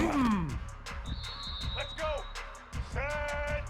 Let's go. Set.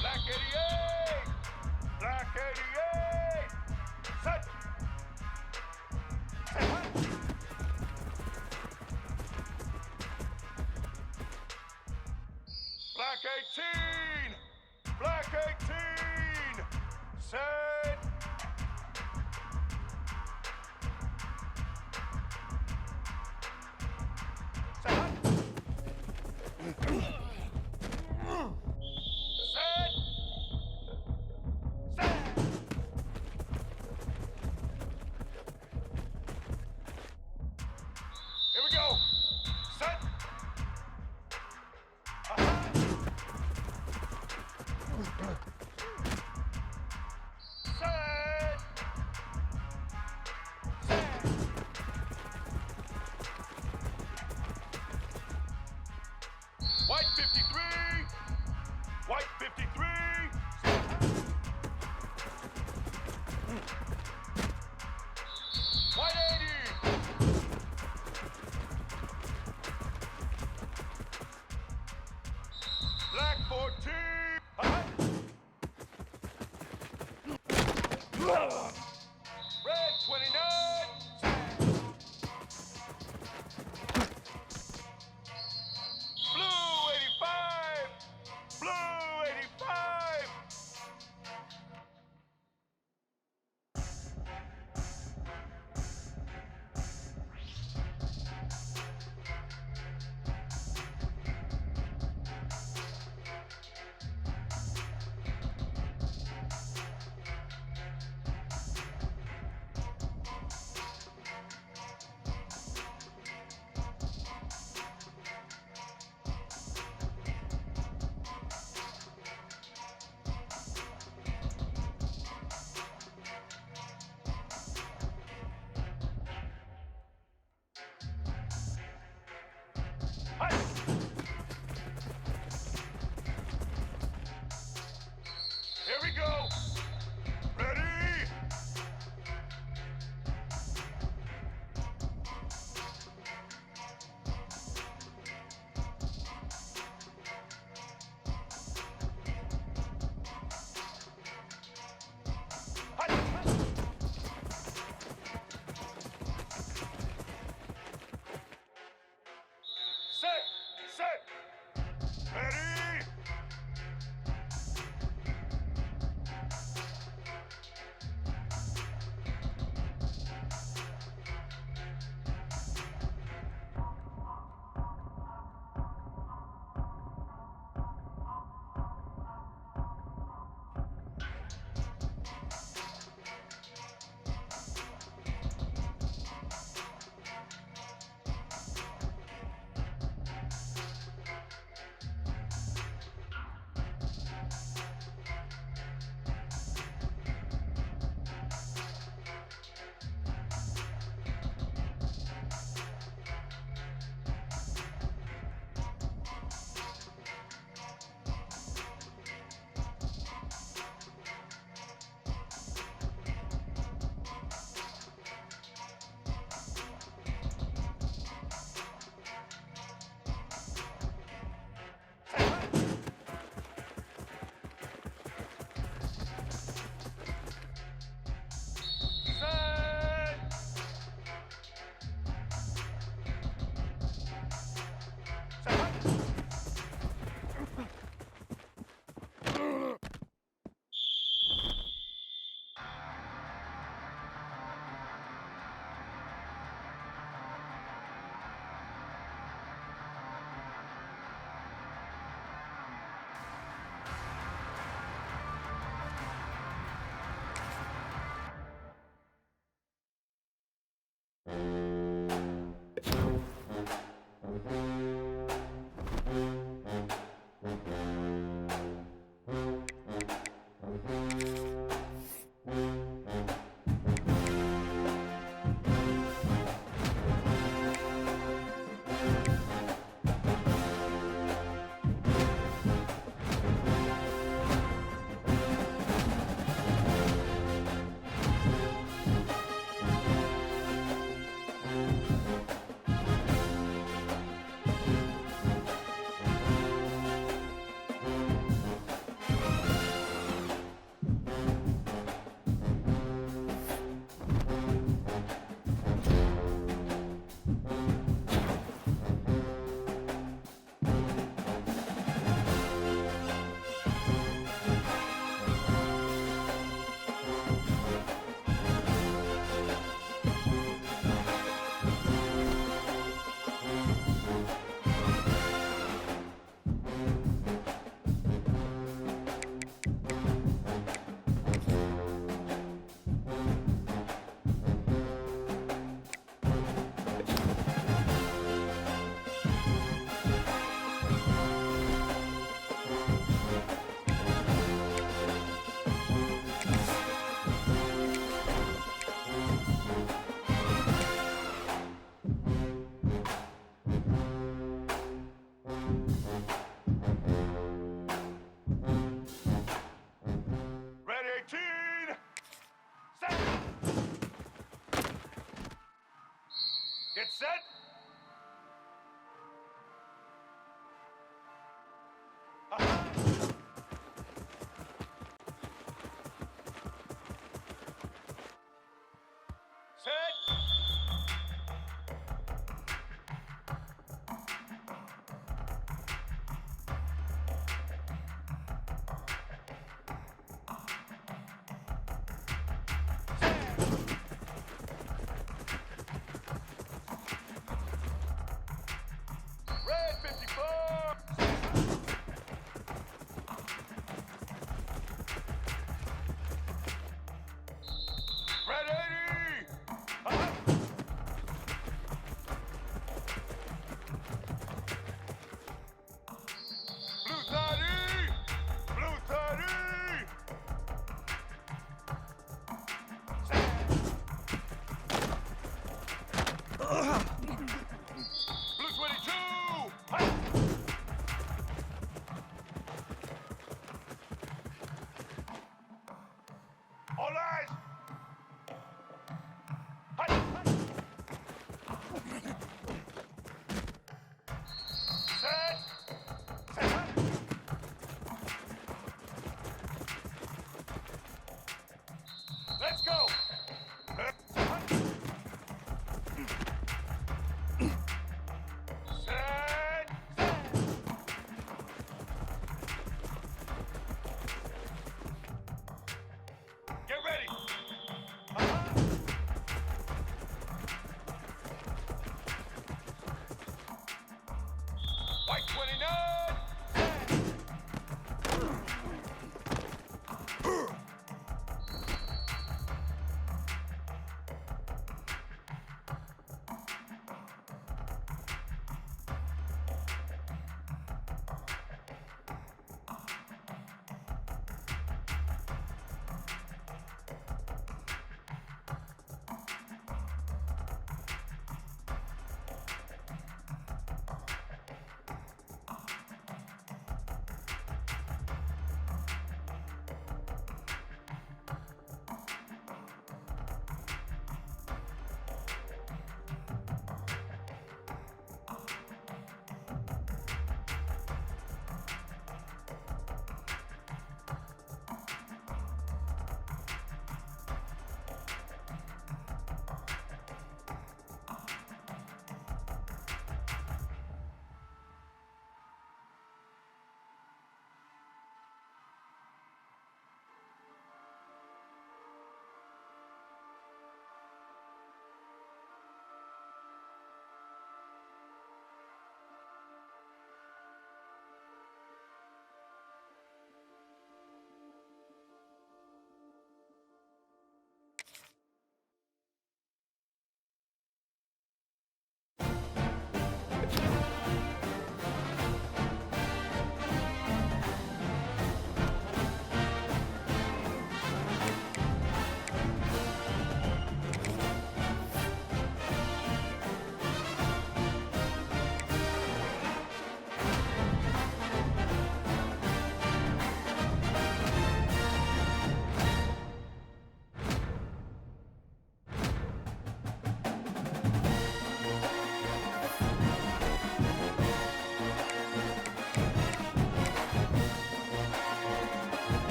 Black 88! Black 88! Set! Black 18! Black 18! Set! Here we go. Set. Set. Set. White 53. White 53. White 80. Black 14! Red 29! Blue 85! Blue 85! Get set. Set.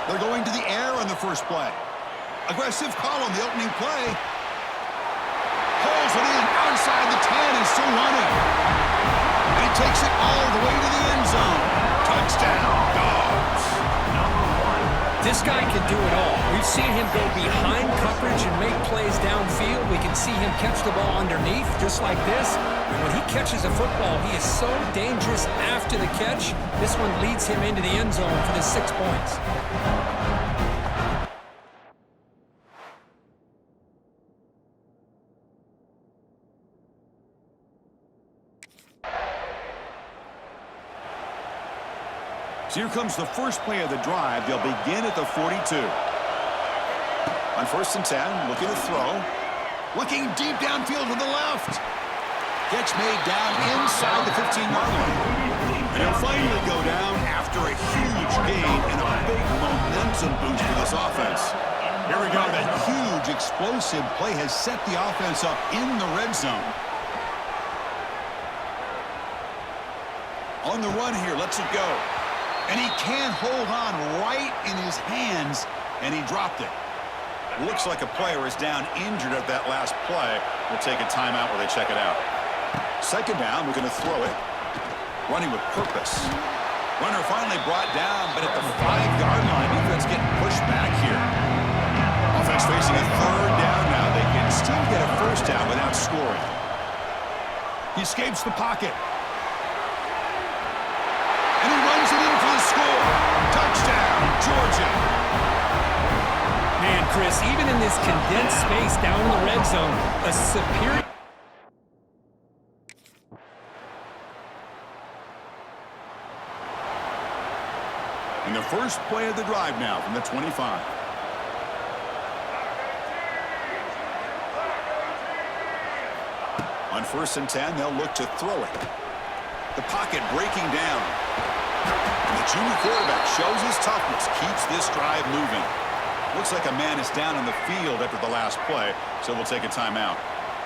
They're going to the air on the first play. Aggressive call on the opening play. Pulls it in outside the 10 and still running. And he takes it all the way to the end zone. Touchdown, Dogs. This guy can do it all. We've seen him go behind coverage and make plays downfield. We can see him catch the ball underneath just like this. And when he catches a football, he is so dangerous after the catch. This one leads him into the end zone for the 6 points. So here comes the first play of the drive. They'll begin at the 42. On 1st and 10, looking to throw. Looking deep downfield to the left. Catch made down inside the 15-yard line. And he'll finally go down after a huge gain and a big momentum boost for this offense. Here we go. That huge explosive play has set the offense up in the red zone. On the run here, lets it go. And he can't hold on right in his hands, and he dropped it. Looks like a player is down injured at that last play. We'll take a timeout while they check it out. 2nd down, we're going to throw it. Running with purpose. Runner finally brought down, but at the 5-yard line, defense getting pushed back here. Offense facing a 3rd down now. They can still get a 1st down without scoring. He escapes the pocket. And he runs it in for the score. Touchdown, Georgia. Man, Chris, even in this condensed space down in the red zone, a superior... And the first play of the drive now from the 25. On 1st and 10, they'll look to throw it. The pocket breaking down. And the junior quarterback shows his toughness, keeps this drive moving. Looks like a man is down in the field after the last play, so we'll take a timeout.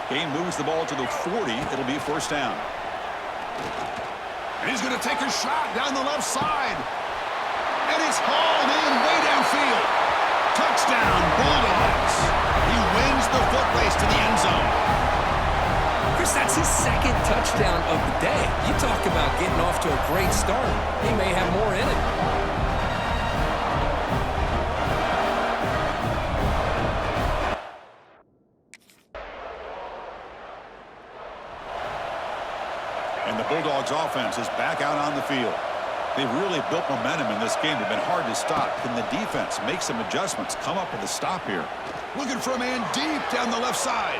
Game moves the ball to the 40. It'll be 1st down. And he's going to take a shot down the left side. And it's hauled in way downfield. Touchdown, Bulldogs. He wins the foot race to the end zone. Chris, that's his 2nd touchdown of the day. You talk about getting off to a great start. He may have more in it. And the Bulldogs offense is back out on the field. They've really built momentum in this game. They've been hard to stop. Can the defense make some adjustments, come up with a stop here? Looking for a man deep down the left side.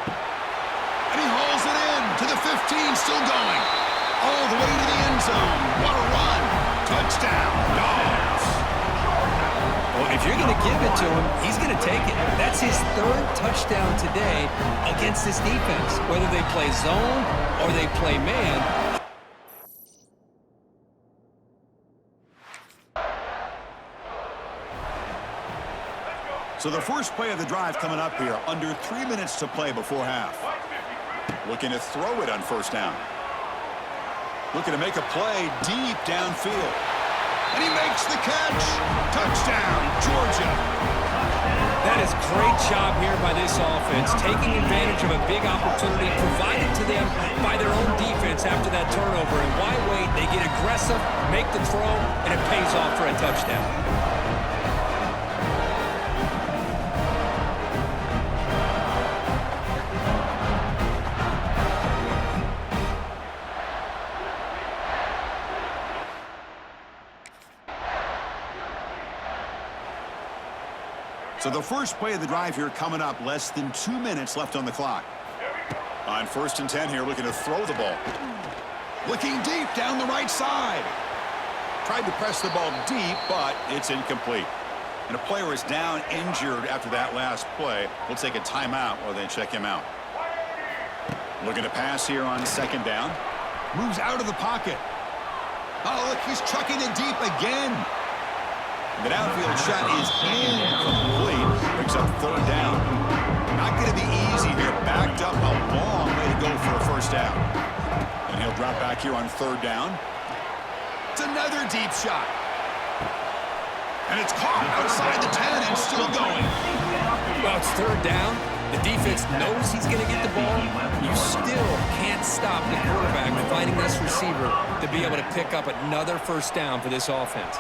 And he hauls it in to the 15, still going. All the way to the end zone. What a run. Touchdown, Dogs. Well, if you're going to give it to him, he's going to take it. That's his 3rd touchdown today against this defense. Whether they play zone or they play man. So the first play of the drive coming up here. Under 3 minutes to play before half. Looking to throw it on 1st down. Looking to make a play deep downfield. And he makes the catch. Touchdown, Georgia. That is great job here by this offense, taking advantage of a big opportunity provided to them by their own defense after that turnover. And why wait? They get aggressive, make the throw, and it pays off for a touchdown. So the first play of the drive here coming up, less than 2 minutes left on the clock. On 1st and 10 here, looking to throw the ball. Looking deep down the right side. Tried to press the ball deep, but it's incomplete. And a player is down injured after that last play. We'll take a timeout while they check him out. Looking to pass here on 2nd down. Moves out of the pocket. Oh, look, he's chucking it deep again. The downfield shot is incomplete. Brings up 3rd down. Not going to be easy here. Backed up a long way to go for a 1st down. And he'll drop back here on 3rd down. It's another deep shot. And it's caught outside the 10 and still going. Well, it's third down. The defense knows he's going to get the ball. You still can't stop the quarterback from finding this receiver to be able to pick up another first down for this offense.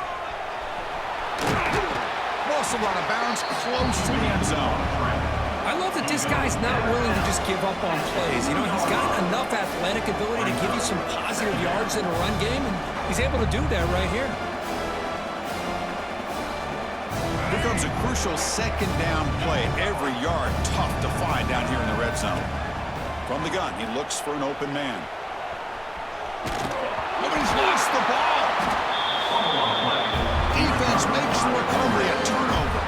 Also run a bounce close to the end zone. I love that this guy's not willing to just give up on plays. You know, he's got enough athletic ability to give you some positive yards in a run game, and he's able to do that right here. Here comes a crucial second down play. Every yard tough to find down here in the red zone. From the gun, he looks for an open man. Nobody's lost the ball. Defense makes the recovery, a turnover.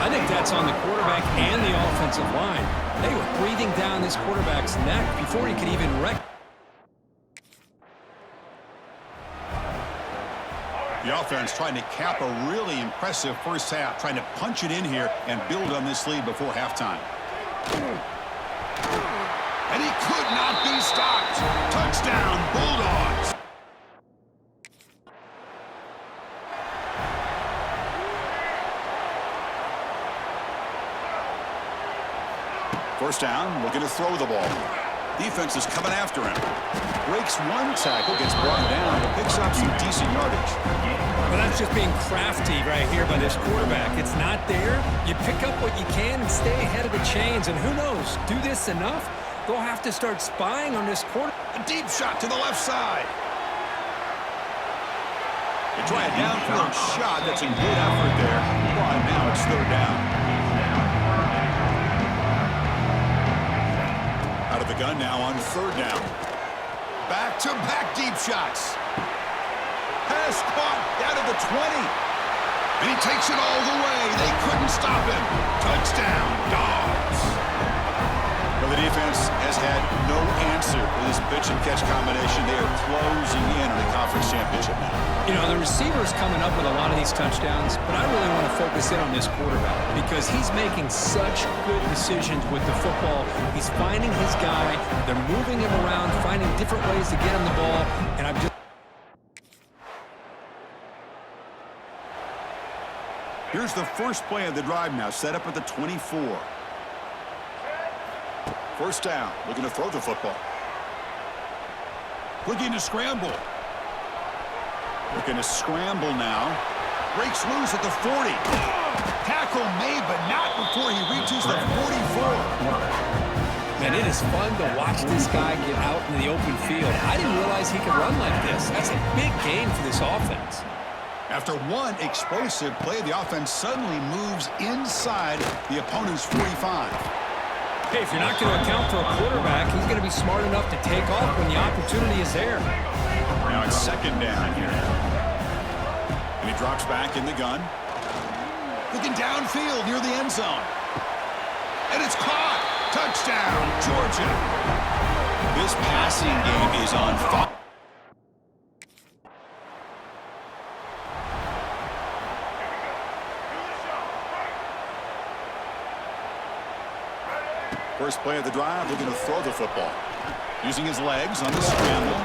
I think that's on the quarterback and the offensive line. They were breathing down this quarterback's neck before he could even wreck. The offense trying to cap a really impressive first half, trying to punch it in here and build on this lead before halftime. And he could not be stopped. Touchdown, Bulldogs. First down, looking to throw the ball. Defense is coming after him. Breaks one tackle, gets brought down, but picks up some decent yardage. Well, that's just being crafty right here by this quarterback. It's not there. You pick up what you can and stay ahead of the chains. And who knows, do this enough, they'll have to start spying on this quarter. A deep shot to the left side. They try a downfield shot. That's a good effort there. But now it's third down. Out of the gun now on third down. Back-to-back deep shots. Pass caught down to the 20. And he takes it all the way. They couldn't stop him. Touchdown, Dogs. Well, the defense has had no answer for this pitch-and-catch combination. They are closing in on the conference championship now. You know, the receiver's coming up with a lot of these touchdowns, but I really want to focus in on this quarterback because he's making such good decisions with the football. He's finding his guy. They're moving him around, finding different ways to get him the ball, and I'm just... Here's the first play of the drive now, set up at the 24. First down, looking to throw the football. Looking to scramble. Looking to scramble now. Breaks loose at the 40. Tackle made, but not before he reaches the 44. Man, it is fun to watch this guy get out in the open field. I didn't realize he could run like this. That's a big game for this offense. After one explosive play, the offense suddenly moves inside the opponent's 45. Hey, if you're not going to account for a quarterback, he's going to be smart enough to take off when the opportunity is there. Now it's second down here. And he drops back in the gun. Looking downfield near the end zone. And it's caught. Touchdown, Georgia. This passing game is on fire. First play of the drive, looking to throw the football. Using his legs on the scramble.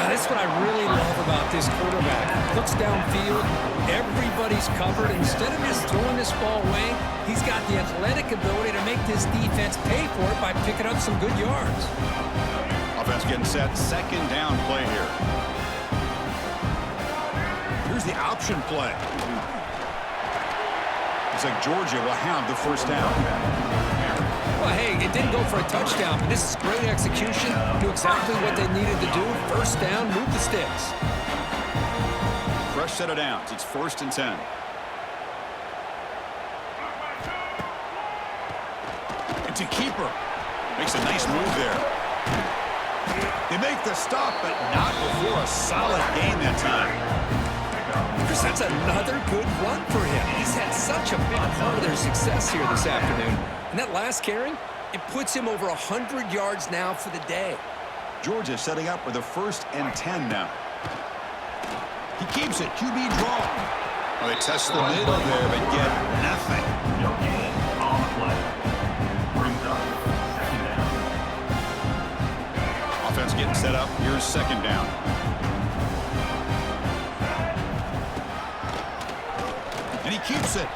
That's what I really love about this quarterback. Looks downfield, everybody's covered. Instead of just throwing this ball away, he's got the athletic ability to make this defense pay for it by picking up some good yards. Offense getting set, second down play here. Here's the option play. Looks like Georgia will have the first down. Well, hey, it didn't go for a touchdown, but this is great execution. Do exactly what they needed to do. First down, move the sticks. Fresh set of downs. It's 1st and 10. It's a keeper. Makes a nice move there. They make the stop, but not before a solid gain that time. Because that's another good run for him. He's had such a big part of their success here this afternoon. And that last carry, it puts him over 100 yards now for the day. Georgia setting up with a 1st and 10 now. He keeps it. QB draw. Well, they test the middle there, but get nothing. Offense getting set up. Here's second down. And he keeps it.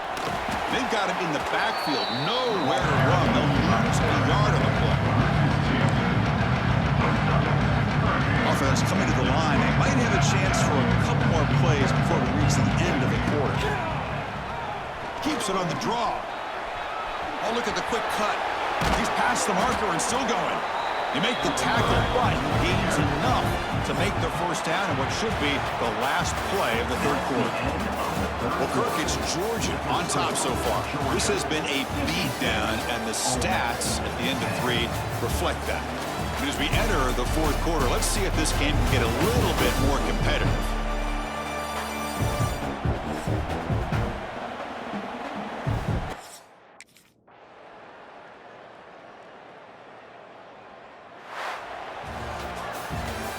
They've got him in the backfield. Nowhere to run. They'll lose a yard on the play. Offense coming to the line. They might have a chance for a couple more plays before we reach the end of the quarter. Keeps it on the draw. Oh, look at the quick cut. He's past the marker and still going. They make the tackle, but he gains enough to make the first down in what should be the last play of the third quarter. Well, Kirk, it's Georgia on top so far. This has been a beatdown, and the stats at the end of 3 reflect that. But as we enter the fourth quarter, let's see if this game can get a little bit more competitive.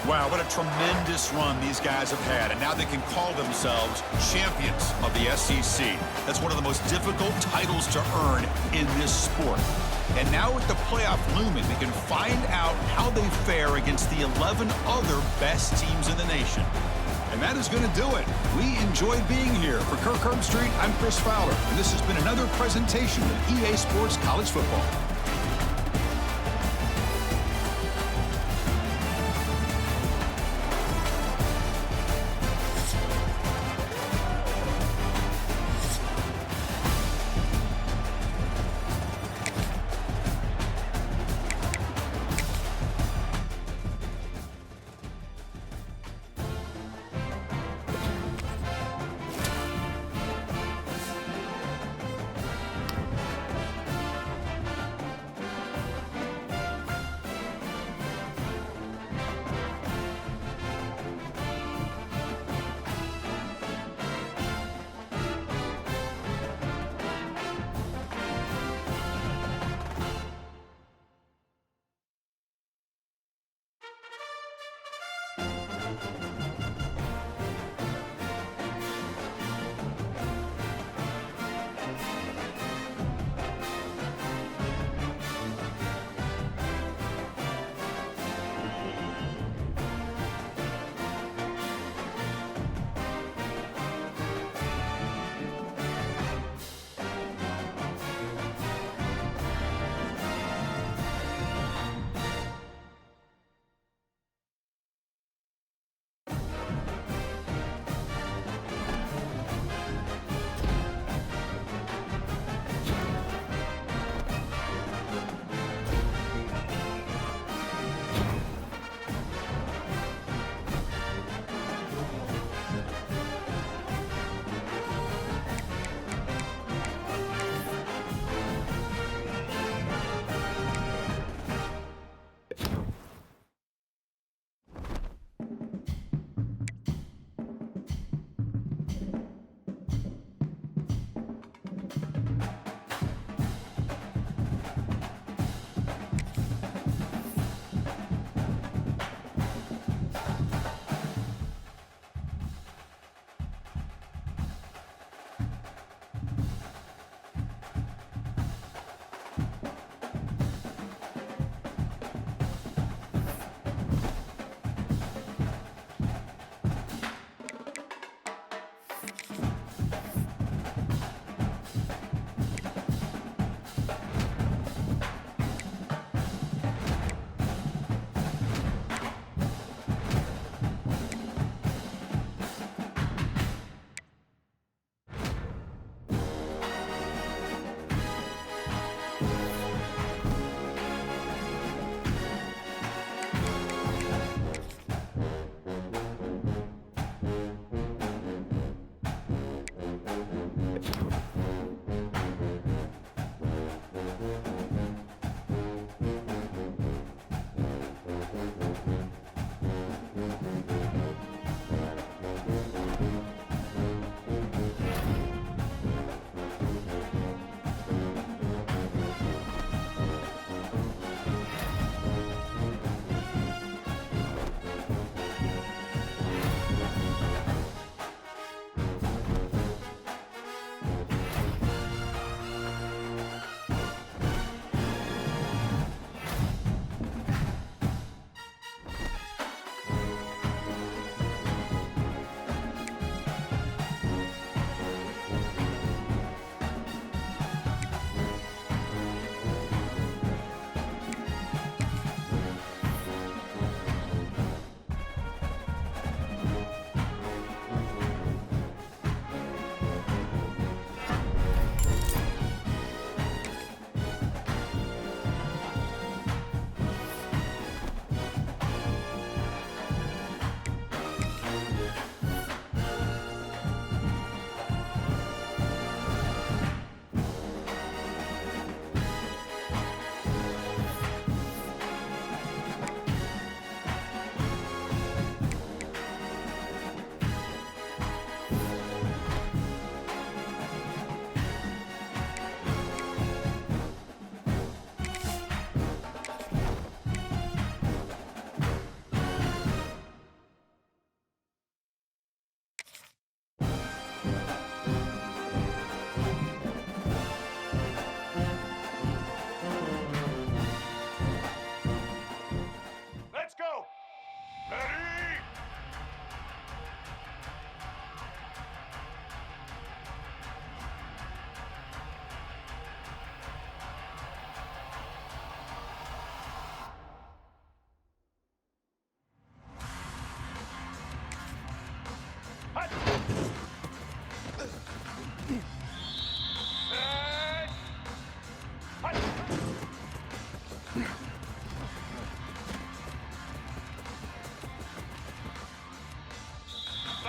Wow, what a tremendous run these guys have had, and now they can call themselves champions of the SEC. That's one of the most difficult titles to earn in this sport. And now with the playoff looming, they can find out how they fare against the 11 other best teams in the nation. And that is going to do it. We enjoyed being here. For Kirk Herbstreit, I'm Chris Fowler, and this has been another presentation of EA Sports College Football.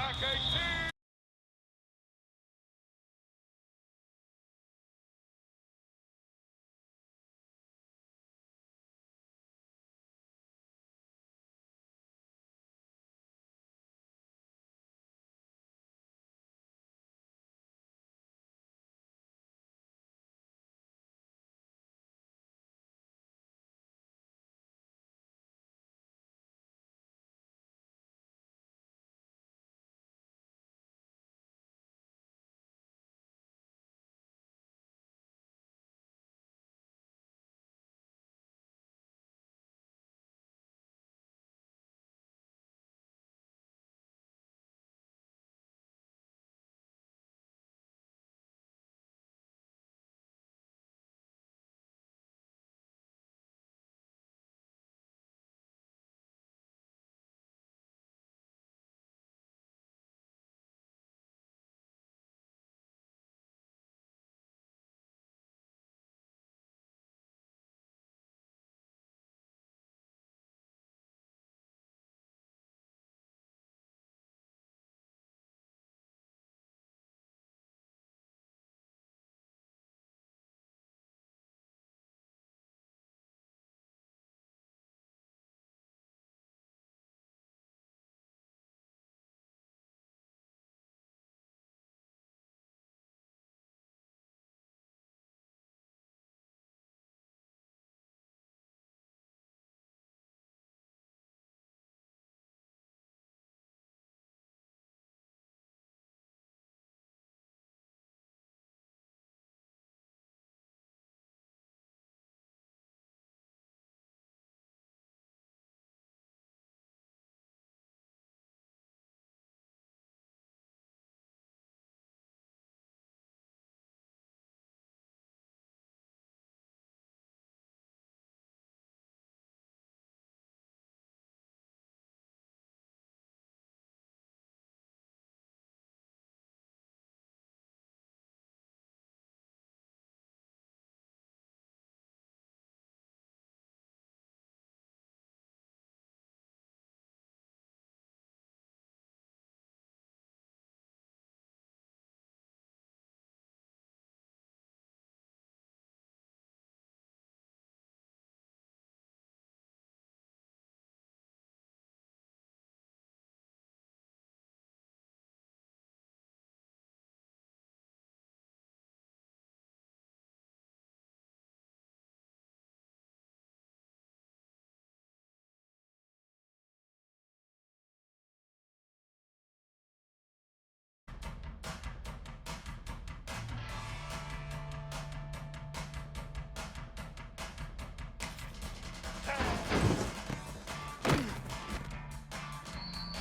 Black 18.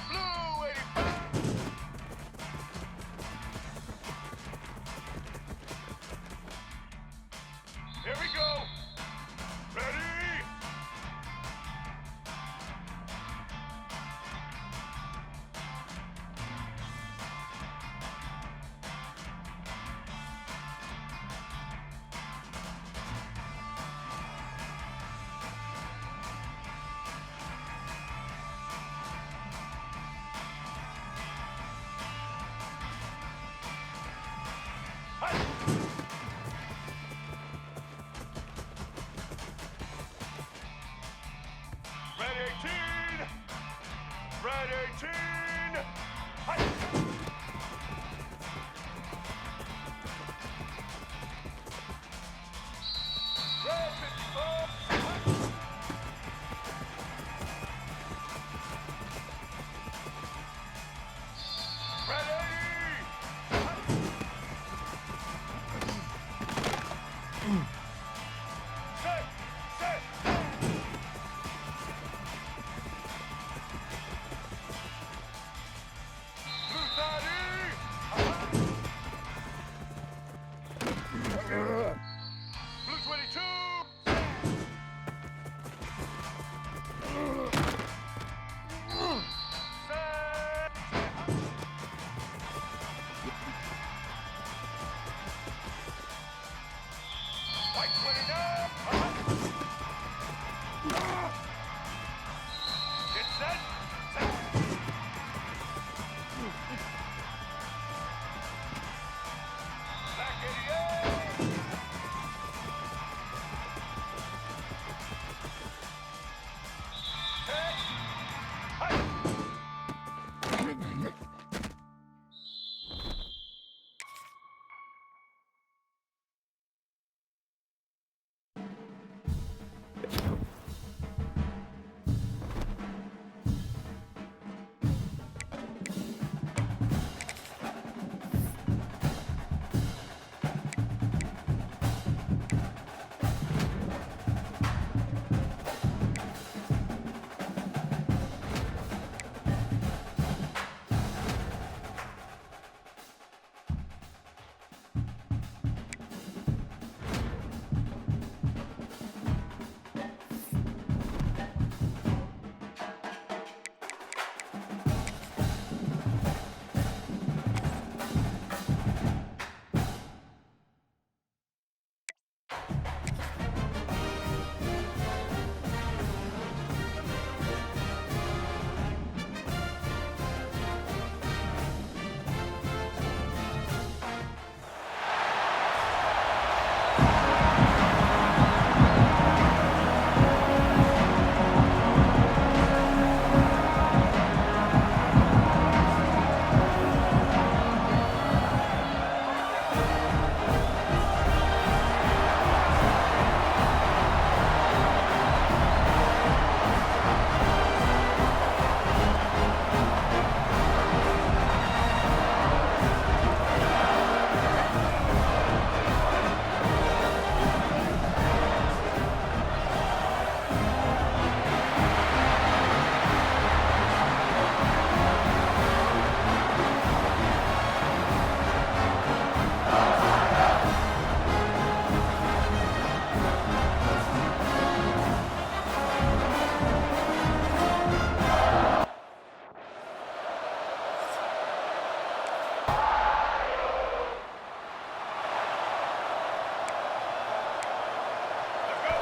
Blue 85. Here we go. Ready? Red 18! Red 18! Hi! Red 54! Red 80! Set! Set! Blue 30! Blue 22! Set! White 29! Get set! Set!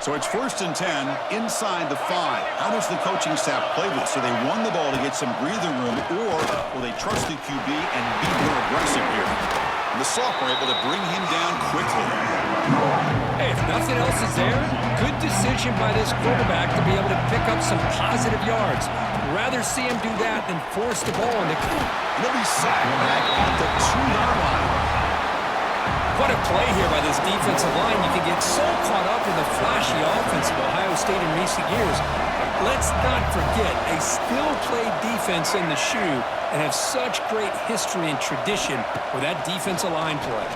So it's 1st and 10 inside the 5. How does the coaching staff play this? So they won the ball to get some breathing room, or will they trust the QB and be more aggressive here? And the sophomore able to bring him down quickly. Hey, if nothing else is there, good decision by this quarterback to be able to pick up some positive yards. Rather see him do that than force the ball into. And he'll be sacked back at the 2-yard line. What a play here by this defensive line. You can get so caught up in the flashy offense of Ohio State in recent years. Let's not forget, they still play defense in the shoe and have such great history and tradition with that defensive line play.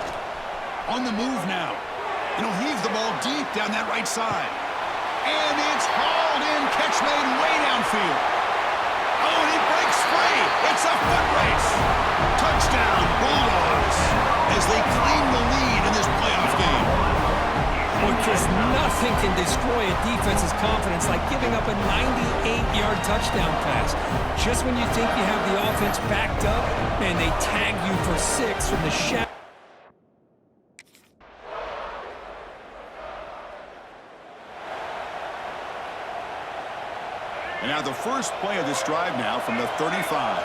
On the move now. And he'll heave the ball deep down that right side. And it's hauled in. Catch made way downfield. Oh, and he breaks free. It's a foot race. Touchdown, Bulldogs, as they claim the lead in this playoff game. Because nothing can destroy a defense's confidence like giving up a 98-yard touchdown pass. Just when you think you have the offense backed up, man, they tag you for 6 from the shadow. And now the first play of this drive now from the 35.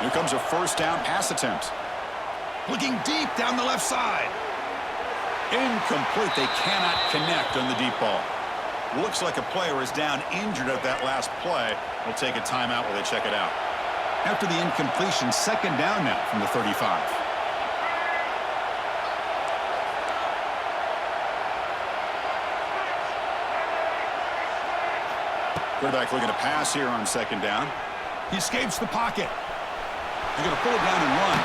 Here comes a first down pass attempt. Looking deep down the left side. Incomplete. They cannot connect on the deep ball. Looks like a player is down injured at that last play. We'll take a timeout while they check it out. After the incompletion, 2nd down now from the 35. Quarterback looking to pass here on 2nd down. He escapes the pocket. They're going to pull it down and run.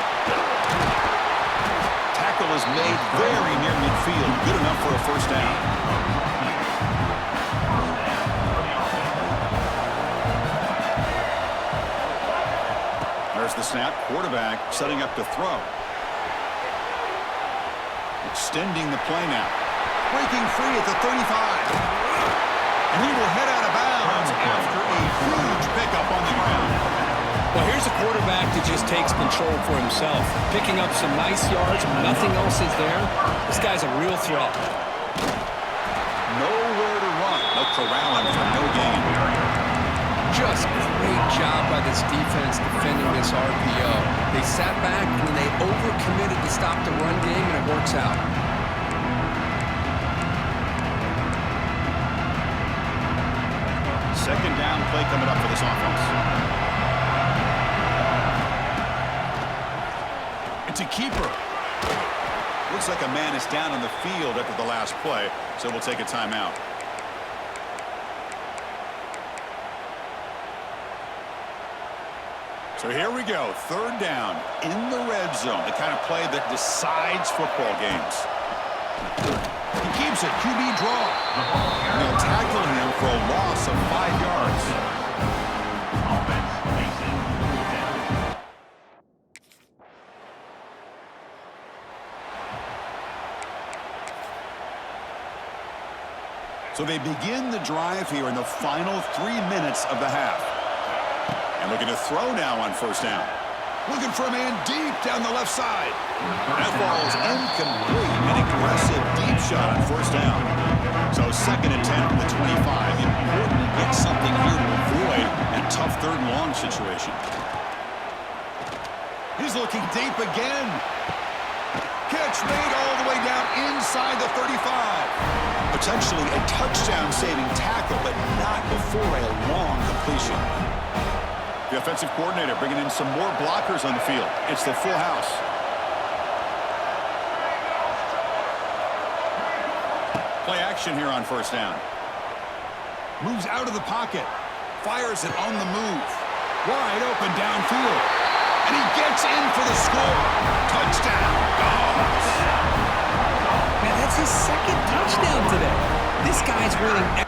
Tackle is made very near midfield. Good enough for a first down. There's the snap. Quarterback setting up to throw. Extending the play now. Breaking free at the 35. And he will head out of bounds after a huge pickup on the ground. Well, here's a quarterback that just takes control for himself. Picking up some nice yards when nothing else is there. This guy's a real threat. Nowhere to run. They'll corral him for no gain. Just great job by this defense defending this RPO. They sat back and they overcommitted to stop the run game, and it works out. Second down play coming up for this offense. It's a keeper. Looks like a man is down on the field after the last play, so we'll take a timeout. So here we go, 3rd down in the red zone, the kind of play that decides football games. He keeps it, QB draw. And they'll tackle him for a loss of 5 yards. So they begin the drive here in the final 3 minutes of the half. And looking to throw now on 1st down. Looking for a man deep down the left side. That ball is incomplete. An aggressive deep shot on 1st down. So 2nd and 10 from the 25. Important to get something here to avoid that tough 3rd and long situation. He's looking deep again. Catch made all the way down inside the 35. Potentially a touchdown-saving tackle, but not before a long completion. The offensive coordinator bringing in some more blockers on the field. It's the full house. Play action here on 1st down. Moves out of the pocket. Fires it on the move. Wide open downfield. And he gets in for the score. Touchdown, Dogs. Man, that's his 2nd touchdown today. This guy's winning.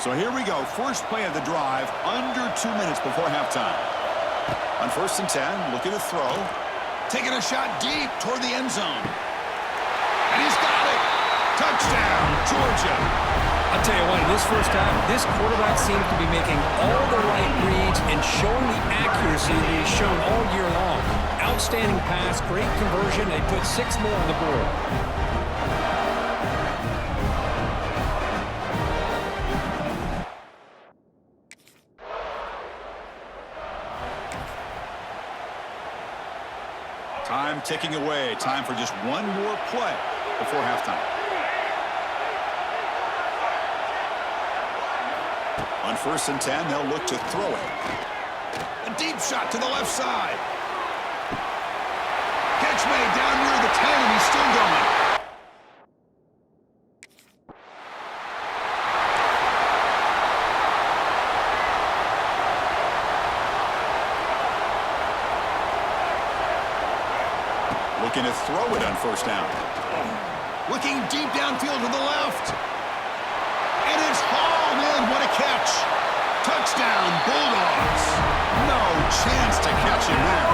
So here we go. First play of the drive, under 2 minutes before halftime. On 1st and 10, looking to throw. Taking a shot deep toward the end zone. And he's got it. Touchdown, Georgia. A I'll tell you what, in this first half, this quarterback seems to be making all the right reads and showing the accuracy that he's shown all year long. Outstanding pass, great conversion. They put 6 more on the board. Time ticking away. Time for just one more play before halftime. On 1st and 10, they'll look to throw it. A deep shot to the left side. Catch made down near the 10, and he's still going. Looking to throw it on 1st down. Looking deep downfield to the left. And it's hauled in. What a catch. Touchdown, Bulldogs. No chance to catch him there.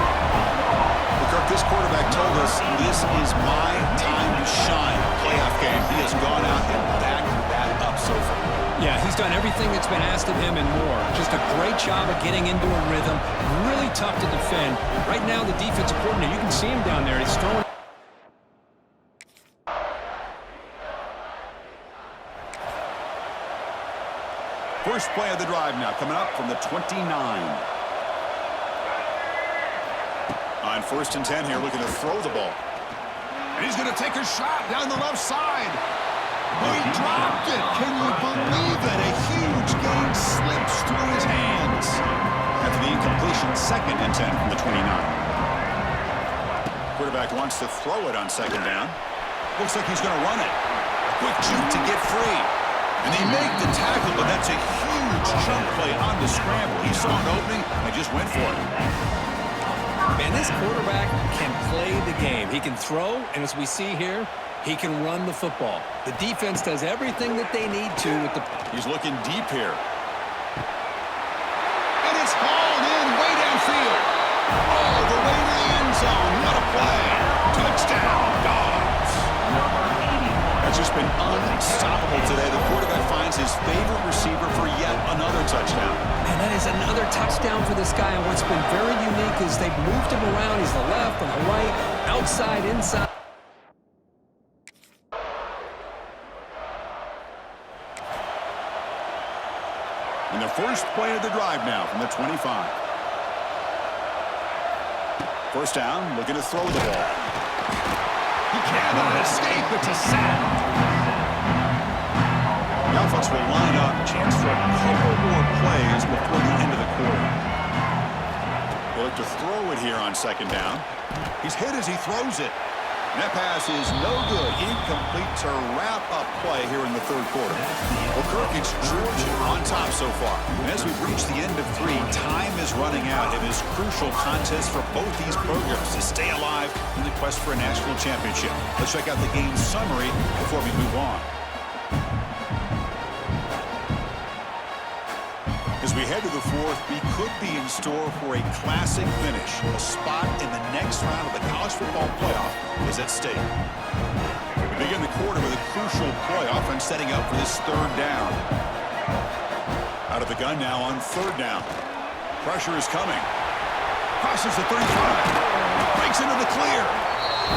Kirk, this quarterback told us this is my time to shine. Playoff game. He has gone out and backed that up so far. Yeah, he's done everything that's been asked of him and more. Just a great job of getting into a rhythm. Really tough to defend. Right now, the defensive coordinator, you can see him down there. He's throwing. First play of the drive now, coming up from the 29. On 1st and 10 here, looking to throw the ball. And he's going to take a shot down the left side. He dropped it. Can you believe it? A huge gain slips through his hands. After the incompletion, 2nd and 10 from the 29. Quarterback wants to throw it on 2nd down. Looks like he's going to run it. A quick juke to get free. And they make the tackle, but that's a huge chunk play on the scramble. He saw an opening and just went for it. Man, this quarterback can play the game. He can throw, and as we see here, he can run the football. The defense does everything that they need to with the... He's looking deep here. And it's hauled in way downfield. All the way to the end zone. What a play. Touchdown, Dogs. That's just been unstoppable today. The quarterback finds his favorite receiver for yet another touchdown. Man, that is another touchdown for this guy. And what's been very unique is they've moved him around. He's the left and the right, outside, inside. And the first play of the drive now from the 25. 1st down, looking to throw the ball. He cannot escape. It's a sack. The offense will line up. Chance for a couple more plays before the end of the quarter. They look to throw it here on 2nd down. He's hit as he throws it. And that pass is no good. Incomplete to wrap up play here in the 3rd quarter. Well, Kirk, it's Georgia on top so far. And as we've reached the end of 3, time is running out in this crucial contest for both these programs to stay alive in the quest for a national championship. Let's check out the game summary before we move on. As we head to the 4th, we could be in store for a classic finish. A spot in the next round of the college football playoff is at stake. We begin the quarter with a crucial play. Offense setting up for this 3rd down. Out of the gun now on 3rd down. Pressure is coming. Crosses the 35. Breaks into the clear.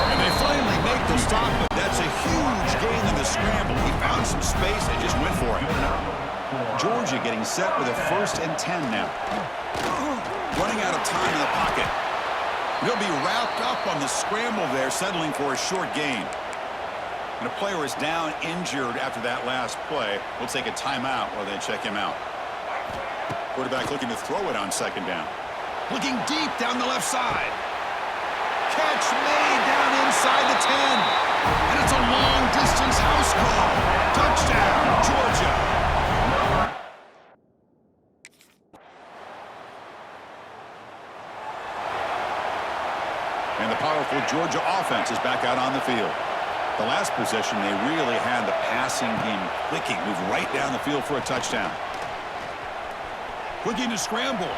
And they finally make the stop, but that's a huge gain in the scramble. He found some space and just went for it. Georgia getting set with a 1st and 10 now. Running out of time in the pocket. He'll be wrapped up on the scramble there, settling for a short gain. And a player is down injured after that last play. We'll take a timeout while they check him out. Quarterback looking to throw it on 2nd down. Looking deep down the left side. Catch made down inside the 10. And it's a long-distance house call. Touchdown, Georgia. And the powerful Georgia offense is back out on the field. The last possession, they really had the passing game clicking. Moved right down the field for a touchdown. Looking to scramble.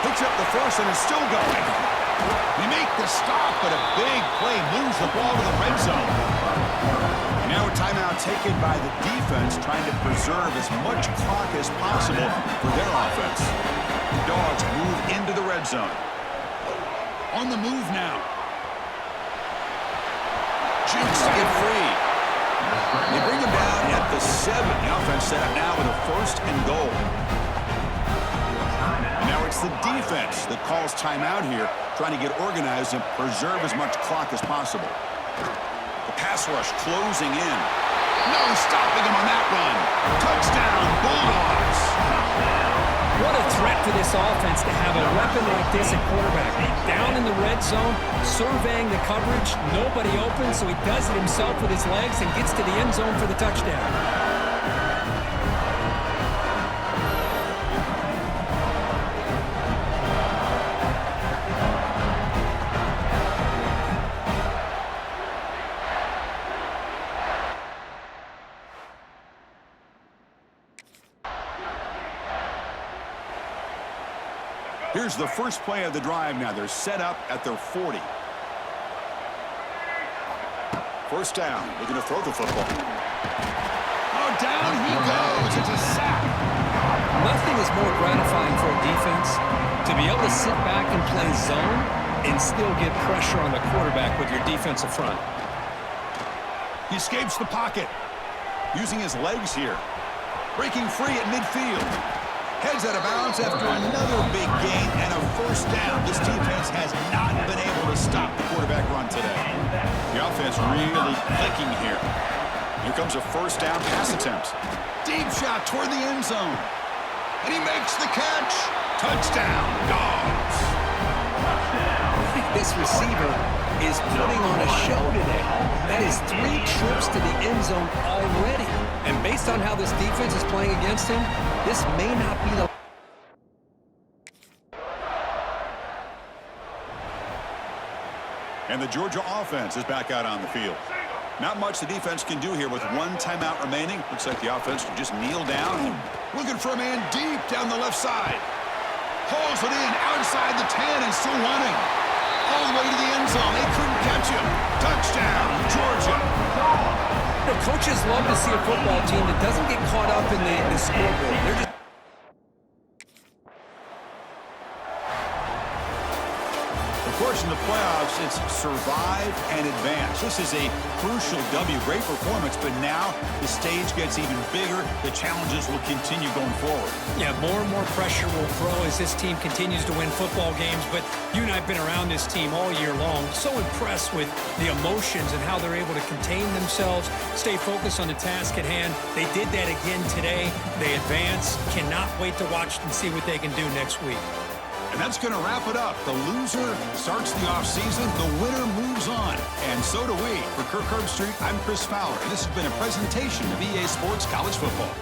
Picks up the 1st and is still going. They make the stop, but a big play moves the ball to the red zone. Now timeout taken by the defense, trying to preserve as much clock as possible for their offense. The Dogs move into the red zone. On the move now. Jukes to get free. They bring him down at the 7. The offense set up now with a 1st and goal. Now it's the defense that calls timeout here, trying to get organized and preserve as much clock as possible. The pass rush closing in. No stopping him on that run. Touchdown, Bulldogs. What a threat for this offense to have a weapon like this at quarterback. Down in the red zone, surveying the coverage, nobody open, so he does it himself with his legs and gets to the end zone for the touchdown. Here's the first play of the drive now. They're set up at their 40. First down. Looking to throw the football. Oh, down he goes. It's a sack. Nothing is more gratifying for a defense to be able to sit back and play zone and still get pressure on the quarterback with your defensive front. He escapes the pocket. Using his legs here. Breaking free at midfield. Heads out of bounds after another big gain and a first down. This defense has not been able to stop the quarterback run today. The offense really clicking here. Here comes a first down pass attempt. Deep shot toward the end zone. And he makes the catch. Touchdown, Dogs. This receiver is putting on a show today. That is 3 trips to the end zone already. And based on how this defense is playing against him, this may not be the... And the Georgia offense is back out on the field. Not much the defense can do here with 1 timeout remaining. Looks like the offense can just kneel down. Looking for a man deep down the left side. Hauls it in outside the 10 and still running. All the way to the end zone. They couldn't catch him. Touchdown, Georgia. The coaches love to see a football team that doesn't get caught up in the scoreboard. They're just... Of course, in the playoffs, it's survive and advance. This is a crucial W. Great performance, but now the stage gets even bigger. The challenges will continue going forward. Yeah, more and more pressure will grow as this team continues to win football games, but you and I have been around this team all year long. So impressed with the emotions and how they're able to contain themselves, stay focused on the task at hand. They did that again today. They advance. Cannot wait to watch and see what they can do next week. And that's going to wrap it up. The loser starts the offseason. The winner moves on. And so do we. For Kirk Herbstreit, I'm Chris Fowler. And this has been a presentation of EA Sports College Football.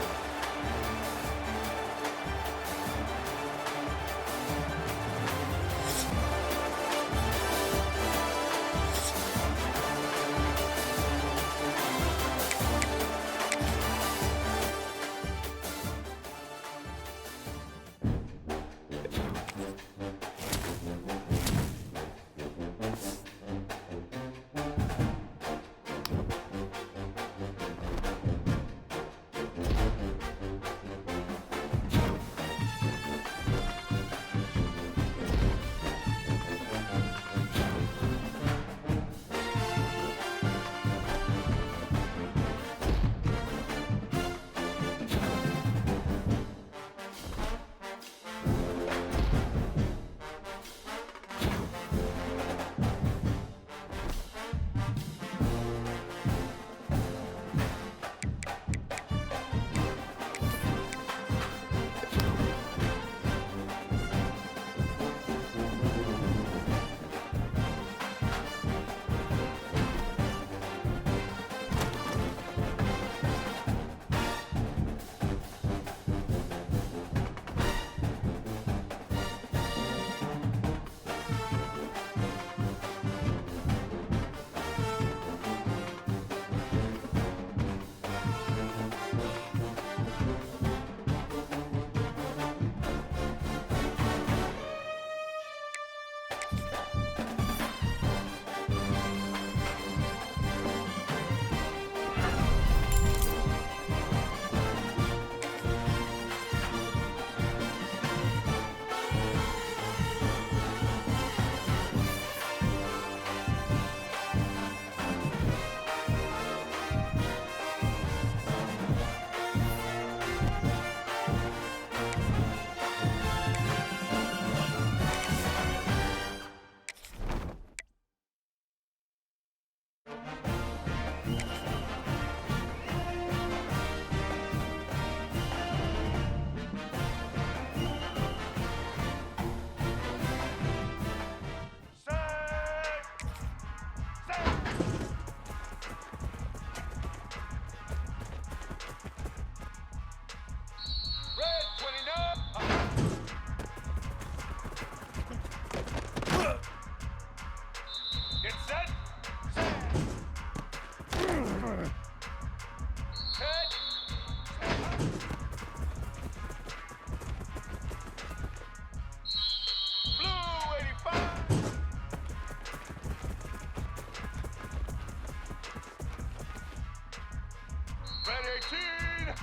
17.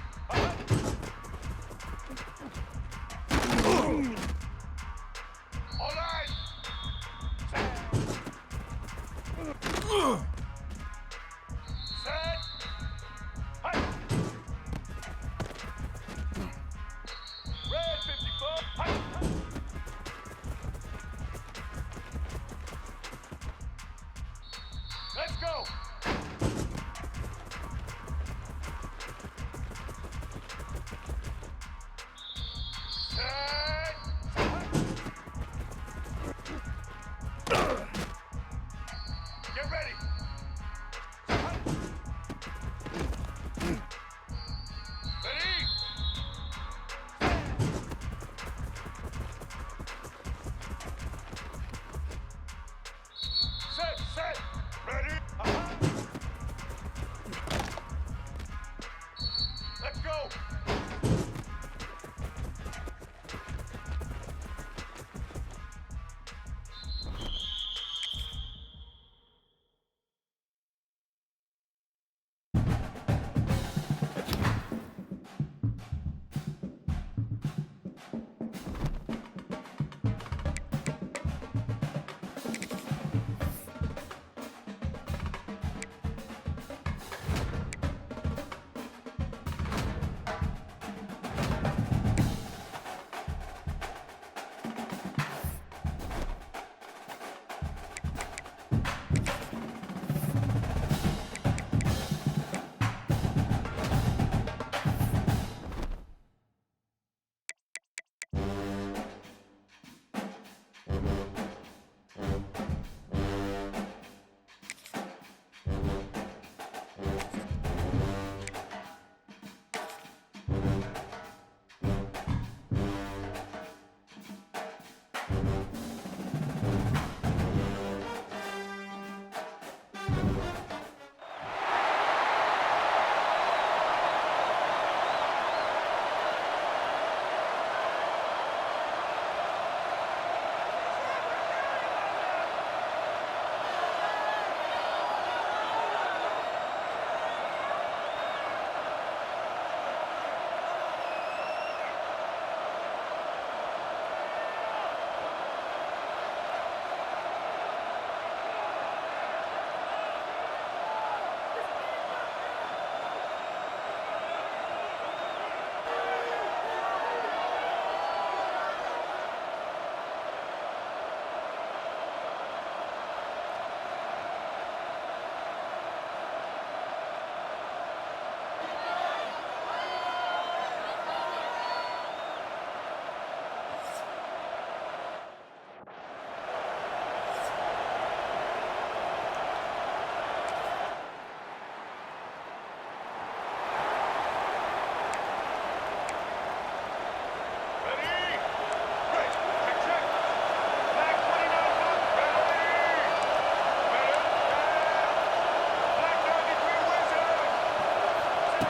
All right. Set. Hi. Red 54. Hi. Let's go. Set. Get ready. Ready. Set. Ready. Let's go.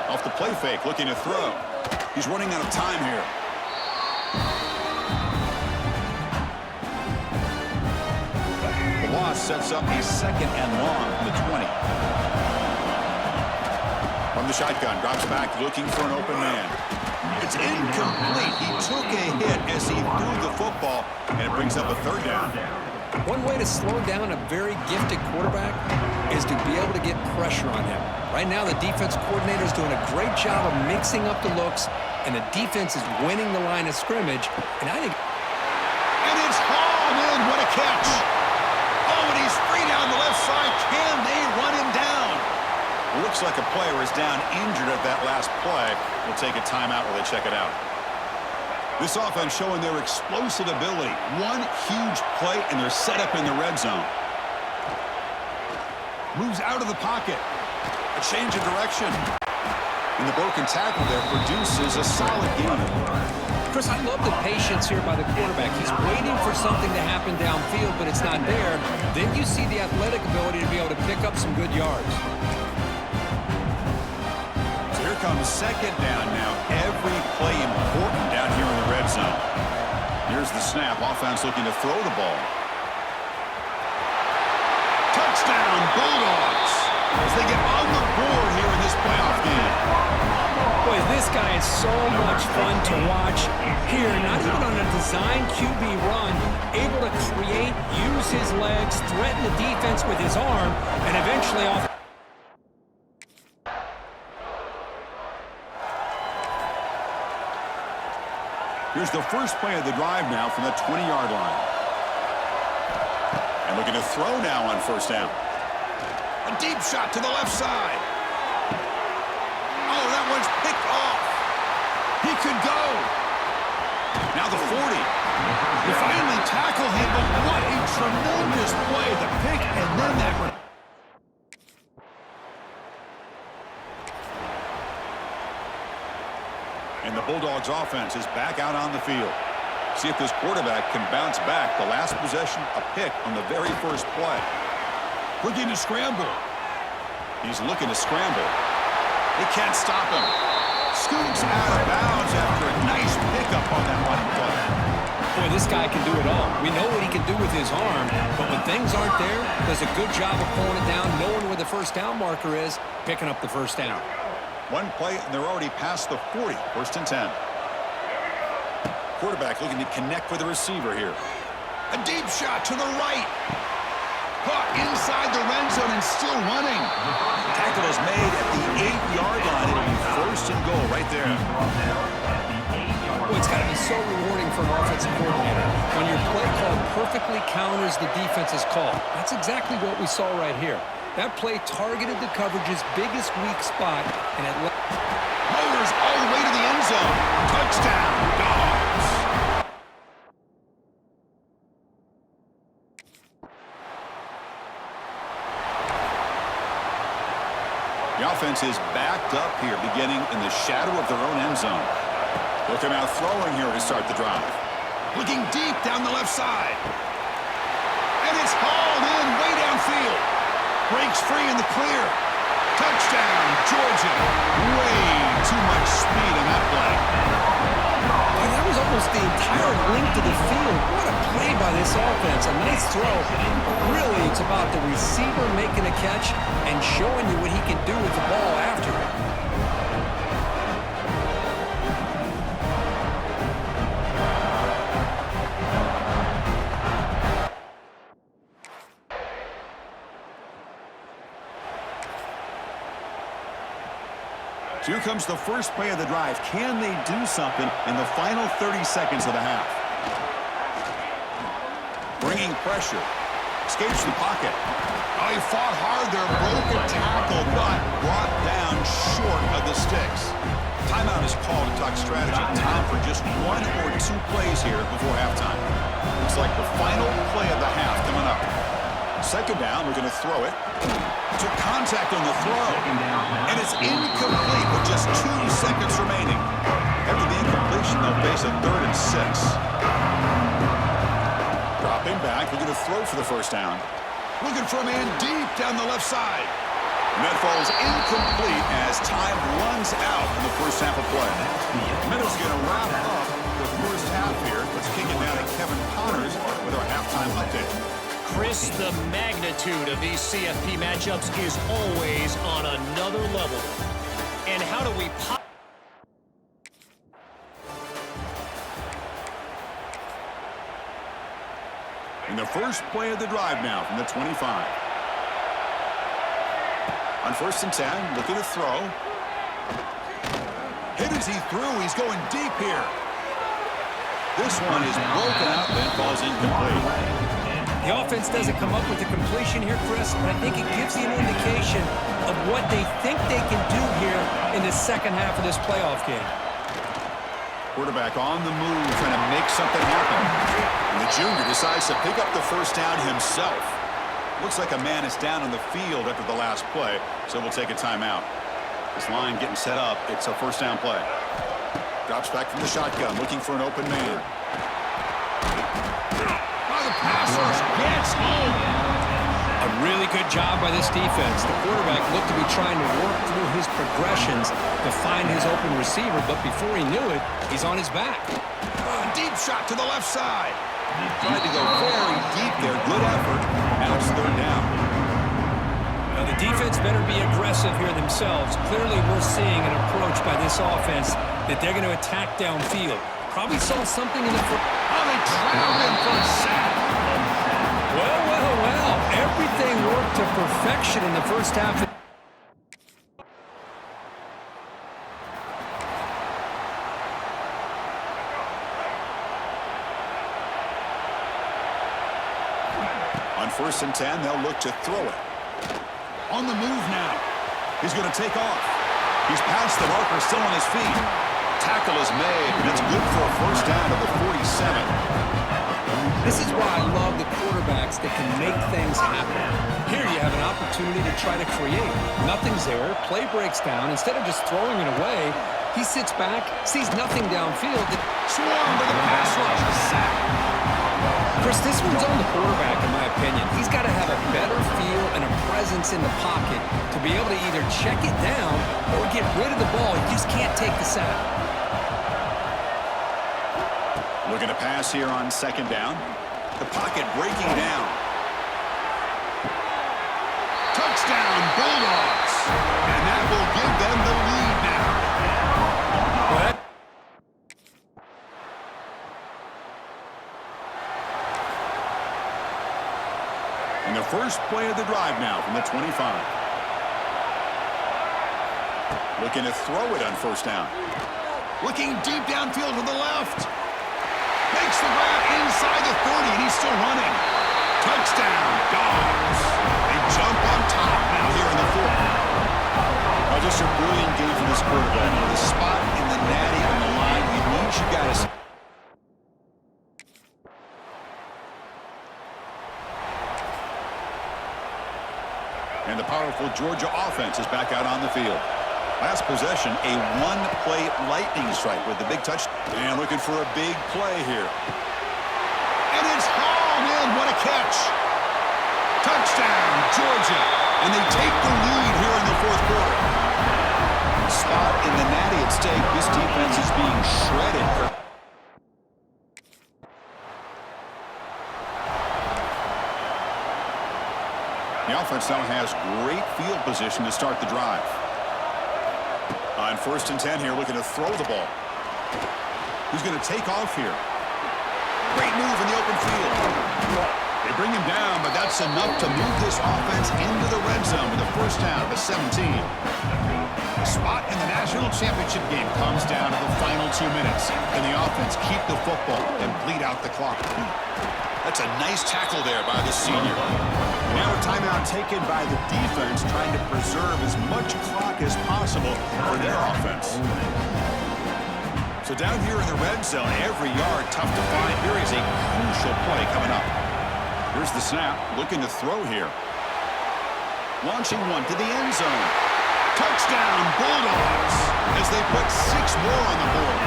Off the play fake, looking to throw. He's running out of time here. The loss sets up a 2nd and long from the 20. From the shotgun, drops back, looking for an open man. It's incomplete. He took a hit as he threw the football, and it brings up a 3rd down. One way to slow down a very gifted quarterback is to be able to get pressure on him. Right now, the defense coordinator is doing a great job of mixing up the looks, and the defense is winning the line of scrimmage. And I think... And it's hauled in. What a catch. Oh, and he's free down the left side. Can they run him down? Looks like a player is down injured at that last play. We'll take a timeout while they check it out. This offense showing their explosive ability. One huge play, and they're set up in the red zone. Moves out of the pocket. A change of direction. And the broken tackle there produces a solid game. Chris, I love the patience here by the quarterback. He's waiting for something to happen downfield, but it's not there. Then you see the athletic ability to be able to pick up some good yards. So here comes 2nd down now. Every play important down here in the red zone. Here's the snap. Offense looking to throw the ball. Touchdown, Bulldogs, as they get on the board here in this playoff game. is so much fun to watch here. Not even on a design QB run, able to create, use his legs, threaten the defense with his arm, and eventually off. Here's the first play of the drive now from the 20-yard line. And looking to throw now on first down. A deep shot to the left side. Oh, that one's picked off. He could go. Now the 40. They finally tackle him, but what a tremendous play. The pick and then that. And the Bulldogs offense is back out on the field. See if this quarterback can bounce back. The last possession, a pick on the very first play. Looking to scramble. He's looking to scramble. They can't stop him. Scoots out of bounds after a nice pickup on that running play. Boy, this guy can do it all. We know what he can do with his arm, but when things aren't there, does a good job of pulling it down, knowing where the first down marker is, picking up the first down. One play, and they're already past the 40. First and 10. Quarterback looking to connect with the receiver here. A deep shot to the right. Caught inside the red zone and still running. Tackle is made at the 8-yard line. It'll be first and goal right there. Well, it's got to be so rewarding for an offensive coordinator when your play call perfectly counters the defense's call. That's exactly what we saw right here. That play targeted the coverage's biggest weak spot, and it motors all the way to the end zone. Touchdown, Dogs. The offense is backed up here, beginning in the shadow of their own end zone. Looking out throwing here to start the drive. Looking deep down the left side. And it's hauled in way downfield. Breaks free in the clear. Touchdown, Georgia. Way too much speed in that play. And that was almost the entire length of the field. What a play by this offense. A nice throw. Really, it's about the receiver making a catch and showing you what he can do with the ball after it. Here comes the first play of the drive. Can they do something in the final 30 seconds of the half? Bringing pressure. Escapes the pocket. Oh, he fought hard there. Broke a tackle, but brought down short of the sticks. Timeout is called to talk strategy. Time for just one or two plays here before halftime. Looks like the final play of the half coming up. Second down, we're going to throw it. Took contact on the throw. And it's incomplete with just 2 seconds remaining. After the incompletion, they'll face a 3rd and 6. Dropping back, we're going to throw for the first down. Looking for a man deep down the left side. And that falls incomplete as time runs out in the first half of play. Meadows going to wrap up the first half here. Let's kick it down to Kevin Connors with our halftime update. Chris, the magnitude of these CFP matchups is always on another level. And how do we pop? In the first play of the drive now from the 25. On first and 10, looking to throw. Hit as he threw. He's going deep here. This one is broken up and falls incomplete. The offense doesn't come up with the completion here, Chris, but I think it gives you an indication of what they think they can do here in the second half of this playoff game. Quarterback on the move, trying to make something happen. And the junior decides to pick up the first down himself. Looks like a man is down on the field after the last play, so we'll take a timeout. This line getting set up. It's a first down play. Drops back from the shotgun, looking for an open man. The passer gets home. A really good job by this defense. The quarterback looked to be trying to work through his progressions to find his open receiver, but before he knew it, he's on his back. Deep shot to the left side. Tried to go very deep there. Good effort. Now it's third down. Now the defense better be aggressive here themselves. Clearly we're seeing an approach by this offense that they're going to attack downfield. Probably saw something in the foot. Oh, they trapped him for a sack. Well, well, well. Everything worked to perfection in the first half. On 1st and 10, they'll look to throw it. On the move now. He's going to take off. He's past the marker, still on his feet. Tackle is made, and it's good for a first down at the 47. This is why I love the quarterbacks that can make things happen. Here you have an opportunity to try to create. Nothing's there. Play breaks down. Instead of just throwing it away, he sits back, sees nothing downfield. Swarm to the pass rush. A sack. Chris, this one's on the quarterback, in my opinion. He's got to have a better feel and a presence in the pocket to be able to either check it down or get rid of the ball. He just can't take the sack. Looking to pass here on 2nd down. The pocket breaking down. Touchdown, Bulldogs. And that will give them the lead now. And the first play of the drive now from the 25. Looking to throw it on 1st down. Looking deep downfield to the left. Makes the grab inside the 30, and he's still running. Touchdown, Dogs. They jump on top now here in the 4th. Oh, just a brilliant game for this quarterback. The spot in the natty on the line, you need you guys. And the powerful Georgia offense is back out on the field. Last possession, a one-play lightning strike with the big touch. And looking for a big play here. And it's hauled in. What a catch. Touchdown, Georgia. And they take the lead here in the 4th quarter. Spot in the natty at stake. This defense is being shredded. The offense now has great field position to start the drive. On 1st and 10 here, looking to throw the ball. Who's going to take off here? Great move in the open field. They bring him down, but that's enough to move this offense into the red zone with a first down at the 17. The spot in the national championship game comes down to the final 2 minutes. Can the offense keep the football and bleed out the clock? That's a nice tackle there by the senior. Now a timeout taken by the defense, trying to preserve as much clock as possible for their offense. So down here in the red zone, every yard tough to find. Here is a crucial play coming up. Here's the snap, looking to throw here. Launching one to the end zone. Touchdown, Bulldogs, as they put 6 more on the board.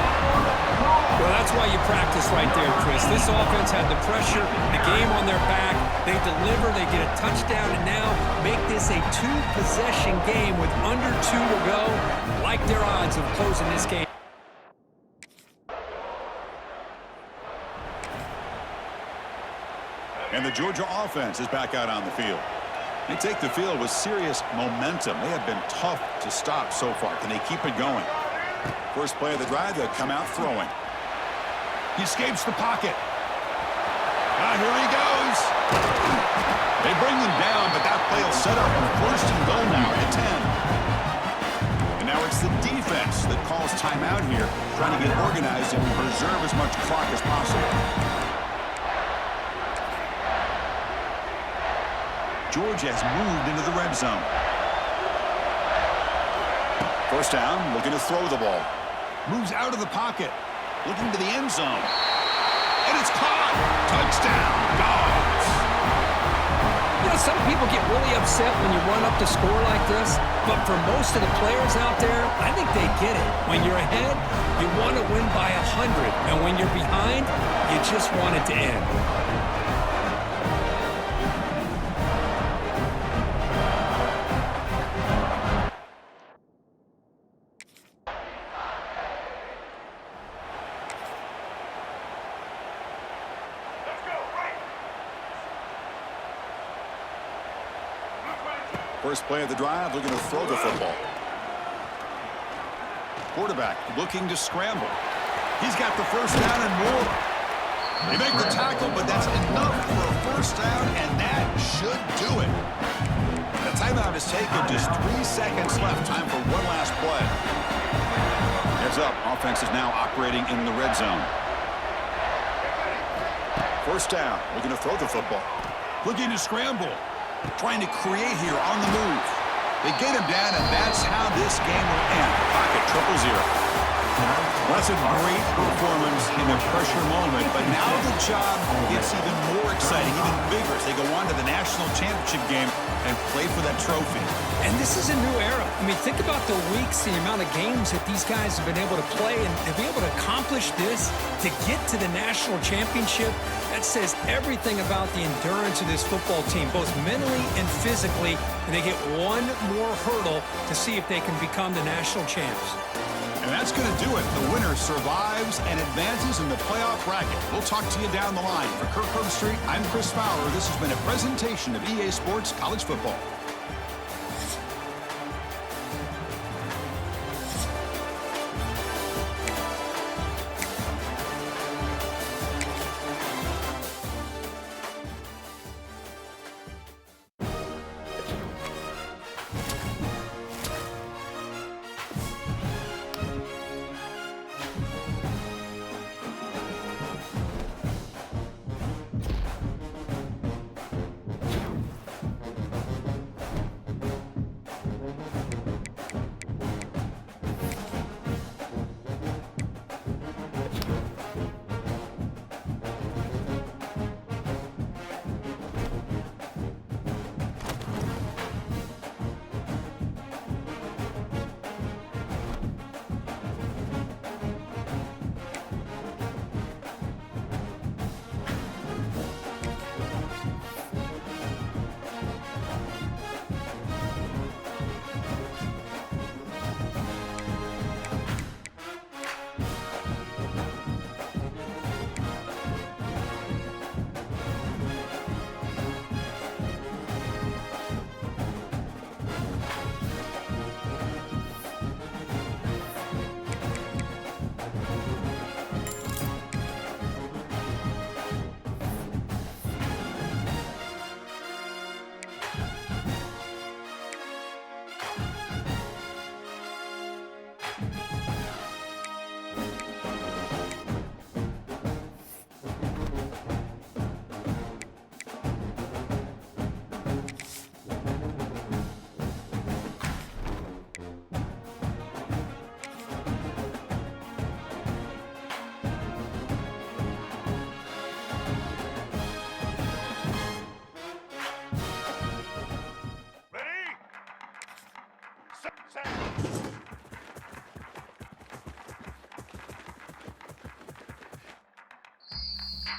Well, that's why you practice right there, Chris. This offense had the pressure, the game on their back. They deliver, they get a touchdown, and now make this a 2-possession game with under 2 to go. Like their odds of closing this game. And the Georgia offense is back out on the field. They take the field with serious momentum. They have been tough to stop so far. Can they keep it going? First play of the drive, they'll come out throwing. He escapes the pocket. Here he goes. They bring him down, but that play will set up a 1st and goal now at the 10. And now it's the defense that calls timeout here, trying to get organized and preserve as much clock as possible. Georgia has moved into the red zone. First down, looking to throw the ball. Moves out of the pocket, looking to the end zone. And it's caught. Touchdown, Dogs. You know, some people get really upset when you run up to score like this, but for most of the players out there, I think they get it. When you're ahead, you want to win by 100, and when you're behind, you just want it to end. First play of the drive, looking to throw the football. Quarterback looking to scramble. He's got the first down and more. They make the tackle, but that's enough for a first down, and that should do it. The timeout is taken. Just 3 seconds left. Time for one last play. Heads up. Offense is now operating in the red zone. First down. Looking to throw the football. Looking to scramble. Trying to create here on the move. They get him down, and that's how this game will end. Pocket 0-0. Well, that's a great performance in a pressure moment, but now the job gets even more exciting, even bigger as they go on to the national championship game and play for that trophy. And this is a new era. I mean, think about the weeks, the amount of games that these guys have been able to play, and to be able to accomplish this, to get to the national championship, that says everything about the endurance of this football team, both mentally and physically, and they get one more hurdle to see if they can become the national champs. And that's going to do it. The winner survives and advances in the playoff bracket. We'll talk to you down the line. For Kirk Herbstreit, I'm Chris Fowler. This has been a presentation of EA Sports College Football.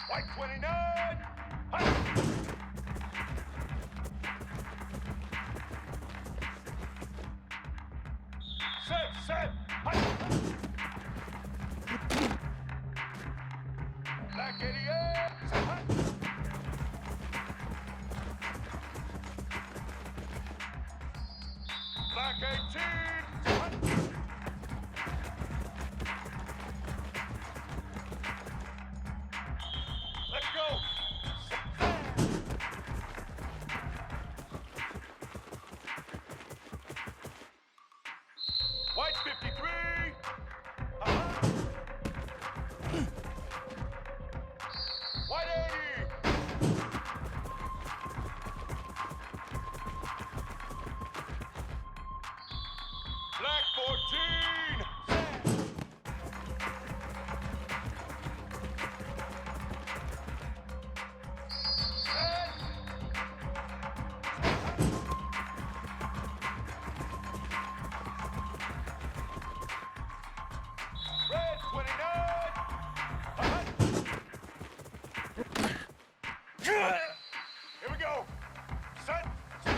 White 29. Set. Black 88. Black 18. Let's go. White 53. White 80. Black 14. Red 29. Here we go. Set. Set.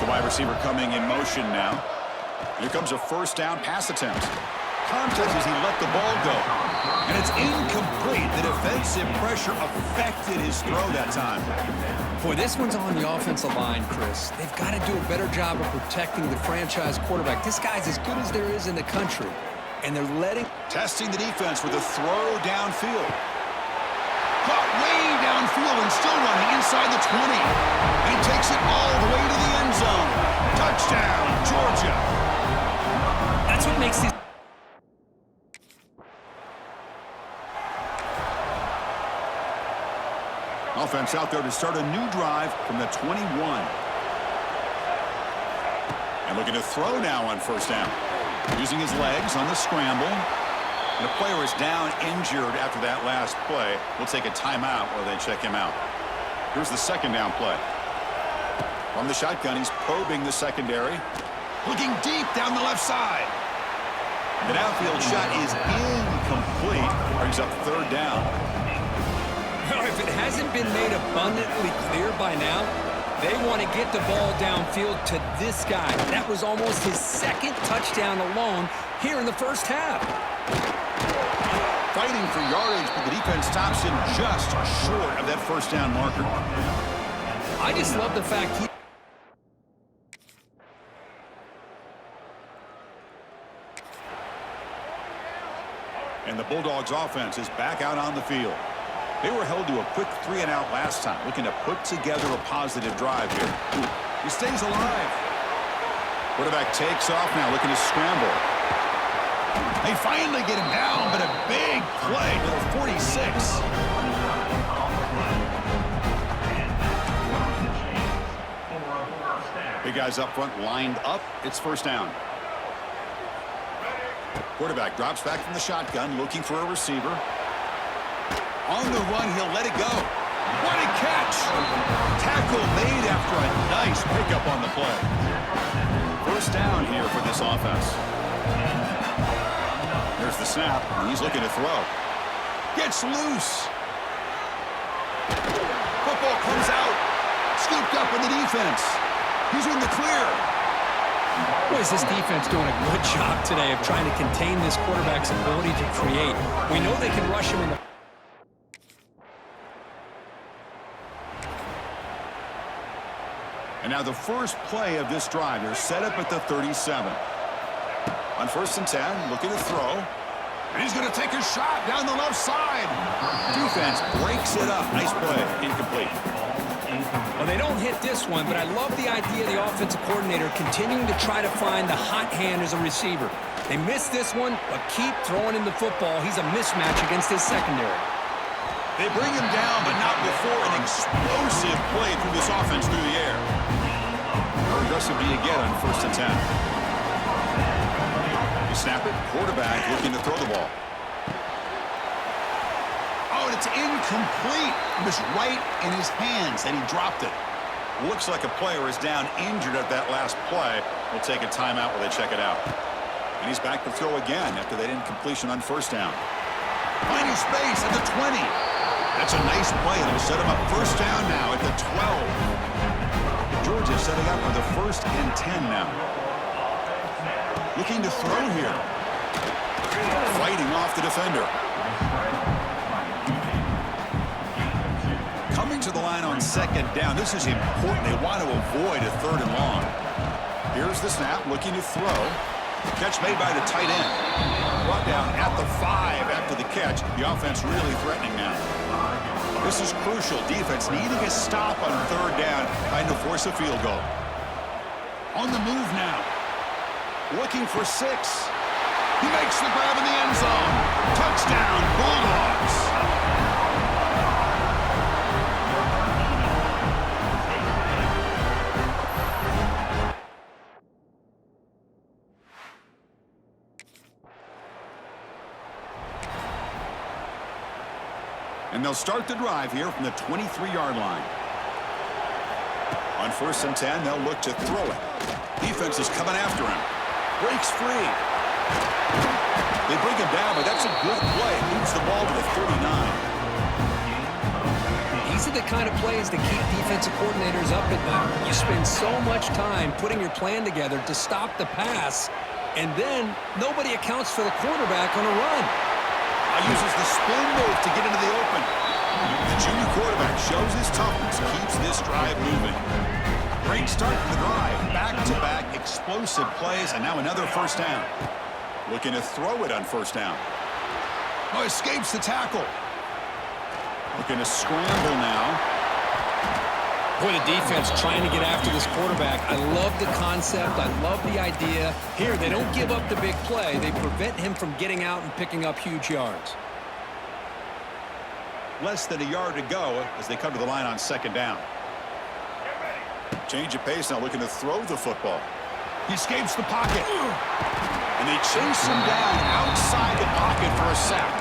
The wide receiver coming in motion now. Here comes a first down pass attempt. Contest as he let the ball go. And it's incomplete. The defensive pressure affected his throw that time. Boy, this one's on the offensive line, Chris. They've got to do a better job of protecting the franchise quarterback. This guy's as good as there is in the country. And they're letting... Testing the defense with a throw downfield. Caught way downfield and still running inside the 20. And he takes it all the way to the end zone. Touchdown, Georgia. That's what makes these... Offense out there to start a new drive from the 21. And looking to throw now on first down. Using his legs on the scramble. And the player is down injured after that last play. We'll take a timeout while they check him out. Here's the second down play. From the shotgun, he's probing the secondary. Looking deep down the left side. The downfield shot is incomplete. Brings up third down. If it hasn't been made abundantly clear by now, they want to get the ball downfield to this guy. That was almost his second touchdown alone here in the first half. Fighting for yardage, but the defense stops him just short of that first down marker. I just love the fact he... And the Bulldogs offense is back out on the field. They were held to a quick 3-and-out last time, looking to put together a positive drive here. He stays alive. Quarterback takes off now, looking to scramble. They finally get him down, but a big play to the 46. Big guys up front lined up. It's first down. Quarterback drops back from the shotgun, looking for a receiver. On the run, he'll let it go. What a catch! Tackle made after a nice pickup on the play. First down here for this offense. There's the snap, and he's looking to throw. Gets loose. Football comes out. Scooped up in the defense. He's in the clear. Boy, is this defense doing a good job today of trying to contain this quarterback's ability to create. We know they can rush him in the... And now the first play of this drive. They're set up at the 37. On first and 10, looking to throw. And he's going to take a shot down the left side. Defense breaks it up. Nice play. Incomplete. Well, they don't hit this one, but I love the idea of the offensive coordinator continuing to try to find the hot hand as a receiver. They missed this one, but keep throwing him the football. He's a mismatch against his secondary. They bring him down, but not before an explosive play through this offense through the air. How aggressive do you get on first and 10? You snap it, quarterback looking to throw the ball. Oh, and it's incomplete. It was right in his hands, and he dropped it. Looks like a player is down injured at that last play. We'll take a timeout while they check it out. And he's back to throw again after that incompletion on first down. Finding space at the 20. That's a nice play. It'll set him up first down now at the 12. Georgia setting up for the first and 10 now. Looking to throw here. Fighting off the defender. Coming to the line on second down. This is important. They want to avoid a third and long. Here's the snap. Looking to throw. Catch made by the tight end. Brought down at the 5 after the catch. The offense really threatening now. This is crucial. Defense needing a stop on third down, trying to force a field goal. On the move now. Looking for 6. He makes the grab in the end zone. Touchdown, Bulldogs. And they'll start the drive here from the 23-yard line. On first and 10, they'll look to throw it. Defense is coming after him. Breaks free. They bring him down, but that's a good play. Moves the ball to the 39. He's These are the kind of plays that keep defensive coordinators up at night. You spend so much time putting your plan together to stop the pass, and then nobody accounts for the quarterback on a run. Uses the spin move to get into the open. The junior quarterback shows his toughness, keeps this drive moving. Great start to the drive. Back-to-back explosive plays, and now another first down. Looking to throw it on first down. Oh, escapes the tackle. Looking to scramble now. Boy, the defense trying to get after this quarterback. I love the concept. I love the idea. Here, they don't give up the big play. They prevent him from getting out and picking up huge yards. Less than a yard to go as they come to the line on second down. Change of pace now, looking to throw the football. He escapes the pocket. And they chase him down outside the pocket for a sack.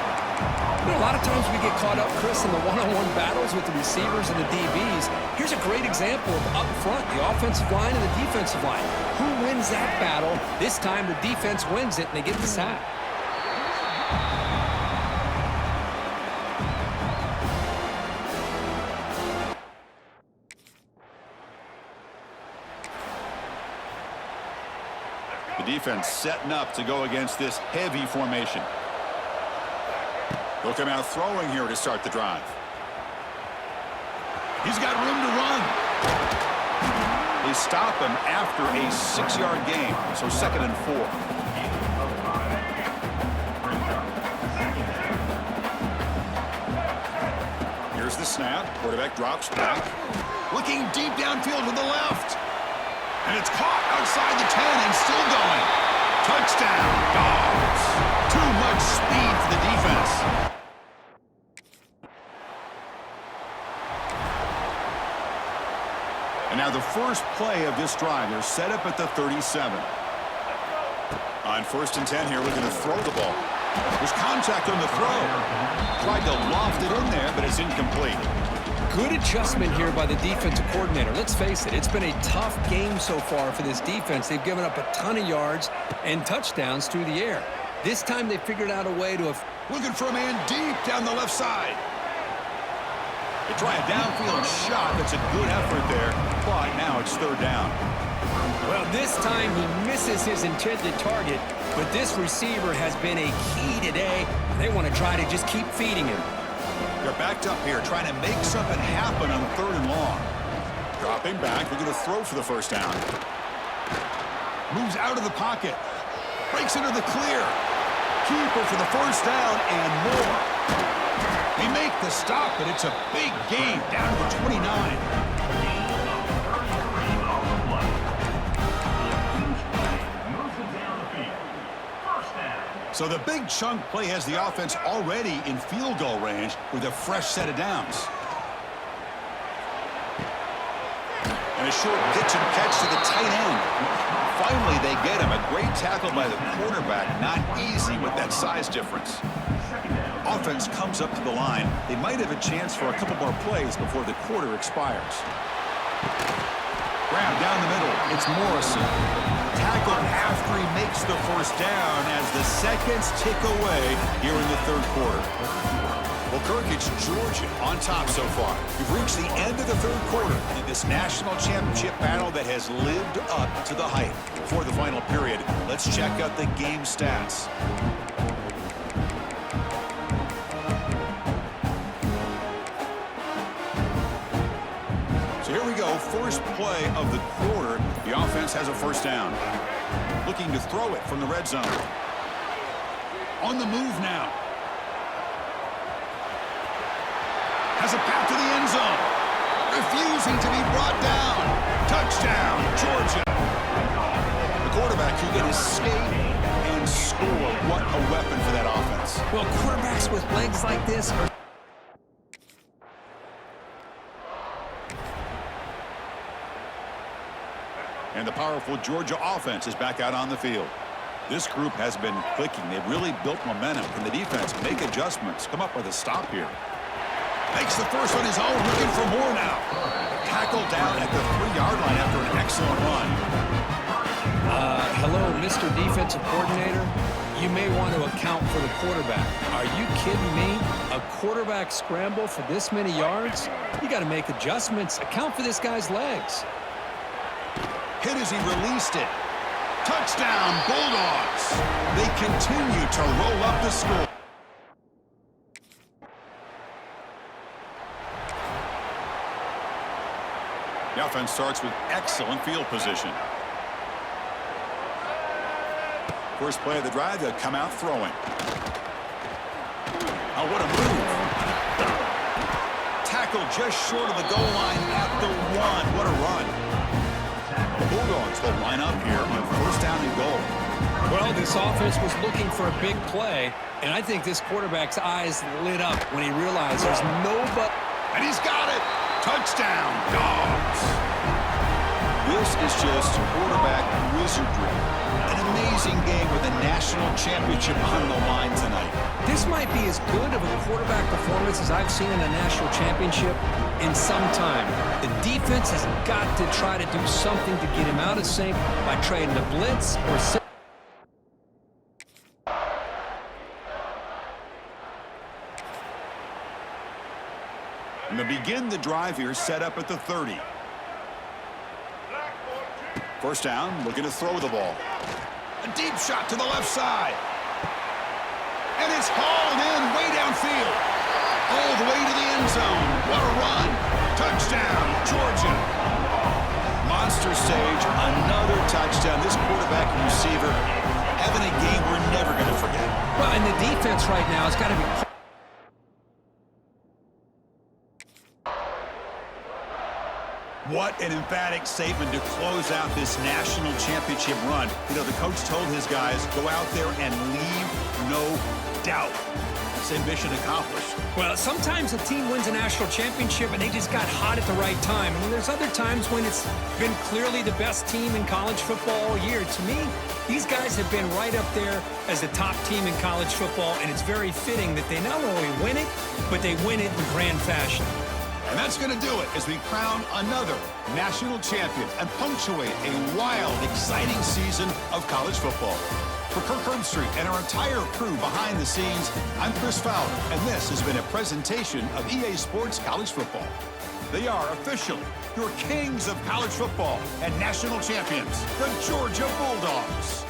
You know, a lot of times we get caught up, Chris, in the one-on-one battles with the receivers and the DBs. Here's a great example of up front, the offensive line and the defensive line. Who wins that battle? This time the defense wins it, and they get the sack. The defense setting up to go against this heavy formation. They'll come out throwing here to start the drive. He's got room to run. They stop him after a 6-yard gain, so 2nd and 4. Here's the snap. Quarterback drops back. Looking deep downfield to the left. And it's caught outside the 10 and still going. Touchdown, Dogs. Too much speed for the defense. And now the first play of this drive. They're set up at the 37. On 1st and 10 here, looking to throw the ball. There's contact on the throw. Tried to loft it in there, but it's incomplete. Good adjustment here by the defensive coordinator. Let's face it, it's been a tough game so far for this defense. They've given up a ton of yards and touchdowns through the air. This time they figured out a way to... Looking for a man deep down the left side. They try a downfield shot. That's a good effort there, but now it's 3rd down. Well, this time he misses his intended target, but this receiver has been a key today. They want to try to just keep feeding him. They're backed up here, trying to make something happen on 3rd and long. Dropping back, they're going to throw for the first down. Moves out of the pocket. Breaks into the clear. Keeper for the first down and more. They make the stop, but it's a big gain down to the 29. So the big chunk play has the offense already in field goal range with a fresh set of downs. And a short ditch and catch to the tight end. Finally, they get him. A great tackle by the quarterback. Not easy with that size difference. Offense comes up to the line. They might have a chance for a couple more plays before the quarter expires. Grab down the middle. It's Morrison. Tackled after he makes the first down as the seconds tick away here in the 3rd quarter. Well, Kirk, it's Georgia on top so far. We've reached the end of the 3rd quarter in this national championship battle that has lived up to the hype. Before the final period, let's check out the game stats. So here we go, first play of the quarter. The offense has a first down. Looking to throw it from the red zone. On the move now. Has a path to the end zone. Refusing to be brought down. Touchdown, Georgia. The quarterback who can escape and score. What a weapon for that offense. Well, quarterbacks with legs like this are... And the powerful Georgia offense is back out on the field. This group has been clicking. They've really built momentum. Can the defense make adjustments? Come up with a stop here. Makes the first on his own, looking for more now. Tackled down at the 3-yard line after an excellent run. Hello, Mr. Defensive Coordinator. you may want to account for the quarterback. Are you kidding me? A quarterback scramble for this many yards? You got to make adjustments. Account for this guy's legs. Hit as he released it. Touchdown, Bulldogs. They continue to roll up the score. The offense starts with excellent field position. First play of the drive, they'll come out throwing. Oh, what a move. Tackle just short of the goal line at the 1. What a run. The Bulldogs will line up here on first down and goal. Well, this offense was looking for a big play, and I think this quarterback's eyes lit up when he realized there's nobody. And he's got it. Touchdown, Dogs. This is just quarterback wizardry. An amazing game with a national championship on the line tonight. This might be as good of a quarterback performance as I've seen in a national championship in some time. The defense has got to try to do something to get him out of sync by trading the blitz or and to begin the drive here, set up at the 30. First down, looking to throw the ball. A deep shot to the left side. And it's hauled in way downfield. All the way to the end zone. What a run. Touchdown, Georgia. Monster stage, another touchdown. This quarterback and receiver having a game we're never going to forget. well, and the defense right now has got to be. What an emphatic statement to close out this national championship run. You know, the coach told his guys, go out there and leave no doubt. It's mission accomplished. Well, sometimes a team wins a national championship and they just got hot at the right time. And then there's other times when it's been clearly the best team in college football all year. To me, these guys have been right up there as the top team in college football, and it's very fitting that they not only win it, but they win it in grand fashion. And that's going to do it as we crown another national champion and punctuate a wild, exciting season of college football. For Kirk Herbstreit and our entire crew behind the scenes, I'm Chris Fowler, and this has been a presentation of EA Sports College Football. They are officially your kings of college football and national champions, the Georgia Bulldogs.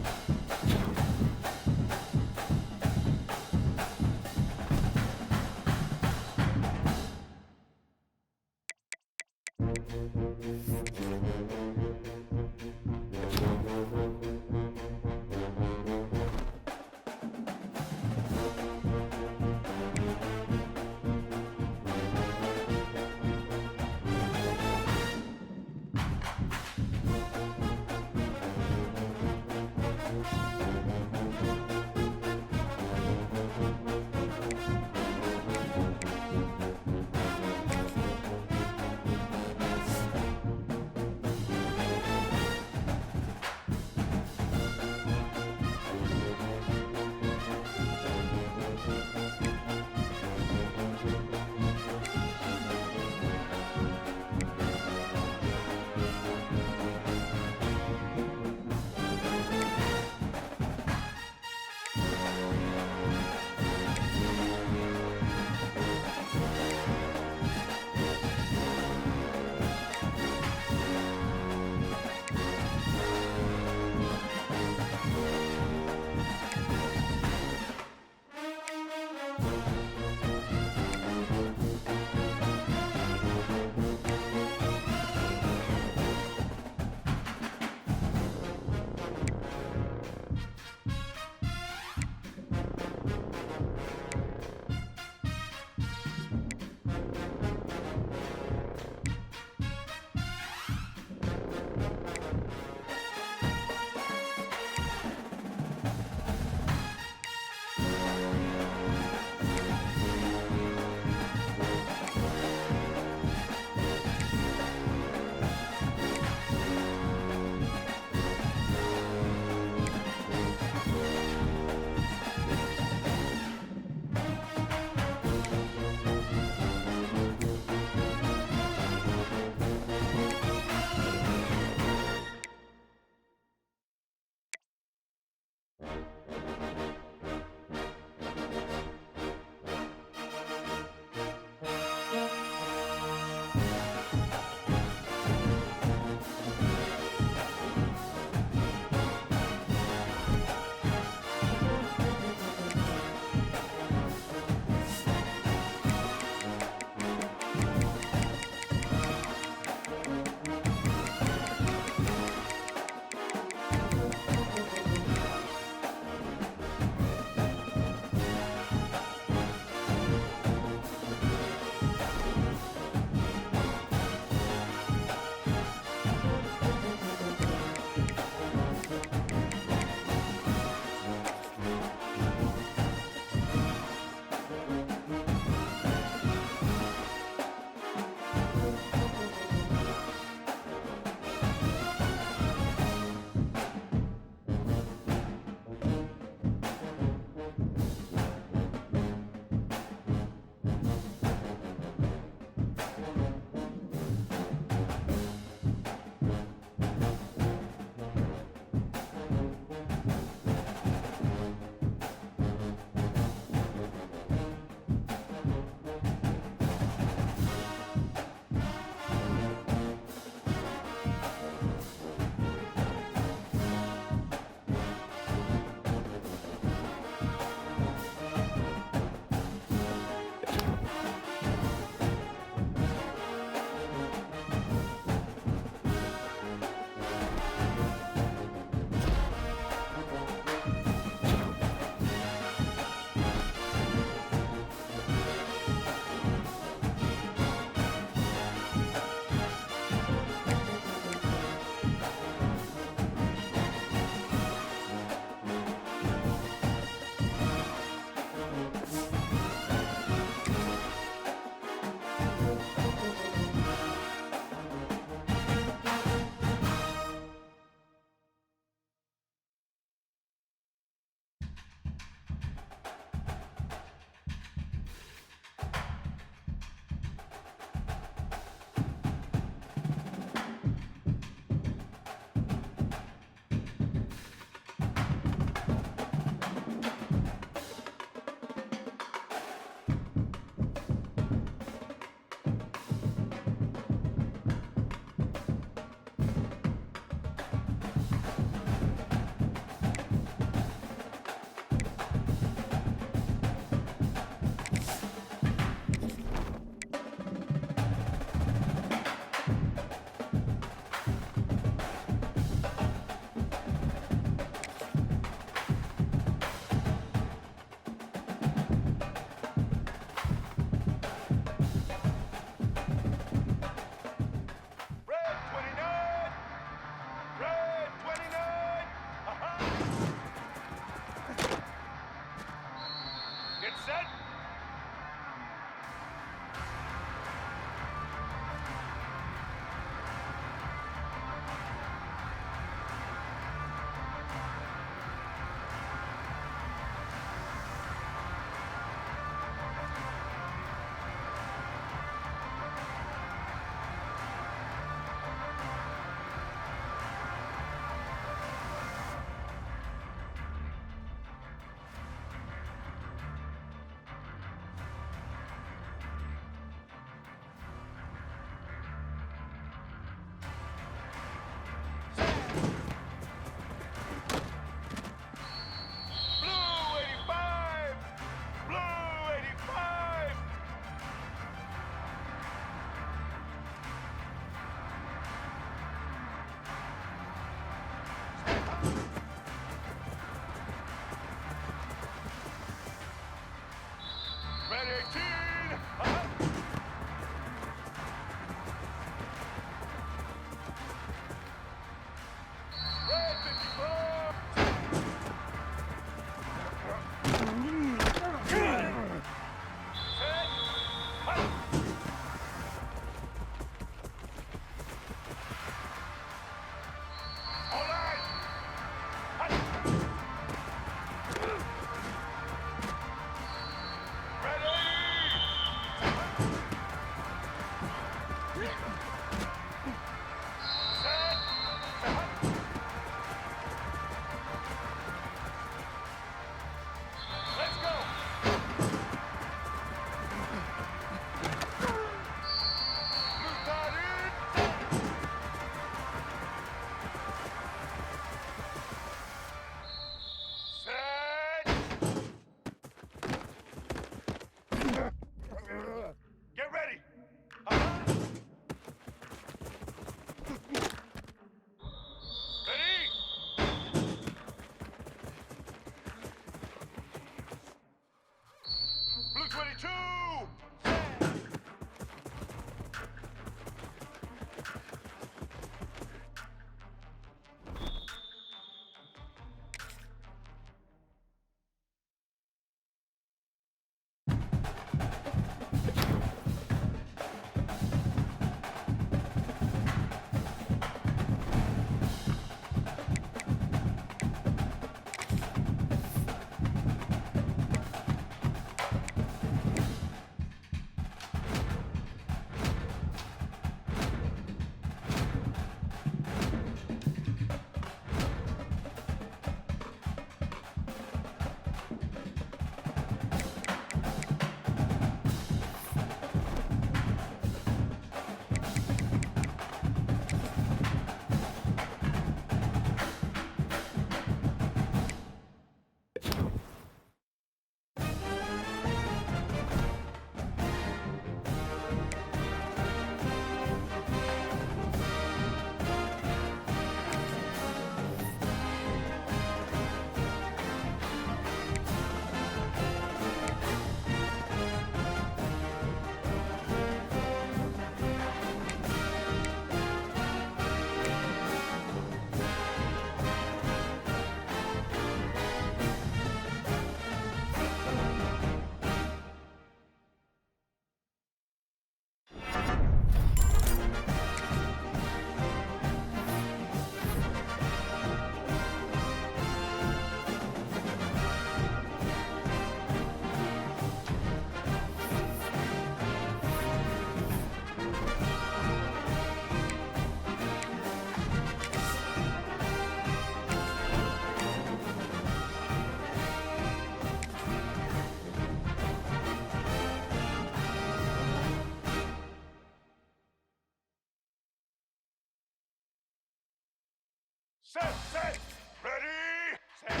Set. Ready. Set.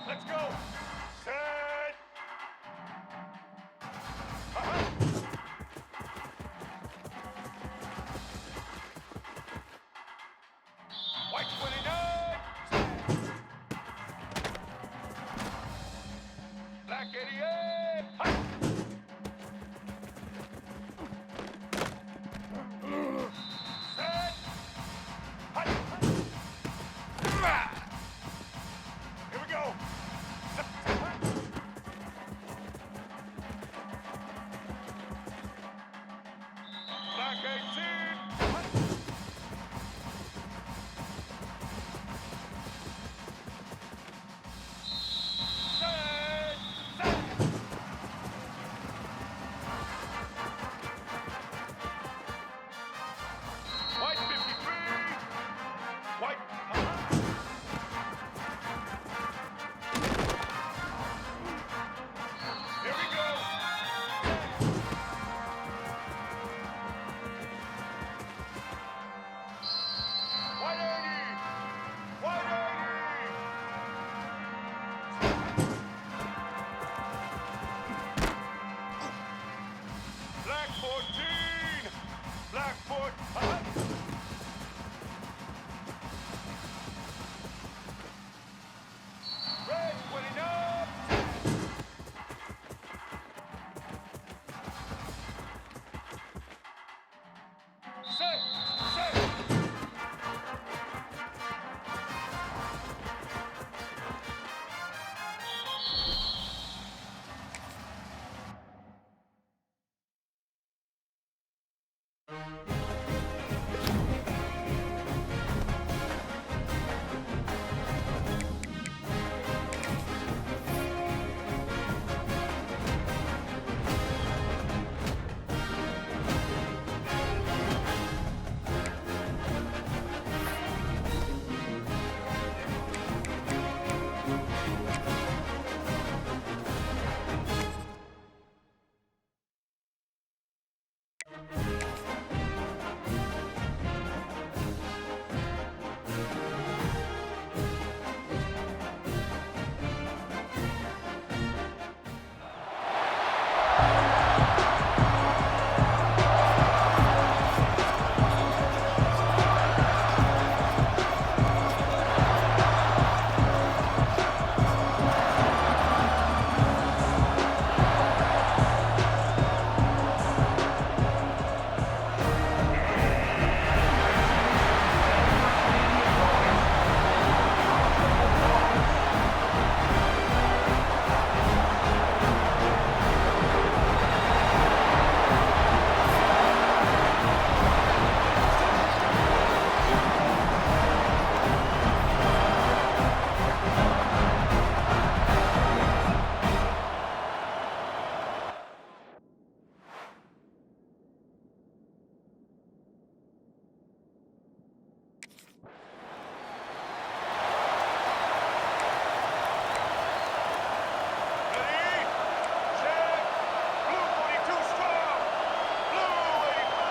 Let's go. Set. White 29. Black 88. Set. Here we go. Black 18. White 53. White. Here we go. White 80. White 80. Black 14. Black 14. Red 29. Set.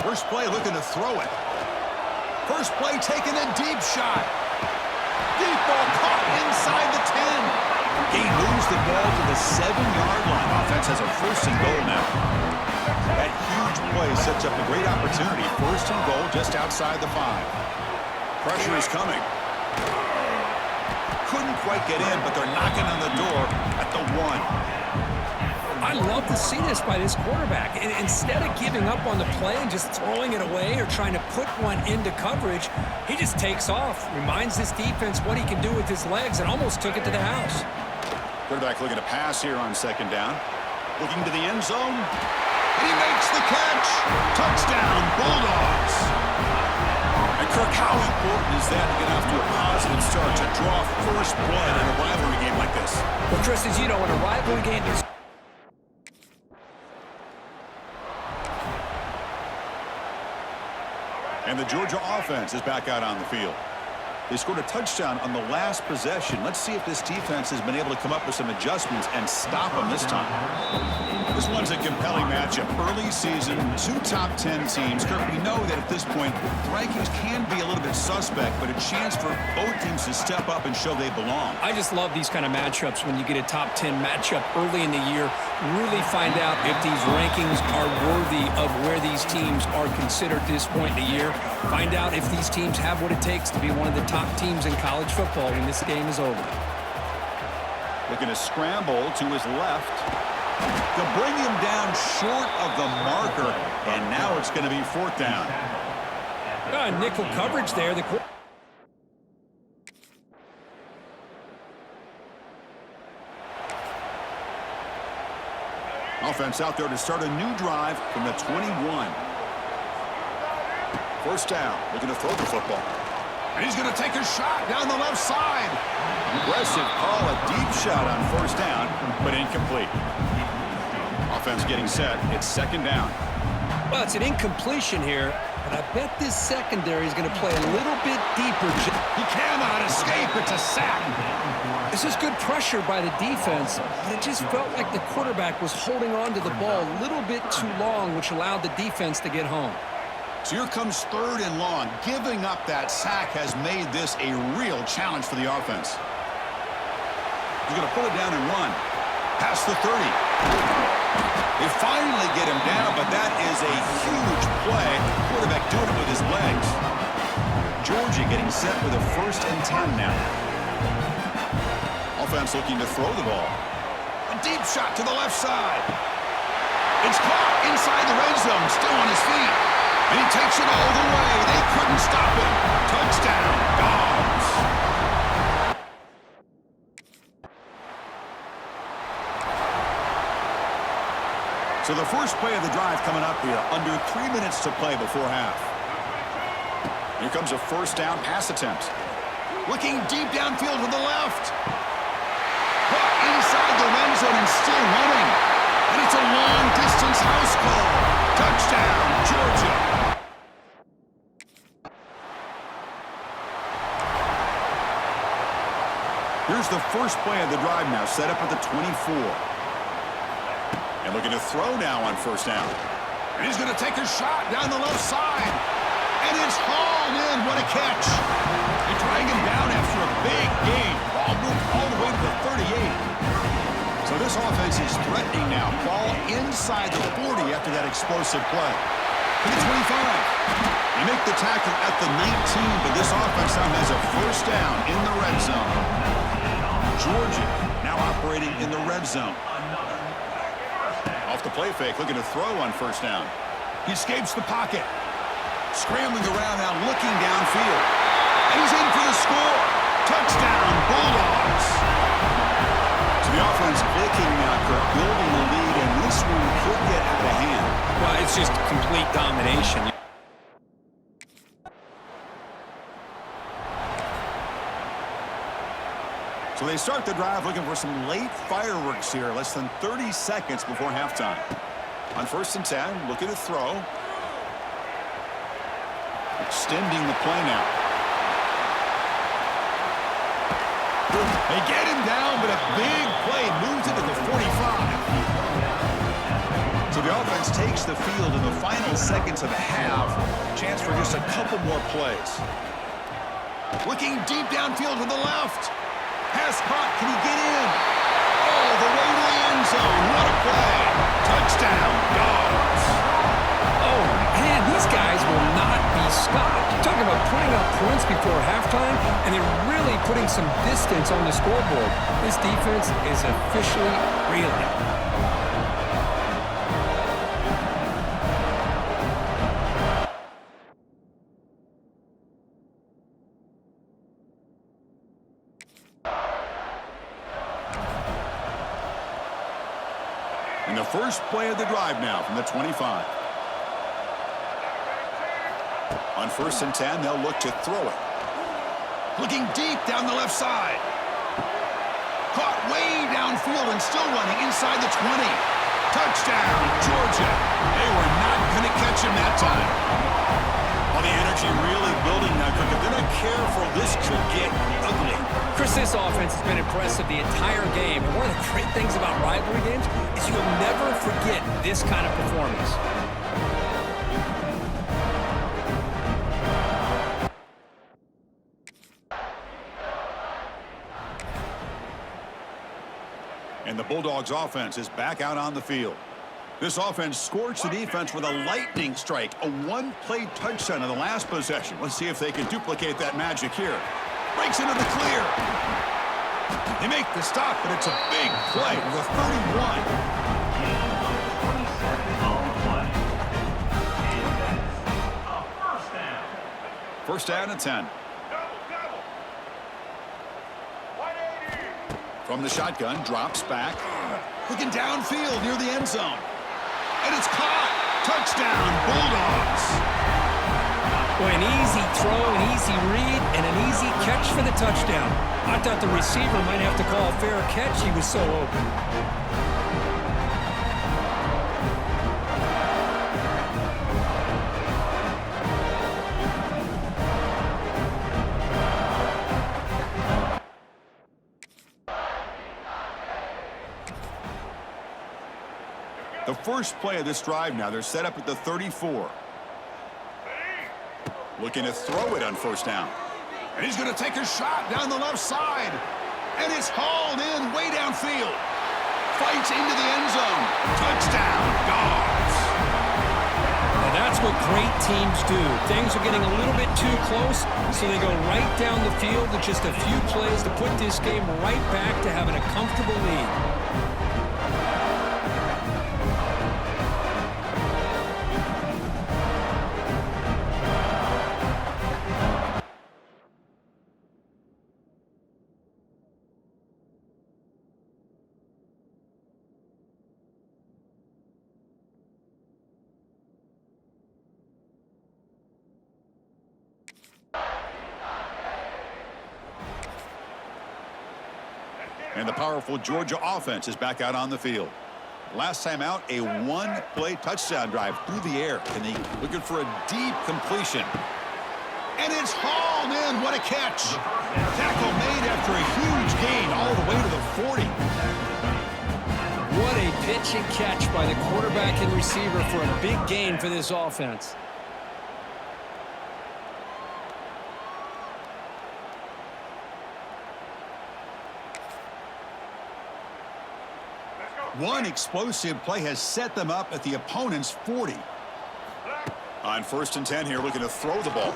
First play looking to throw it. First play taking a deep shot. Deep ball caught inside the 10. He moves the ball to the 7-yard line. Offense has a first and goal now. That huge play sets up a great opportunity. First and goal just outside the 5. Pressure is coming. Couldn't quite get in, but they're knocking on the door at the 1. I love to see this by this quarterback. And instead of giving up on the play and just throwing it away or trying to put one into coverage, he just takes off, reminds this defense what he can do with his legs, and almost took it to the house. Quarterback looking to pass here on second down. Looking to the end zone. And he makes the catch. Touchdown, Bulldogs. And Kirk, how important is that to get off to a positive start to draw first blood in a rivalry game like this? Well, Chris, as you know, in a rivalry game, there's and the Georgia offense is back out on the field. They scored a touchdown on the last possession. Let's see if this defense has been able to come up with some adjustments and stop them this time. This one's a compelling matchup. Early season, two top 10 teams. Kirk, we know that at this point, the rankings can be a little bit suspect, but a chance for both teams to step up and show they belong. I just love these kind of matchups when you get a top 10 matchup early in the year. Really find out if these rankings are worthy of where these teams are considered at this point in the year. Find out if these teams have what it takes to be one of the top teams in college football when this game is over. Looking to scramble to his left. To bring him down short of the marker, and now it's going to be 4th down. Nickel coverage there. Offense out there to start a new drive from the 21. 1st down, looking to throw the football. And he's going to take a shot down the left side. Aggressive call, a deep shot on 1st down, but incomplete. Offense getting set. It's 2nd down. Well, it's an incompletion here, but I bet this secondary is going to play a little bit deeper. He cannot escape. It's a sack. This is good pressure by the defense, but it just felt like the quarterback was holding on to the ball a little bit too long, which allowed the defense to get home. So here comes 3rd and long. Giving up that sack has made this a real challenge for the offense. He's going to pull it down and run. Past the 30. They finally get him down, but that is a huge play. Quarterback doing it with his legs. Georgia getting set with a 1st and 10 now. Offense looking to throw the ball. A deep shot to the left side. It's caught inside the red zone, still on his feet. And he takes it all the way. They couldn't stop him. Touchdown, Dogs. So the first play of the drive coming up here. Under 3 minutes to play before half. Here comes a 1st down pass attempt. Looking deep downfield to the left. Caught inside the red zone and still running. And it's a long-distance house call. Touchdown, Georgia. Here's the first play of the drive now, set up at the 24. And looking to throw now on 1st down. And he's going to take a shot down the left side. And it's hauled in. What a catch. They drag him down after a big gain. Ball moved all the way to the 38. So this offense is threatening now. Ball inside the 40 after that explosive play. To the 25. They make the tackle at the 19, but this offense now has a 1st down in the red zone. Georgia now operating in the red zone. Off the play fake, looking to throw on 1st down. He escapes the pocket. Scrambling around now, looking downfield. And he's in for the score. Touchdown, Bulldogs. So the offense looking for building the lead, and this one could get out of hand. Well, it's just complete domination. So they start the drive looking for some late fireworks here, less than 30 seconds before halftime. On 1st and 10, looking to throw. Extending the play now. They get him down, but a big play moves it to the 45. So the offense takes the field in the final seconds of the half. Chance for just a couple more plays. Looking deep downfield to the left. Pass caught. Can he get in? All the way to the end zone. What a play. Touchdown, Dogs. Oh, man, these guys will not be stopped. You're talking about putting up points before halftime, and they're really putting some distance on the scoreboard. This defense is officially reeling. And the first play of the drive now from the 25. On 1st and 10, they'll look to throw it. Looking deep down the left side. Caught way downfield and still running inside the 20. Touchdown, Georgia. They were not going to catch him that time. Well, the energy really building now, Cook. If they're not careful, this could get ugly. Chris, this offense has been impressive the entire game. And one of the great things about rivalry games is you'll never forget get this kind of performance. And the Bulldogs offense is back out on the field. This offense scorched the defense with a lightning strike, a one-play touchdown in the last possession. Let's see if they can duplicate that magic here. Breaks into the clear. They make the stop, but it's a big play with a 31. First down and 10. From the shotgun, drops back. Looking downfield near the end zone. And it's caught. Touchdown, Bulldogs. Boy, an easy throw, an easy read, and an easy catch for the touchdown. I thought the receiver might have to call a fair catch. He was so open. The first play of this drive now, they're set up at the 34. Looking to throw it on first down. And he's going to take a shot down the left side. And it's hauled in way downfield. Fights into the end zone. Touchdown, Dogs. Now that's what great teams do. Things are getting a little bit too close, so they go right down the field with just a few plays to put this game right back to having a comfortable lead. And the powerful Georgia offense is back out on the field. Last time out, a one-play touchdown drive through the air. And they looking for a deep completion. And it's hauled in. What a catch. Tackle made after a huge gain all the way to the 40. What a pitch and catch by the quarterback and receiver for a big gain for this offense. One explosive play has set them up at the opponent's 40. On first and 10 here, looking to throw the ball.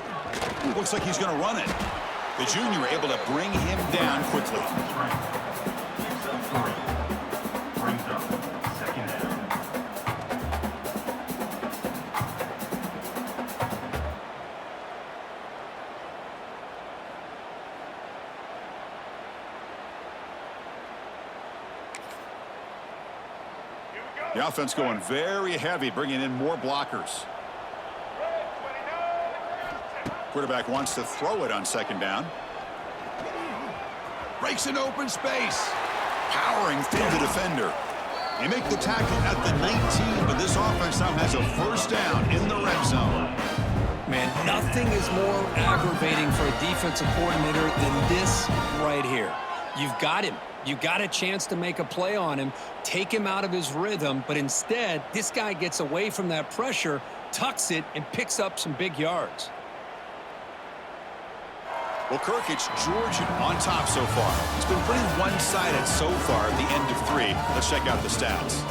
Looks like he's going to run it. The junior able to bring him down quickly. The offense going very heavy, bringing in more blockers. Quarterback wants to throw it on second down. Breaks an open space. Powering through the defender. They make the tackle at the 19, but this offense now has a first down in the red zone. Man, nothing is more aggravating for a defensive coordinator than this right here. You've got him. You got a chance to make a play on him, take him out of his rhythm, but instead, this guy gets away from that pressure, tucks it, and picks up some big yards. Well, Kirk, it's Georgia on top so far. It's been pretty one-sided so far at the end of 3. Let's check out the stats.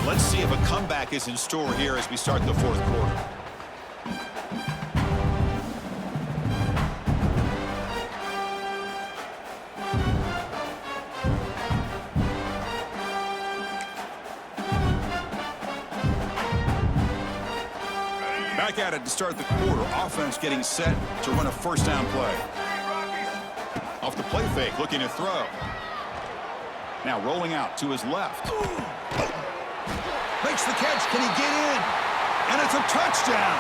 Let's see if a comeback is in store here as we start the fourth quarter. Back at it to start the quarter. Offense getting set to run a first down play. Off the play fake, looking to throw. Now rolling out to his left. Makes the catch. Can he get in? And it's a touchdown.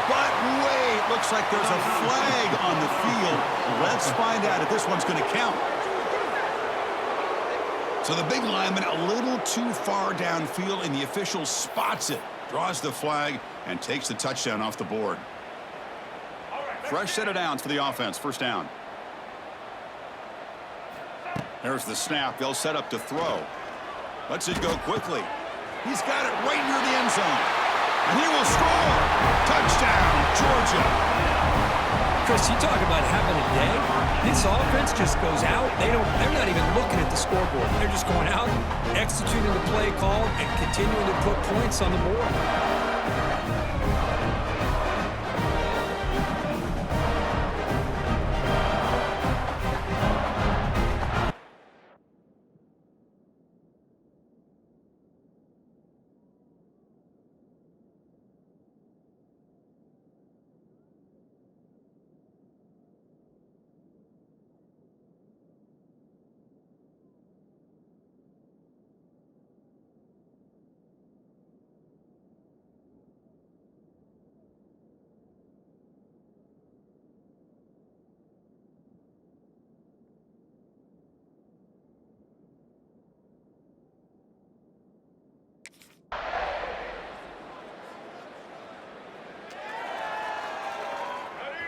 But wait, looks like there's a flag on the field. Let's find out if this one's going to count. So the big lineman a little too far downfield, and the official spots it, draws the flag, and takes the touchdown off the board. fresh set of downs for the offense. First down. There's the snap. They'll set up to throw. Lets it go quickly. He's got it right near the end zone. And he will score. Touchdown, Georgia. Chris, you talk about having a day. This offense just goes out. They're not even looking at the scoreboard. They're just going out, executing the play call, and continuing to put points on the board.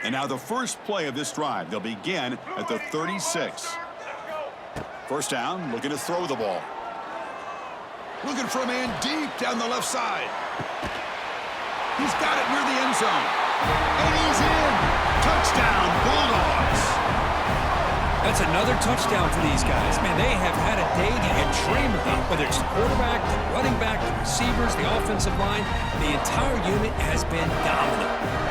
And now the first play of this drive. They'll begin at the 36. First down, looking to throw the ball. Looking for a man deep down the left side. He's got it near the end zone. And he's in. Touchdown, Bulldogs. That's another touchdown for these guys. Man, they have had a day that you dream about. Whether it's the quarterback, the running back, the receivers, the offensive line, the entire unit has been dominant.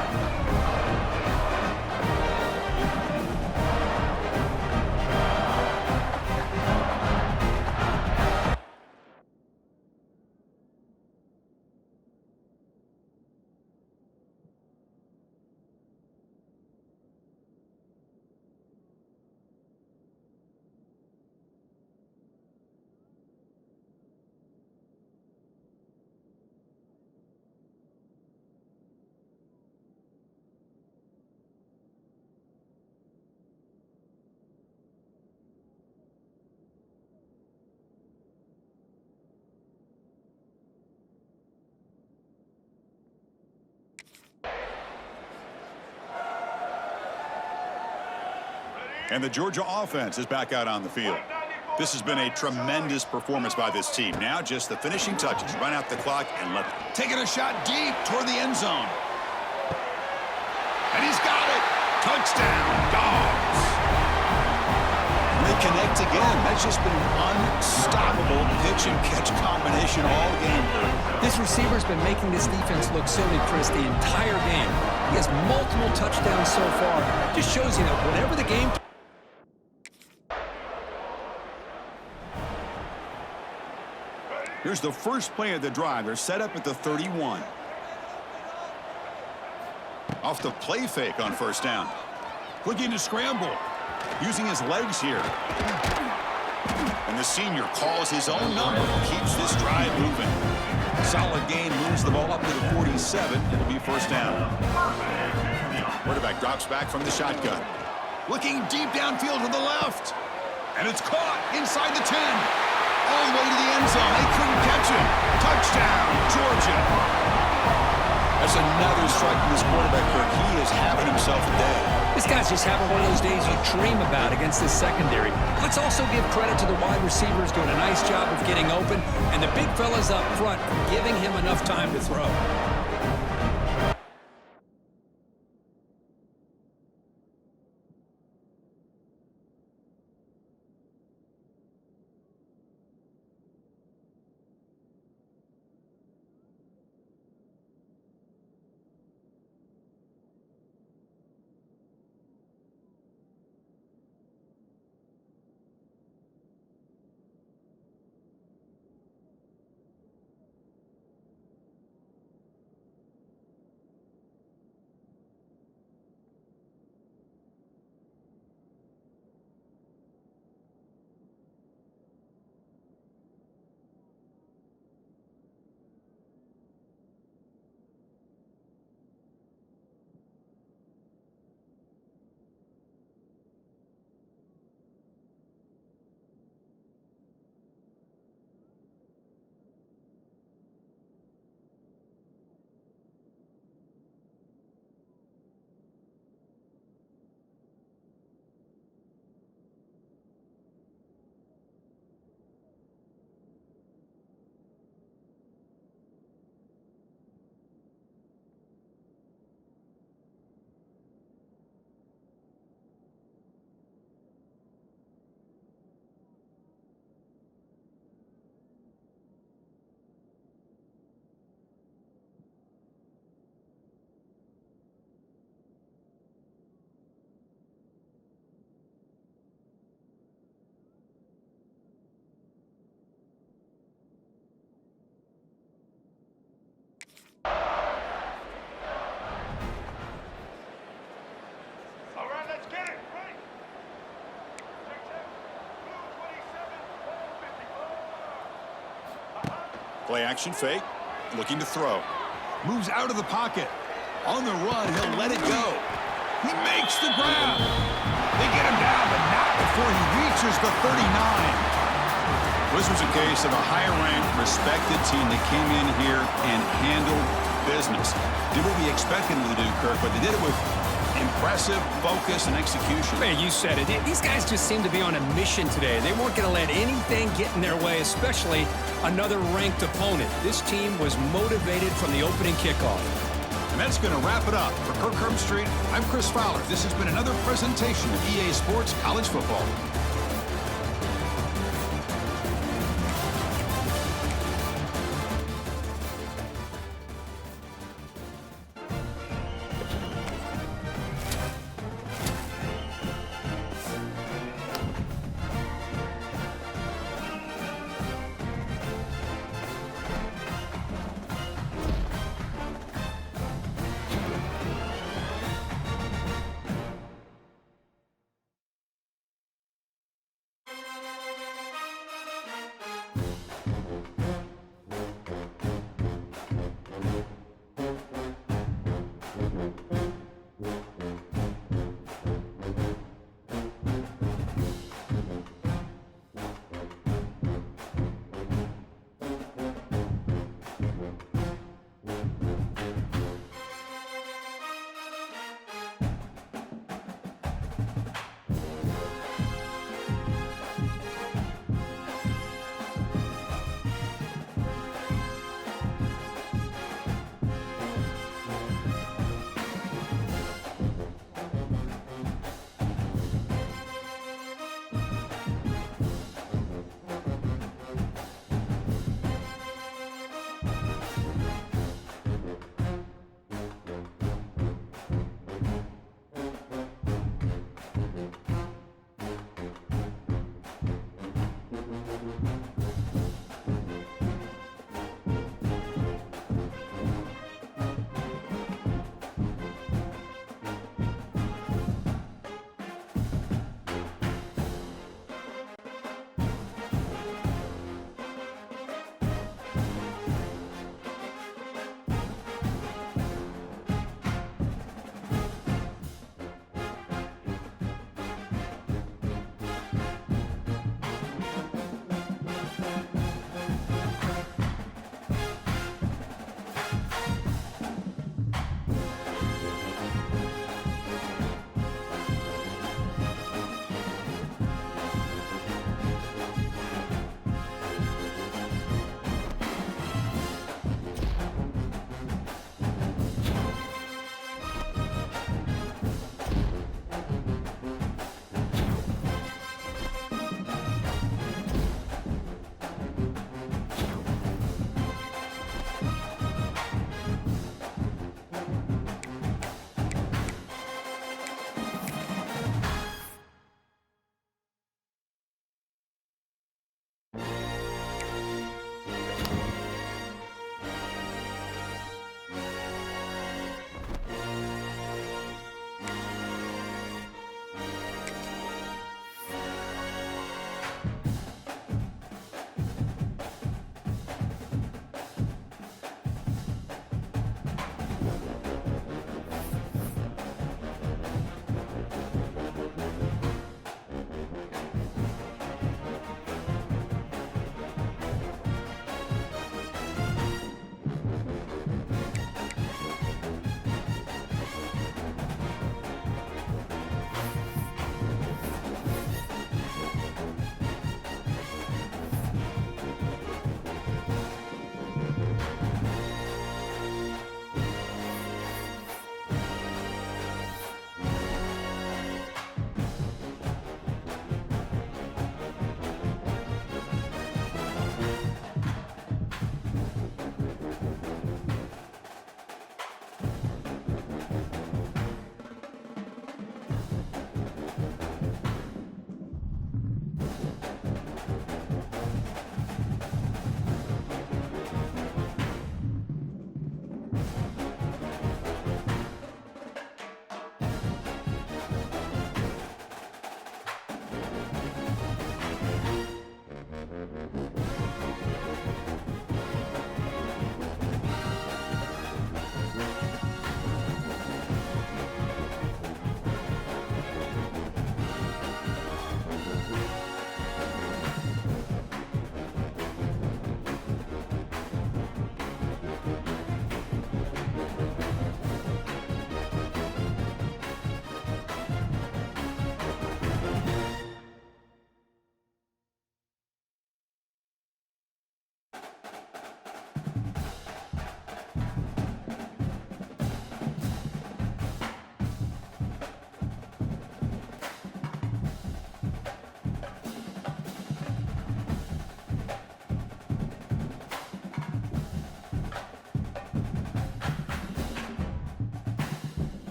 And the Georgia offense is back out on the field. This has been a tremendous performance by this team. Now just the finishing touches. Run out the clock and taking a shot deep toward the end zone. And he's got it. Touchdown, Dogs. They connect again. That's just been an unstoppable pitch and catch combination all game. This receiver's been making this defense look silly, Chris, the entire game. He has multiple touchdowns so far. Just shows you that whatever the game. Here's the first play of the drive. They're set up at the 31. Off the play fake on first down. Looking to scramble. Using his legs here. And the senior calls his own number. Keeps this drive moving. Solid gain, moves the ball up to the 47. It'll be first down. Quarterback drops back from the shotgun. Looking deep downfield to the left. And it's caught inside the 10. All the way to the end zone. They couldn't catch him. Touchdown, Georgia. That's another strike from this quarterback, Kirk. He is having himself a day. This guy's just having one of those days you dream about against this secondary. Let's also give credit to the wide receivers doing a nice job of getting open, and the big fellas up front giving him enough time to throw. Play action fake. Looking to throw. Moves out of the pocket. On the run, he'll let it go. He makes the grab. They get him down, but not before he reaches the 39. This was a case of a higher-ranked, respected team that came in here and handled business. Did what we expected them to do, Kirk, but they did it with impressive focus and execution. Man, you said it. These guys just seem to be on a mission today. They weren't going to let anything get in their way, especially another ranked opponent. This team was motivated from the opening kickoff. And that's going to wrap it up. For Kirk Herbstreit, I'm Chris Fowler. This has been another presentation of EA Sports College Football.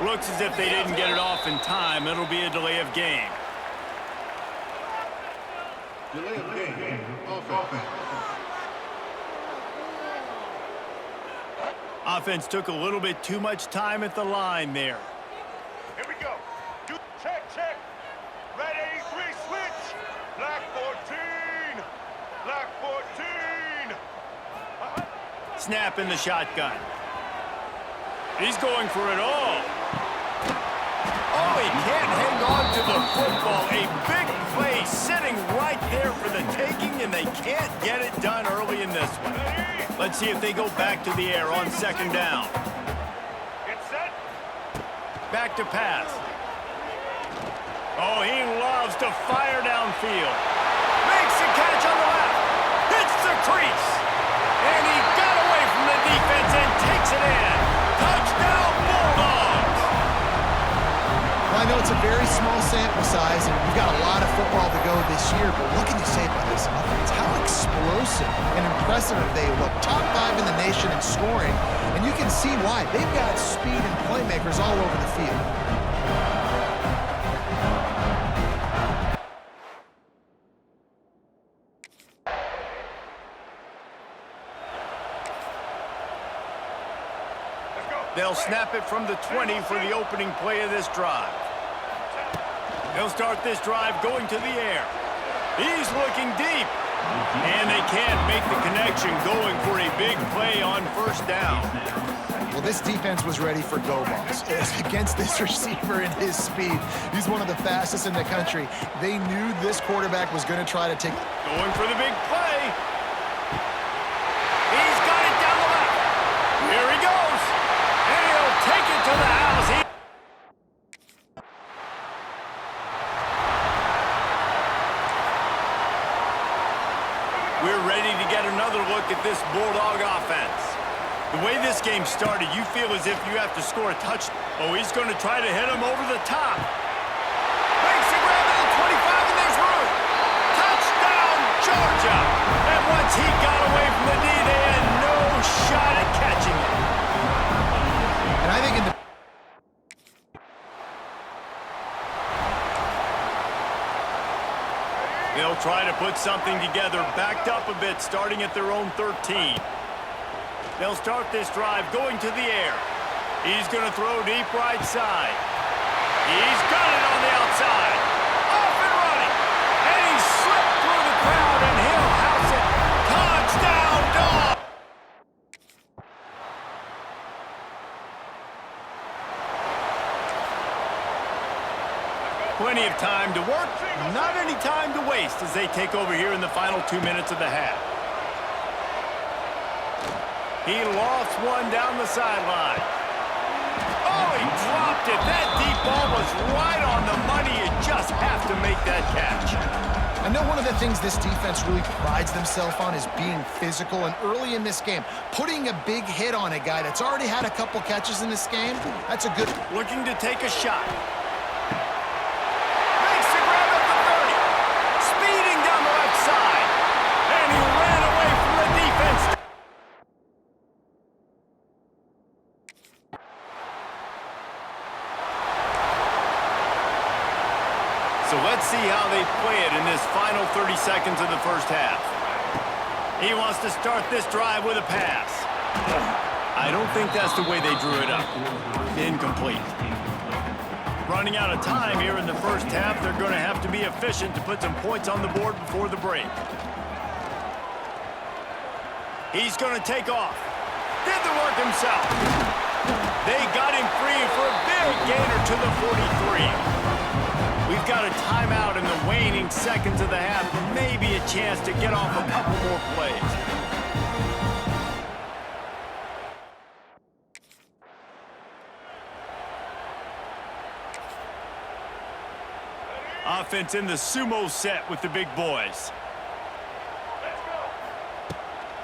Looks as if they didn't get it off in time. It'll be a delay of game. Delay of game. Offense. Offense took a little bit too much time at the line there. Here we go. Check. Red 83, switch. Black 14. Black 14. Snap in the shotgun. He's going for it all. Oh, he can't hang on to the football. A big play sitting right there for the taking, and they can't get it done early in this one. Let's see if they go back to the air on second down. Get set. Back to pass. Oh, he loves to fire downfield. Makes the catch on the left. Hits the crease. And he got away from the defense and takes it in. Touchdown, Bulldogs! Well, I know it's a very small sample size, and we've got a lot of football to go this year, but what can you say about this offense? How explosive and impressive they look. Top 5 in the nation in scoring, and you can see why. They've got speed and playmakers all over the field. They'll snap it from the 20 for the opening play of this drive. They'll start this drive going to the air. He's looking deep. And they can't make the connection, going for a big play on first down. Well, this defense was ready for go balls. Against this receiver and his speed, he's one of the fastest in the country. They knew this quarterback was going to try to take... Going for the big play. He's got it down the left. Here he goes. And he'll take it to the house. We're ready to get another look at this Bulldog offense. The way this game started, you feel as if you have to score a touchdown. Oh, he's going to try to hit him over the top. Makes a grab at the 25, and there's room. Touchdown, Georgia. And once he got away from the knee, they had no shot at catching it. And I think in the... They'll try to put something together, backed up a bit, starting at their own 13. They'll start this drive going to the air. He's going to throw deep right side. He's got it on the outside. Off and running. And he slipped through the crowd, and he'll house it. Touchdown, Dog! Plenty of time to work, not any time to waste as they take over here in the final 2 minutes of the half. He lost one down the sideline. Oh, he dropped it. That deep ball was right on the money. You just have to make that catch. I know one of the things this defense really prides themselves on is being physical, and early in this game, putting a big hit on a guy that's already had a couple catches in this game, that's a good... Looking to take a shot. Makes the grab at the 30. Speeding down the left side. And he ran away from the defense. So let's see how they play it in this final 30 seconds of the first half. He wants to start this drive with a pass. I don't think that's the way they drew it up. Incomplete. Running out of time here in the first half, they're going to have to be efficient to put some points on the board before the break. He's going to take off. Did the work himself. They got him free for a big gainer to the 43. We've got a timeout in the waning seconds of the half. Maybe a chance to get off a couple more plays. Offense in the sumo set with the big boys.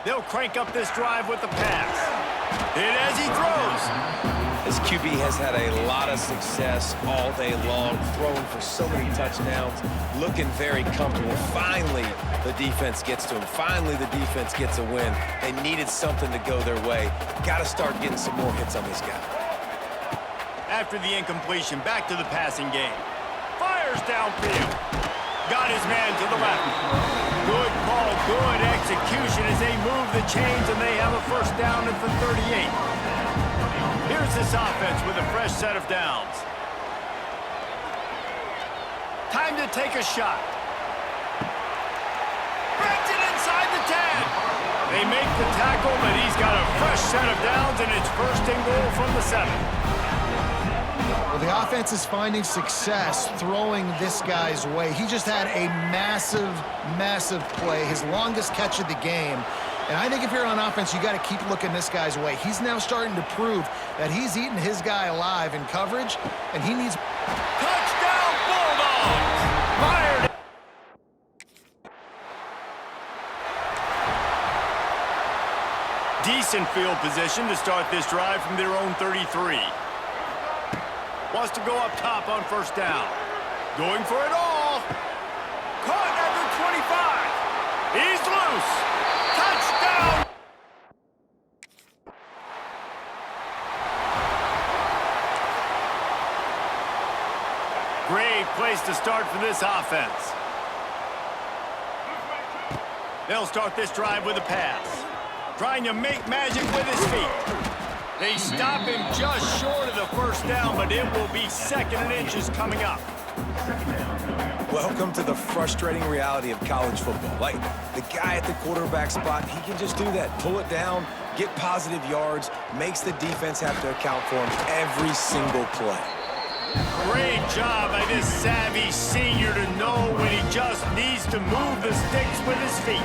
They'll crank up this drive with the pass. Hit as he throws. This QB has had a lot of success all day long, throwing for so many touchdowns, looking very comfortable. Finally, the defense gets to him. Finally, the defense gets a win. They needed something to go their way. Got to start getting some more hits on this guy. after the incompletion. Back to the passing game. Fires downfield. Got his man to the left. Good call, good execution as they move the chains, and they have a first down at the 38. Here's this offense with a fresh set of downs. Time to take a shot. Brings it inside the 10. They make the tackle, but he's got a fresh set of downs, and it's first and goal from the 7. Well, the offense is finding success throwing this guy's way. He just had a massive, massive play, his longest catch of the game. And I think if you're on offense, you got to keep looking this guy's way. He's now starting to prove that he's eating his guy alive in coverage, and he needs... Touchdown, Bulldogs! Fired. Decent field position to start this drive from their own 33. Wants to go up top on first down. Going for it all. Caught at the 25. He's loose. Touchdown. Great place to start for this offense. They'll start this drive with a pass. Trying to make magic with his feet. They stop him just short of the first down, but it will be 2nd and inches coming up. Welcome to the frustrating reality of college football. Like, the guy at the quarterback spot, he can just do that. Pull it down, get positive yards, makes the defense have to account for him every single play. Great job by this savvy senior to know when he just needs to move the sticks with his feet.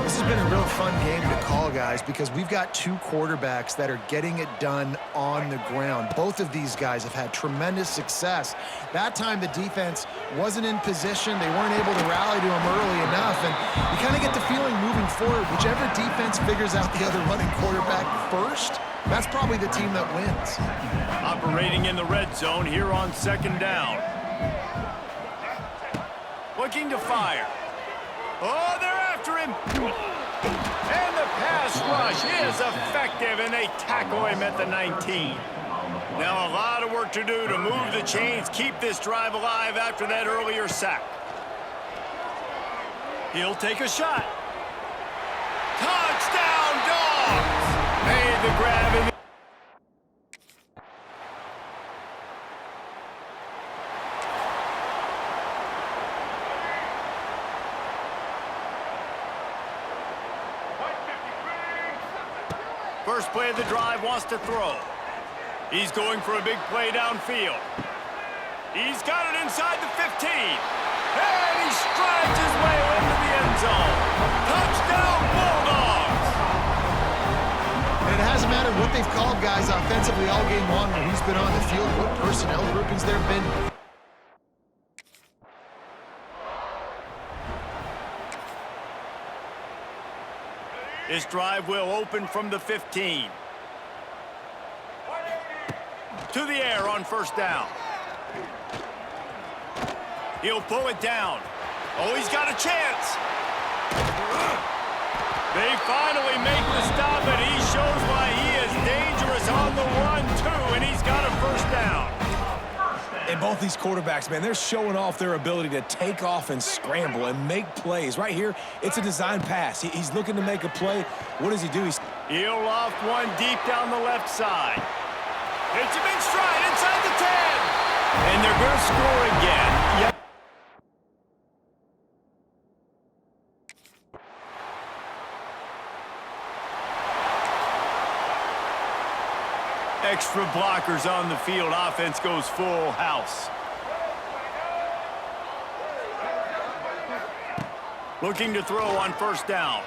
This has been a real fun game to call, guys, because we've got two quarterbacks that are getting it done on the ground. Both of these guys have had tremendous success. That time, the defense wasn't in position. They weren't able to rally to him early enough, and you kind of get the feeling moving forward, whichever defense figures out the other running quarterback first, that's probably the team that wins. Operating in the red zone here on 2nd down. Looking to fire. Oh, they're after him. And the pass rush is effective, and they tackle him at the 19. Now a lot of work to do to move the chains, keep this drive alive after that earlier sack. He'll take a shot. Touchdown, Dogs! Made the grab in. First play of the drive, wants to throw. He's going for a big play downfield. He's got it inside the 15. And he strides his way into the end zone. Touchdown, Bulldogs! And it hasn't mattered what they've called, guys, offensively all game long when he's been on the field, what personnel groupings there have been. This drive will open from the 15. To the air on first down. He'll pull it down. Oh, he's got a chance. They finally make the stop, and he shows why he is dangerous on the run, too, and he's got a first down. And both these quarterbacks, man, they're showing off their ability to take off and scramble and make plays. Right here, it's a design pass. He's looking to make a play. What does he do? He'll loft one deep down the left side. It's him in stride inside the 10. And they're going to score again. Yep. Extra blockers on the field. Offense goes full house. Looking to throw on first down.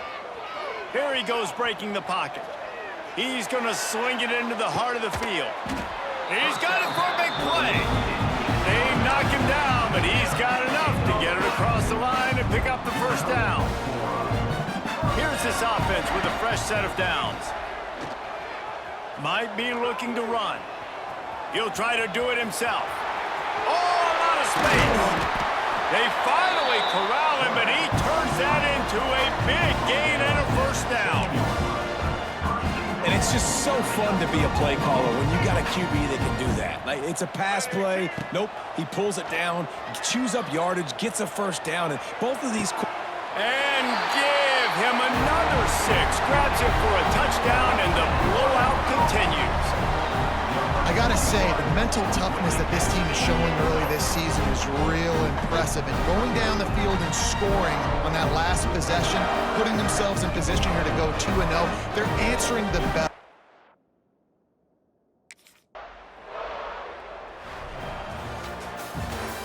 Here he goes breaking the pocket. He's going to sling it into the heart of the field. He's got it for a big play. They knock him down, but he's got enough to get it across the line and pick up the first down. Here's this offense with a fresh set of downs. Might be looking to run. He'll try to do it himself. Oh, a lot of space. They finally corral him, and he turns that into a big gain and a first down. And it's It's just so fun to be a play caller when you got a QB that can do that. Like, it's a pass play. Nope, he pulls it down, chews up yardage, gets a first down, and both of these... And give him another 6. Grabs it for a touchdown, and the blowout continues. I gotta say, the mental toughness that this team is showing early this season is real impressive. And going down the field and scoring on that last possession, putting themselves in position here to go 2-0, they're answering the bell.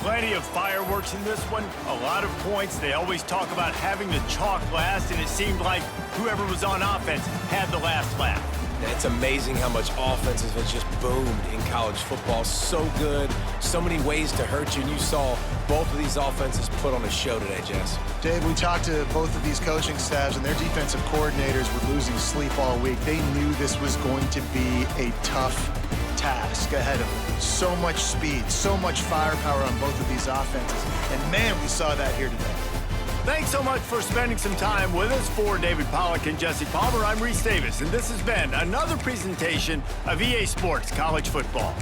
Plenty of fireworks in this one, a lot of points. They always talk about having the chalk last, and it seemed like whoever was on offense had the last laugh. It's amazing how much offenses have just boomed in college football. So good, so many ways to hurt you, and you saw both of these offenses put on a show today, Jess. Dave, we talked to both of these coaching staffs, and their defensive coordinators were losing sleep all week. They knew this was going to be a tough task ahead of them. So much speed, so much firepower on both of these offenses. And man, we saw that here today. Thanks so much for spending some time with us. For David Pollack and Jesse Palmer, I'm Reese Davis, and this has been another presentation of EA Sports College Football.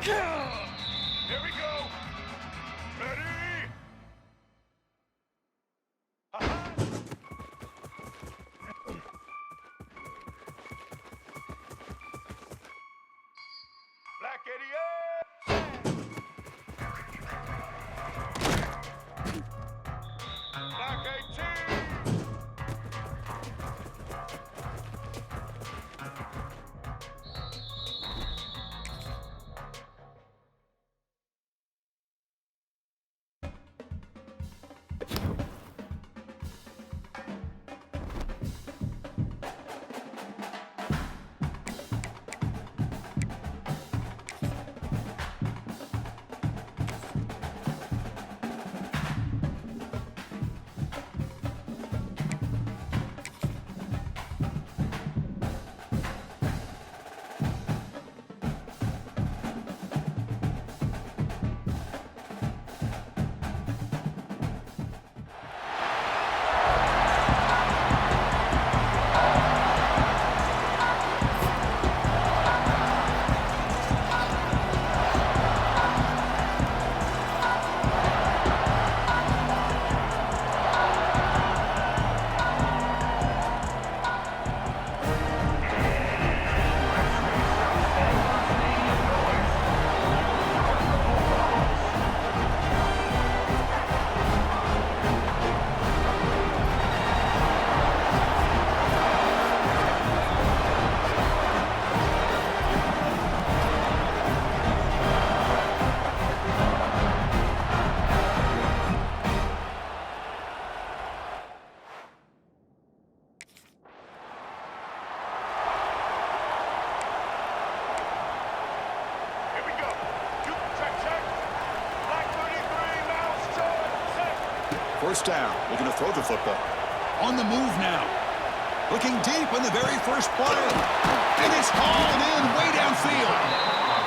Here we go. Ready? Black 88. Black 18. Here we go. Check, check. Black 33, mouse short. Set. First down, looking to throw the football. On the move now. Looking deep on the very first play. And it's hauled in way downfield.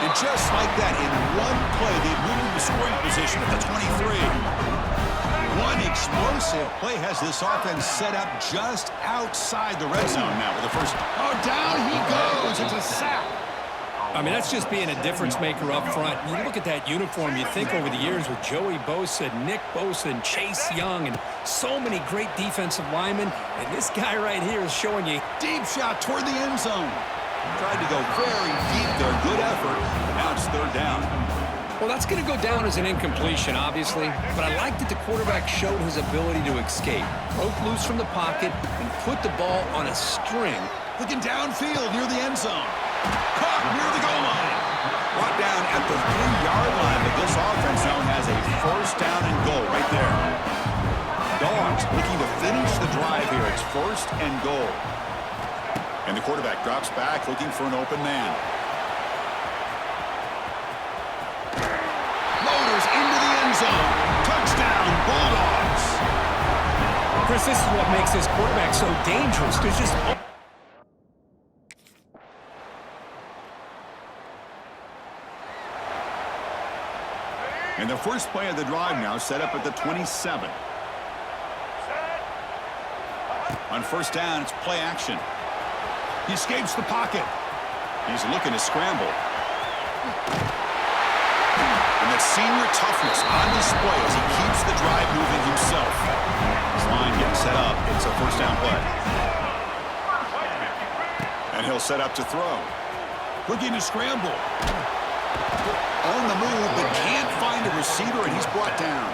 And just like that, in one play, they've moved into scoring position at the 23. One explosive play has this offense set up just outside the red zone now with the first. Oh, down he goes. It's a sack. I mean, that's just being a difference maker up front. You look at that uniform, you think over the years with Joey Bosa, Nick Bosa, and Chase Young, and so many great defensive linemen. And this guy right here is showing you. Deep shot toward the end zone. Tried to go very deep there. Good effort. Now it's third down. Well, that's going to go down as an incompletion, obviously, but I like that the quarterback showed his ability to escape, broke loose from the pocket, and put the ball on a string. Looking downfield near the end zone. Caught near the goal line. Brought down at the 3-yard line, but this offense now has a first down and goal right there. Dogs looking to finish the drive here. It's first and goal. And the quarterback drops back looking for an open man. Loaders into the end zone. Touchdown, Bulldogs. Chris, this is what makes this quarterback so dangerous. There's just... And the first play of the drive now set up at the 27. On first down, it's play action. He escapes the pocket. He's looking to scramble. And that senior toughness on display as he keeps the drive moving himself. His line getting set up. It's a first down play. And he'll set up to throw. Looking to scramble. On the move, but can't find a receiver, and he's brought down.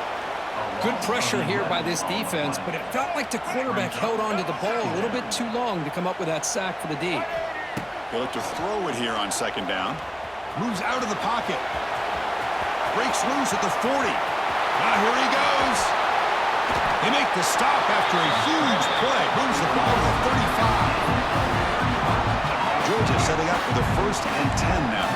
Good pressure here by this defense, but it felt like the quarterback held on to the ball a little bit too long to come up with that sack for the D. He'll look to throw it here on second down. Moves out of the pocket. Breaks loose at the 40. Now here he goes. They make the stop after a huge play. Moves the ball to the 35. Georgia setting up for the first and 10 now.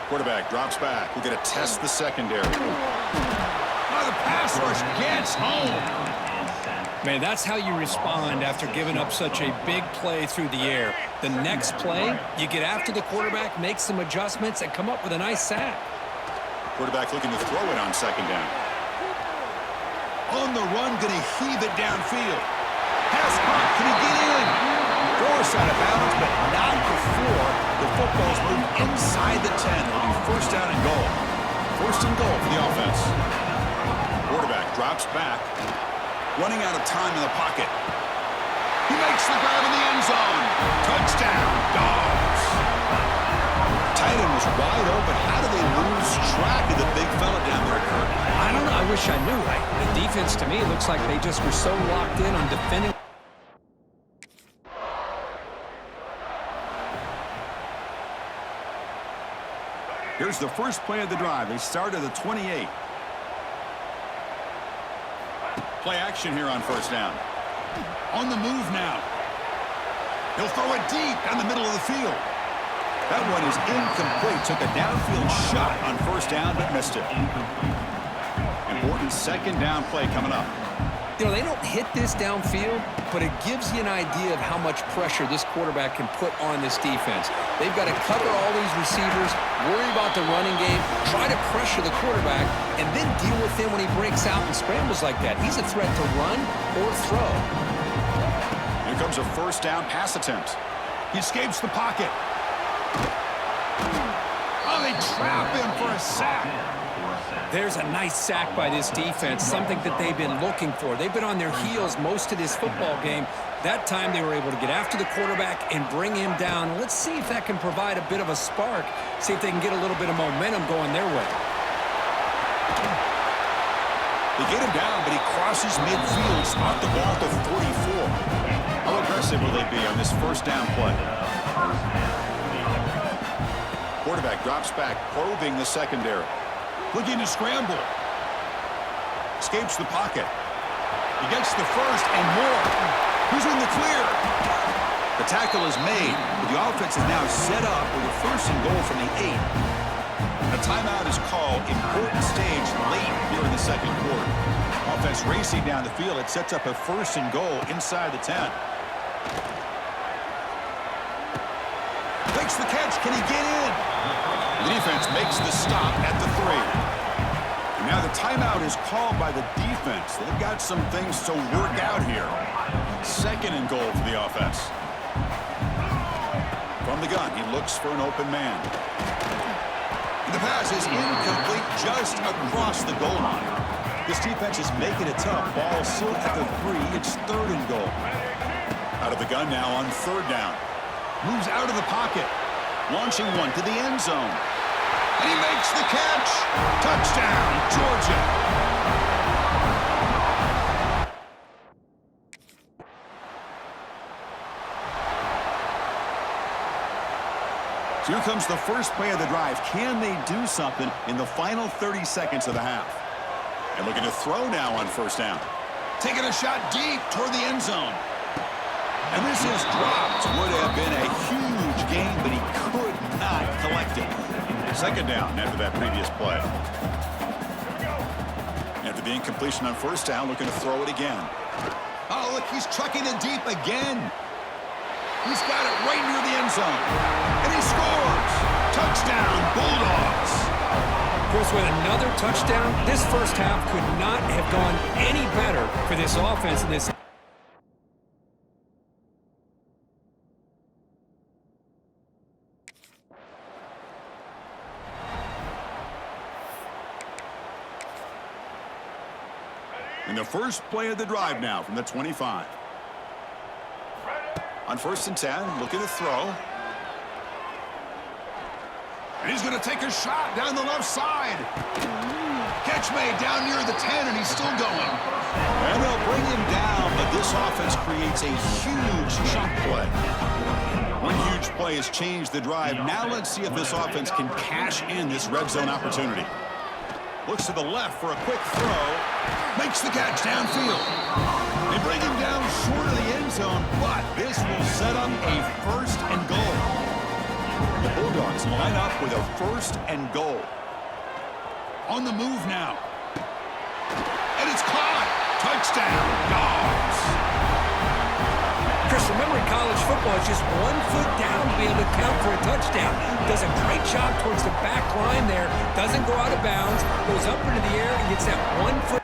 Quarterback drops back. We're going to test the secondary. Now the pass rush gets home. Man, that's how you respond after giving up such a big play through the air. The next play, you get after the quarterback, make some adjustments, and come up with a nice sack. Quarterback looking to throw it on second down. On the run, going to heave it downfield. Hiesmans, can he get in? Forced out of bounds, but not before the football's moved inside the 10. It'll be first down and goal. First and goal for the offense. Quarterback drops back, running out of time in the pocket. He makes the grab in the end zone. Touchdown, Dogs. Tight end was wide open. How do they lose track of the big fella down there, Kurt? I don't know. I wish I knew. The defense, to me, looks like they just were so locked in on defending. Here's the first play of the drive. They start at the 28. Play action here on first down. On the move now. He'll throw it deep down the middle of the field. That one is incomplete. Took a downfield shot on first down, but missed it. Important second down play coming up. You know, they don't hit this downfield, but it gives you an idea of how much pressure this quarterback can put on this defense. They've got to cover all these receivers, worry about the running game, try to pressure the quarterback, and then deal with him when he breaks out and scrambles like that. He's a threat to run or throw. Here comes a first down pass attempt. He escapes the pocket. Oh, they trap him for a sack. There's a nice sack by this defense, something that they've been looking for. They've been on their heels most of this football game. That time they were able to get after the quarterback and bring him down. Let's see if that can provide a bit of a spark, see if they can get a little bit of momentum going their way. They get him down, but he crosses midfield, spot the ball to 44. How aggressive will they be on this first down play? Quarterback drops back, probing the secondary. Looking to scramble. Escapes the pocket. He gets the first and more. Who's in the clear? The tackle is made, but the offense is now set up with a first and goal from the 8. A timeout is called. Important stage late here in the second quarter. Offense racing down the field. It sets up a first and goal inside the 10. Makes the catch. Can he get in? The defense makes the stop at the 3. And now the timeout is called by the defense. They've got some things to work out here. Second and goal for the offense. From the gun, he looks for an open man. The pass is incomplete just across the goal line. This defense is making it tough. Ball still at the 3. It's third and goal. Out of the gun now on third down. Moves out of the pocket. Launching one to the end zone. And he makes the catch. Touchdown, Georgia. So here comes the first play of the drive. Can they do something in the final 30 seconds of the half? And looking to throw now on first down. Taking a shot deep toward the end zone. And this is dropped. Would have been a huge gain, but he could not collect it. Second down after that previous play. After the incompletion on first down, looking to throw it again. Oh, look, he's trucking it deep again. He's got it right near the end zone. And he scores. Touchdown, Bulldogs. Of course, with another touchdown, this first half could not have gone any better for this offense in this. And the first play of the drive now from the 25. On first and 10, looking to throw. And he's going to take a shot down the left side. Catch made down near the 10, and he's still going. And they'll bring him down, but this offense creates a huge chunk play. One huge play has changed the drive. Now let's see if this offense can cash in this red zone opportunity. Looks to the left for a quick throw. Makes the catch downfield. They bring him down short of the end zone, but this will set up a first and goal. The Bulldogs line up with a first and goal. On the move now. And it's caught. Touchdown, Dogs. Chris, remember in college football, it's just 1 foot down to be able to count for a touchdown. Does a great job towards the back line there. Doesn't go out of bounds. Goes up into the air and gets that 1 foot.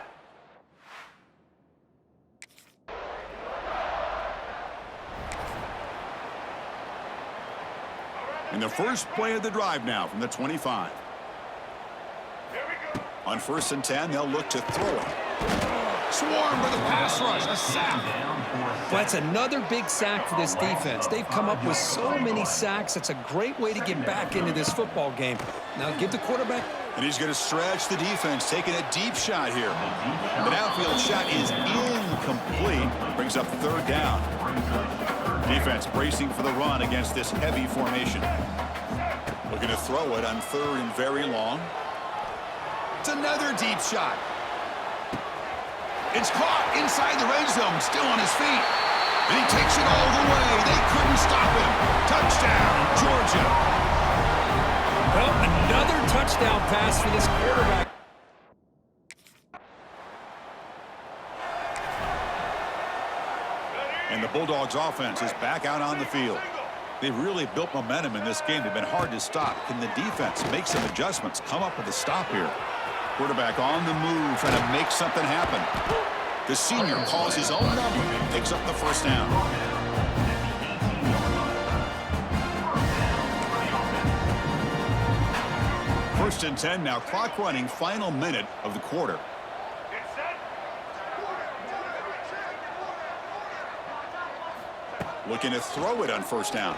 And the first play of the drive now from the 25. On 1st and 10, they'll look to throw it. Swarmed by the pass rush. A sack. That's another big sack for this defense. They've come up with so many sacks. It's a great way to get back into this football game. Now give the quarterback. And he's going to stretch the defense, taking a deep shot here. The downfield shot is incomplete. Brings up 3rd down. Defense bracing for the run against this heavy formation. Looking to throw it on 3rd and very long. It's another deep shot. It's caught inside the red zone, still on his feet. And he takes it all the way. They couldn't stop him. Touchdown, Georgia. Well, another touchdown pass for this quarterback. And the Bulldogs offense is back out on the field. They've really built momentum in this game. They've been hard to stop. Can the defense make some adjustments, come up with a stop here? Quarterback on the move, trying to make something happen. The senior calls his own number, picks up the 1st down. First and 10 now, clock running, final minute of the quarter. Looking to throw it on 1st down.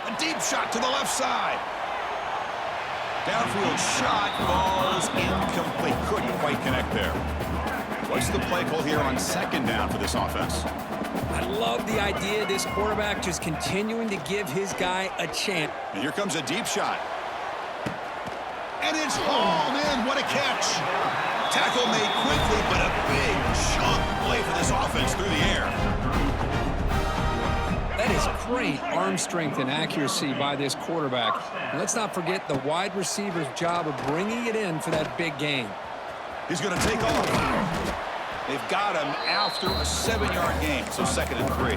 A deep shot to the left side. Downfield shot falls incomplete. Couldn't quite connect there. What's the play call here on 2nd down for this offense? I love the idea of this quarterback just continuing to give his guy a chance. And here comes a deep shot. And it's hauled in. What a catch. Tackle made quickly, but a big chunk play for this offense through the air. That is great arm strength and accuracy by this quarterback. And let's not forget the wide receiver's job of bringing it in for that big gain. He's going to take off. They've got him after a 7-yard gain, so 2nd and 3.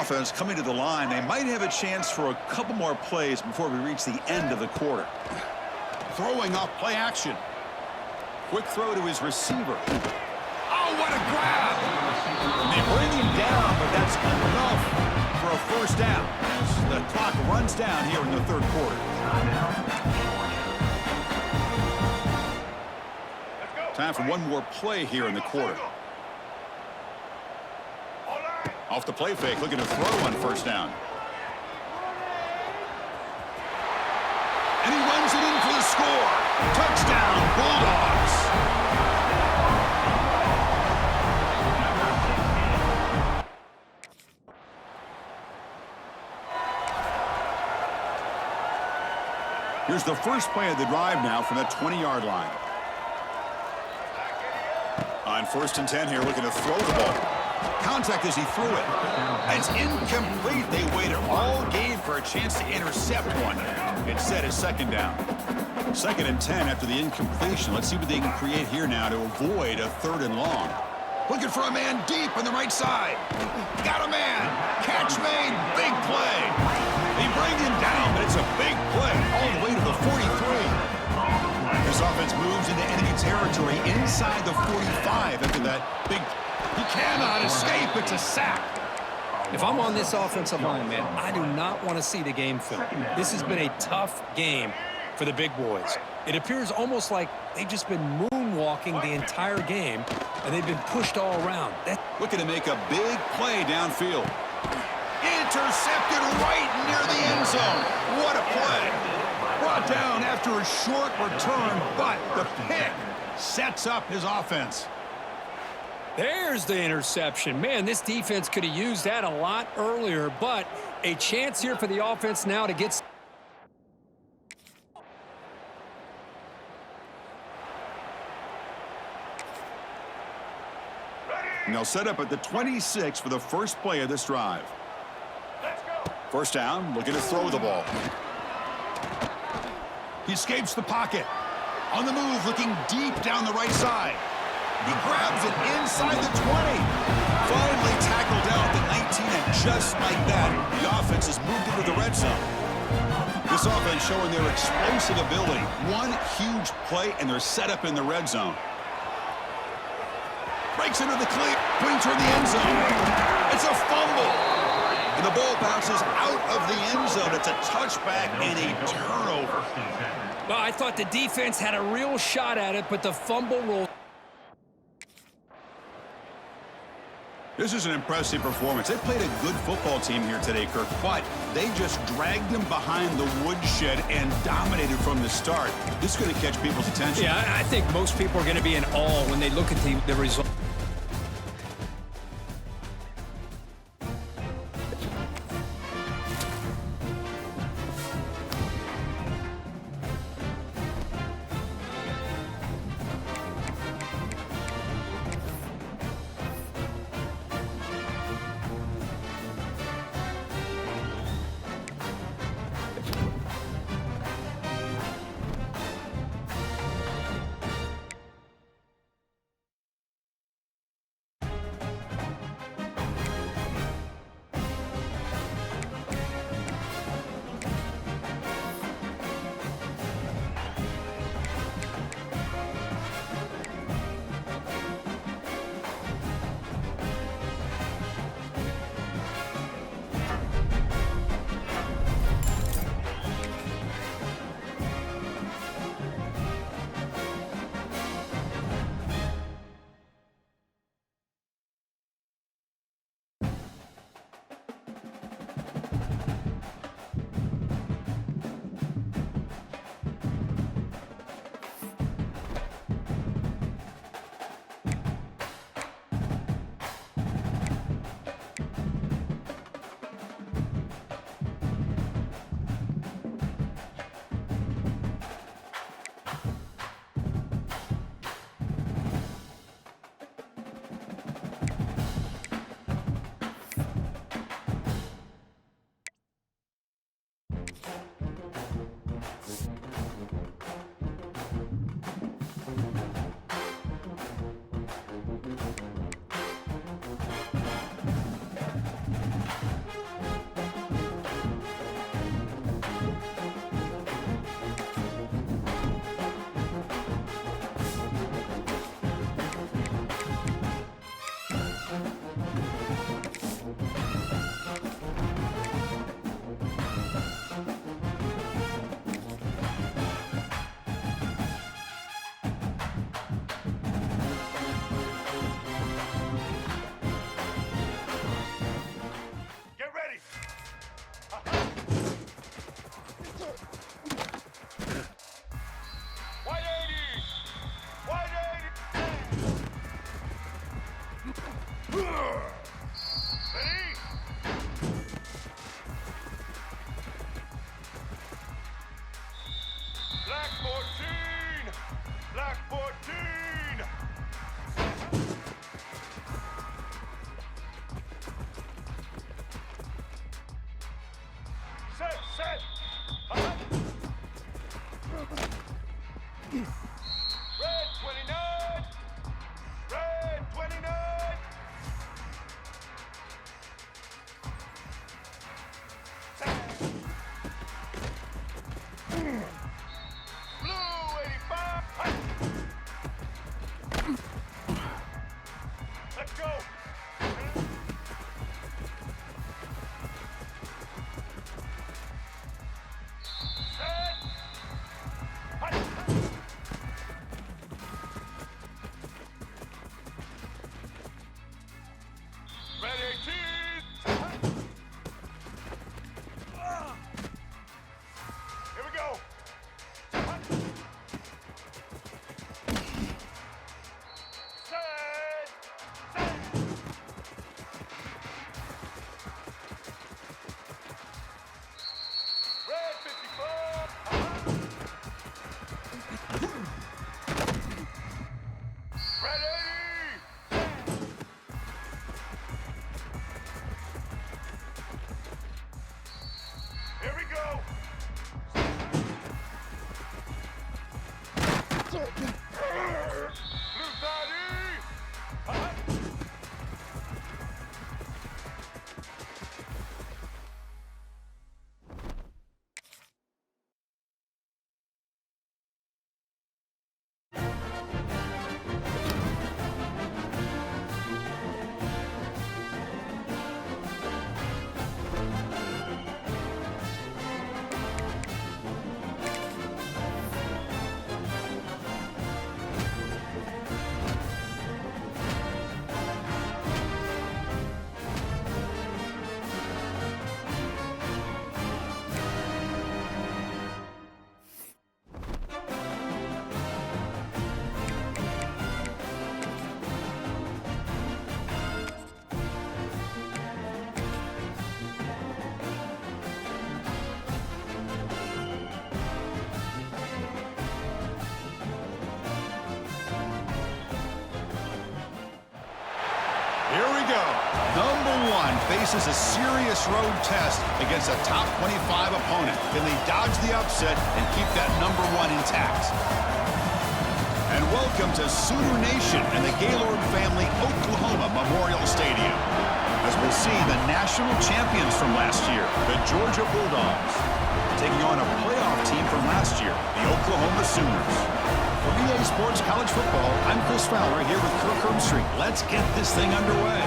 Offense coming to the line. They might have a chance for a couple more plays before we reach the end of the quarter. Throwing off play action. Quick throw to his receiver. Oh, what a grab! And they bring him down, but that's enough for a 1st down. The clock runs down here in the 3rd quarter. Time for one more play here in the quarter. Off the play fake, looking to throw on 1st down. And he runs it in for the score. Touchdown, Bulldogs. Here's the first play of the drive now from the 20-yard line. On 1st and 10 here, looking to throw the ball. Contact as he threw it. It's incomplete. They waited all game for a chance to intercept one. Instead, it's 2nd down. 2nd and 10 after the incompletion. Let's see what they can create here now to avoid a 3rd and long. Looking for a man deep on the right side. Got a man. Catch made. Big play. They bring him down, but it's a big play all the way to the 43. This offense moves into enemy territory inside the 45 after that big. He cannot escape. It's a sack. If I'm on this offensive line, man, I do not want to see the game film. This has been a tough game for the big boys. It appears almost like they've just been moonwalking the entire game, and they've been pushed all around. Looking to make a big play downfield. Intercepted right near the end zone. What a play. Brought down after a short return, but the pick sets up his offense. There's the interception. Man, this defense could have used that a lot earlier, but a chance here for the offense now to get... And they'll set up at the 26 for the first play of this drive. 1st down, looking to throw the ball. He escapes the pocket. On the move, looking deep down the right side. He grabs it inside the 20. Finally tackled down at the 19, and just like that, the offense has moved into the red zone. This offense showing their explosive ability. One huge play, and they're set up in the red zone. breaks into the cleat, putting toward the end zone. It's a fumble. And the ball bounces out of the end zone. It's a touchback and a turnover. Well, I thought the defense had a real shot at it, but the fumble rolled. This is an impressive performance. They played a good football team here today, Kirk, but they just dragged them behind the woodshed and dominated from the start. This is going to catch people's attention. Yeah, I think most people are going to be in awe when they look at the result. Black 14! Black 14! Set! Red 29! Red 29! Blue 85! Let's go! Set! Number 1 faces a serious road test against a top 25 opponent. Can they dodge the upset and keep that number 1 intact? And welcome to Sooner Nation and the Gaylord Family Oklahoma Memorial Stadium, as we'll see the national champions from last year, the Georgia Bulldogs, taking on a playoff team from last year, the Oklahoma Sooners. For EA Sports College Football, I'm Chris Fowler here with Kirk Herbstreit. Let's get this thing underway.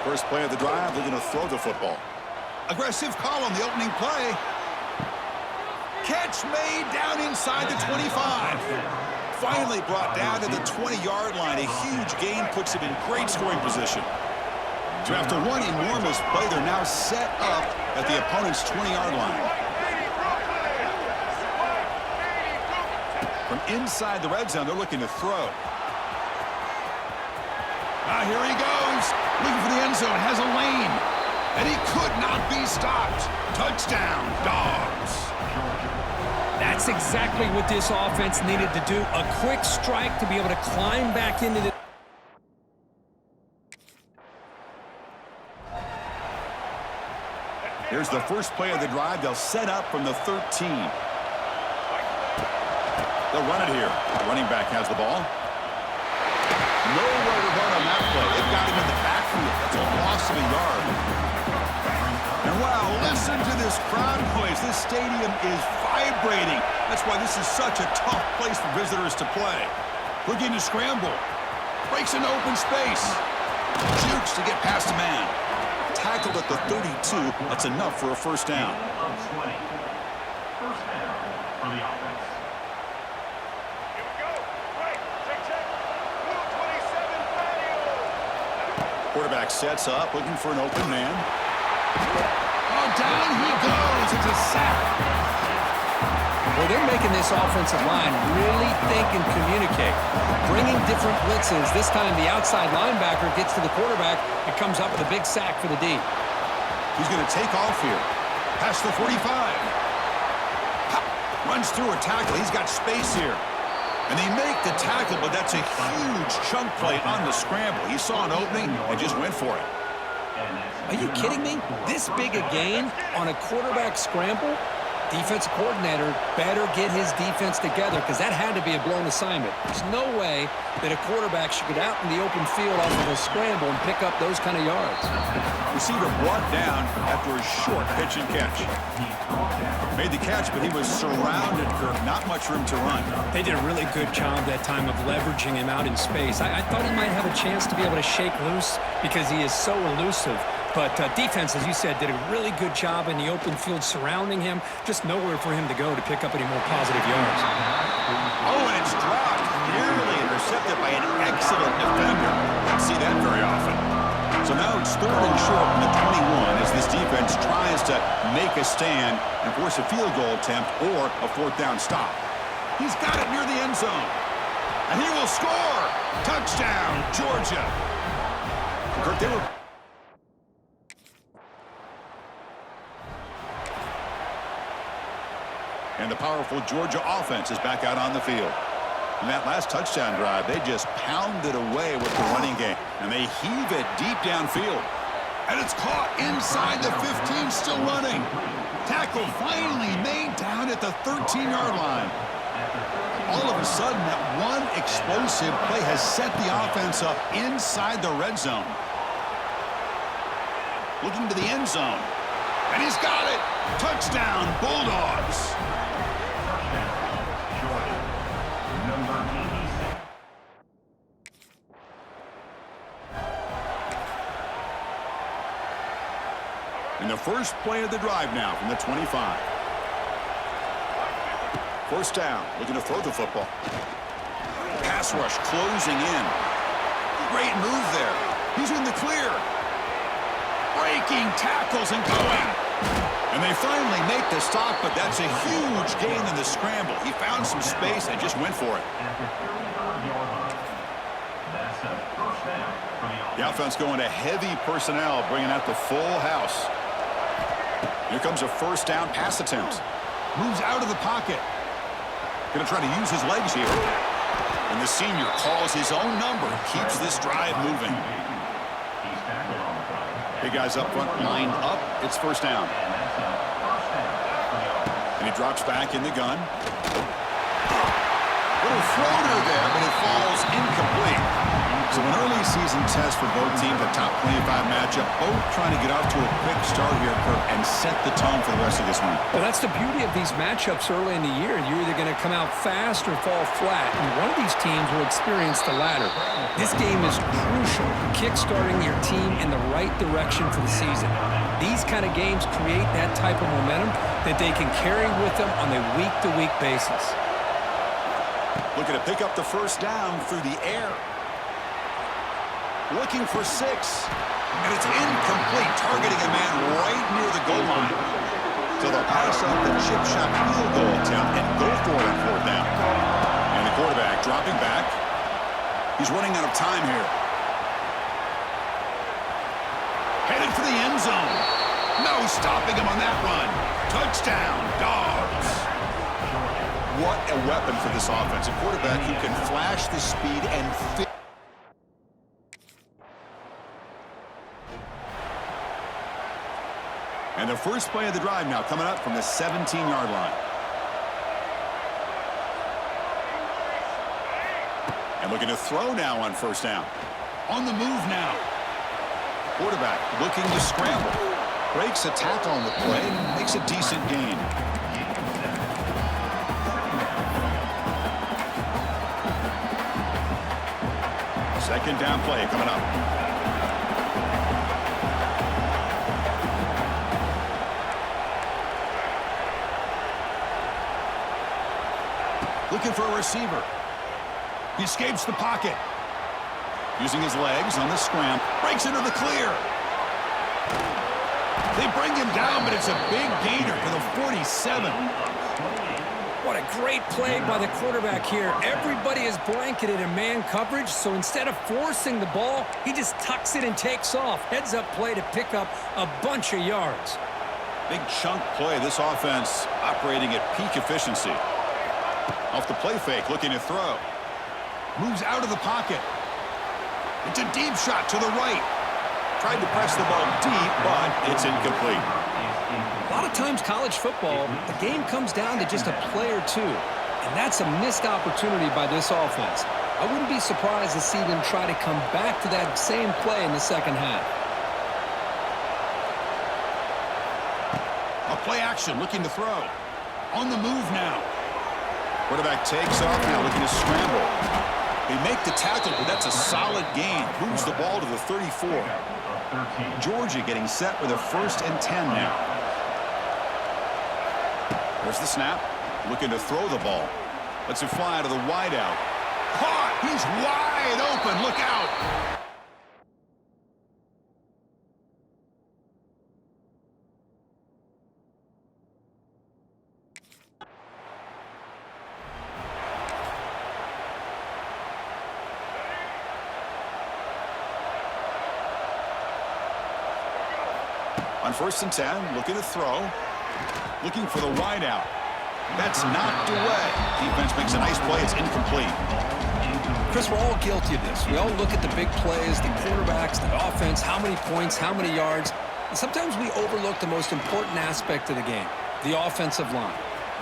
First play of the drive, they're going to throw the football. Aggressive call on the opening play. Catch made down inside the 25. Finally brought down to the 20-yard line. A huge gain puts him in great scoring position. So after one enormous play, they're now set up at the opponent's 20-yard line. From inside the red zone, they're looking to throw. Now here he goes, looking for the end zone, has a lane, and he could not be stopped. Touchdown, Dogs. That's exactly what this offense needed to do. A quick strike to be able to climb back into the... Here's the first play of the drive. They'll set up from the 13. They'll run it here. The running back has the ball. Nowhere to run on that play. They've got him in the backfield. That's a loss of a yard. And wow, listen to this crowd noise. This stadium is vibrating. That's why this is such a tough place for visitors to play. Looking to scramble. Breaks into open space. Jukes to get past a man. Tackled at the 32. That's enough for a first down. First down for the offense. Quarterback sets up, looking for an open man. Oh, down he goes. It's a sack. Well, they're making this offensive line really think and communicate. Bringing different blitzes. This time the outside linebacker gets to the quarterback and comes up with a big sack for the D. He's going to take off here. Past the 45. Runs through a tackle. He's got space here. And they make the tackle, but that's a huge chunk play on the scramble. He saw an opening and just went for it. Are you kidding me? This big a gain on a quarterback scramble? Defensive coordinator better get his defense together because that had to be a blown assignment. There's no way that a quarterback should get out in the open field off of a scramble and pick up those kind of yards. Receiver brought down after a short pitch and catch. Made the catch, but he was surrounded, Kirk. Not much room to run. They did a really good job that time of leveraging him out in space. I thought he might have a chance to be able to shake loose because he is so elusive. But defense, as you said, did a really good job in the open field surrounding him. Just nowhere for him to go to pick up any more positive yards. Oh, and it's dropped. Nearly intercepted by an excellent defender. Don't see that very often. So now it's 3rd and short from the 21 as this defense tries to make a stand and force a field goal attempt or a 4th down stop. He's got it near the end zone. And he will score. Touchdown, Georgia. Kirk, they were... And the powerful Georgia offense is back out on the field. In that last touchdown drive, they just pounded away with the running game. And they heave it deep downfield. And it's caught inside the 15, still running. Tackle finally made down at the 13-yard line. All of a sudden, that one explosive play has set the offense up inside the red zone. Looking to the end zone. And he's got it. Touchdown, Bulldogs. In the first play of the drive now from the 25. First down, looking to throw the football. Pass rush closing in. Great move there. He's in the clear. Breaking tackles and going. And they finally make the stop, but that's a huge gain in the scramble. He found some space and just went for it. The offense going to heavy personnel, bringing out the full house. Here comes a first down pass attempt. Moves out of the pocket. Going to try to use his legs here. And the senior calls his own number and keeps this drive moving. Big guys up front, lined up. It's first down. And he drops back in the gun. Little floater there, but it falls incomplete. So an early season test for both teams, a top 25 matchup, both trying to get off to a quick start here, Kirk, and set the tone for the rest of this one. Well, that's the beauty of these matchups early in the year. You're either going to come out fast or fall flat, and one of these teams will experience the latter. This game is crucial, kick-starting your team in the right direction for the season. These kind of games create that type of momentum that they can carry with them on a week-to-week basis. Looking to pick up the first down through the air. Looking for 6. And it's incomplete, targeting a man right near the goal line. So they'll pass up the chip shot field goal attempt and go for it on fourth down. And the quarterback dropping back. He's running out of time here. Headed for the end zone. No stopping him on that run. Touchdown, Dogs. What a weapon for this offense. A quarterback who can flash the speed and fit. And the first play of the drive now coming up from the 17-yard line. And looking to throw now on first down. On the move now. Quarterback looking to scramble. Breaks a tackle on the play. Makes a decent gain. Second down play coming up. Looking for a receiver. He escapes the pocket. Using his legs on the scram. Breaks into the clear. They bring him down, but it's a big gainer for the 47. What a great play by the quarterback here. Everybody is blanketed in man coverage, so instead of forcing the ball, he just tucks it and takes off. Heads up play to pick up a bunch of yards. Big chunk play. This offense operating at peak efficiency. Off the play fake, looking to throw. Moves out of the pocket. It's a deep shot to the right. Tried to press the ball deep, but it's incomplete. A lot of times college football, the game comes down to just a play or two. And that's a missed opportunity by this offense. I wouldn't be surprised to see them try to come back to that same play in the second half. A play action, looking to throw. On the move now. Quarterback takes off now, looking to scramble. They make the tackle, but that's a solid gain. Moves the ball to the 34. Georgia getting set with a 1st and 10 now. There's the snap. Looking to throw the ball. Lets it fly to the wideout. Caught! He's wide open. Look out! On 1st and 10, looking to throw. Looking for the wideout. That's knocked away. Defense makes a nice play. It's incomplete. Chris, we're all guilty of this. We all look at the big plays, the quarterbacks, the offense, how many points, how many yards. And sometimes we overlook the most important aspect of the game, the offensive line.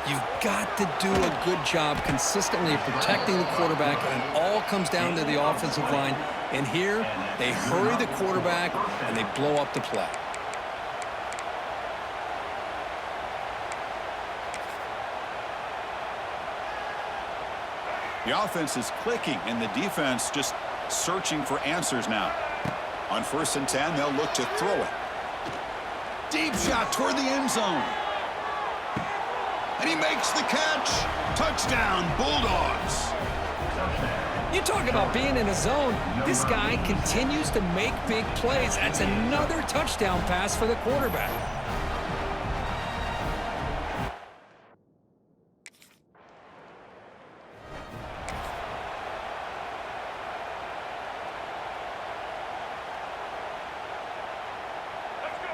You've got to do a good job consistently of protecting the quarterback, and it all comes down to the offensive line. And here, they hurry the quarterback, and they blow up the play. The offense is clicking, and the defense just searching for answers now. On 1st and 10, they'll look to throw it. Deep shot toward the end zone. And he makes the catch. Touchdown, Bulldogs. You talk about being in a zone. This guy continues to make big plays. That's another touchdown pass for the quarterback.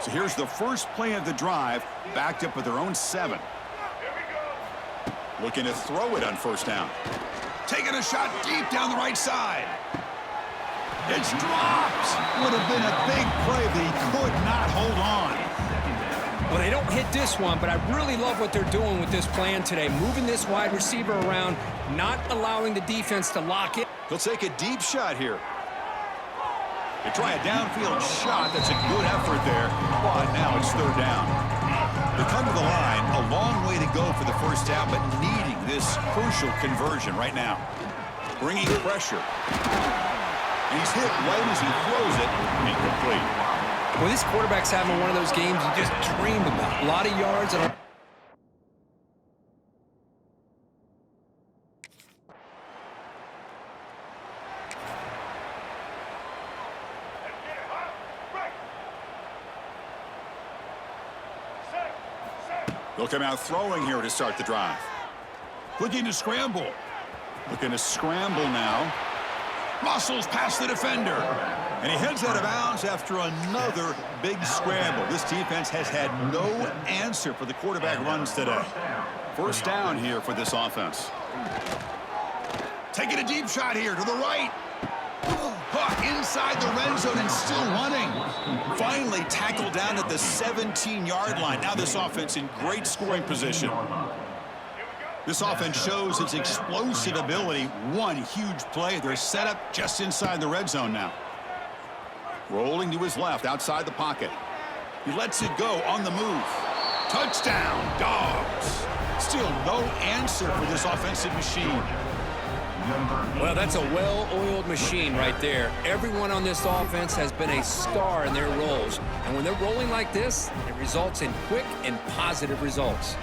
So here's the first play of the drive, backed up with their own 7. Looking to throw it on first down. Taking a shot deep down the right side. It's dropped. Would have been a big play, but he could not hold on. Well, they don't hit this one, but I really love what they're doing with this plan today. Moving this wide receiver around, not allowing the defense to lock it. They'll take a deep shot here. They try a downfield shot. That's a good effort there. But now it's third down. They come to the line, a long way to go for the first down, but needing this crucial conversion right now. Bringing pressure. And he's hit right as he throws it. Incomplete. Well, this quarterback's having one of those games you just dream about. A lot of yards and They'll come out throwing here to start the drive. Looking to scramble. Looking to scramble now. Muscles past the defender. And he heads out of bounds after another big scramble. This defense has had no answer for the quarterback runs today. First down here for this offense. Taking a deep shot here to the right. Caught inside the red zone and still running. Finally tackled down at the 17-yard line. Now this offense in great scoring position. This offense shows its explosive ability. One huge play. They're set up just inside the red zone now. Rolling to his left outside the pocket. He lets it go on the move. Touchdown, Dogs. Still no answer for this offensive machine. well, that's a well-oiled machine right there. Everyone on this offense has been a star in their roles. And when they're rolling like this, it results in quick and positive results.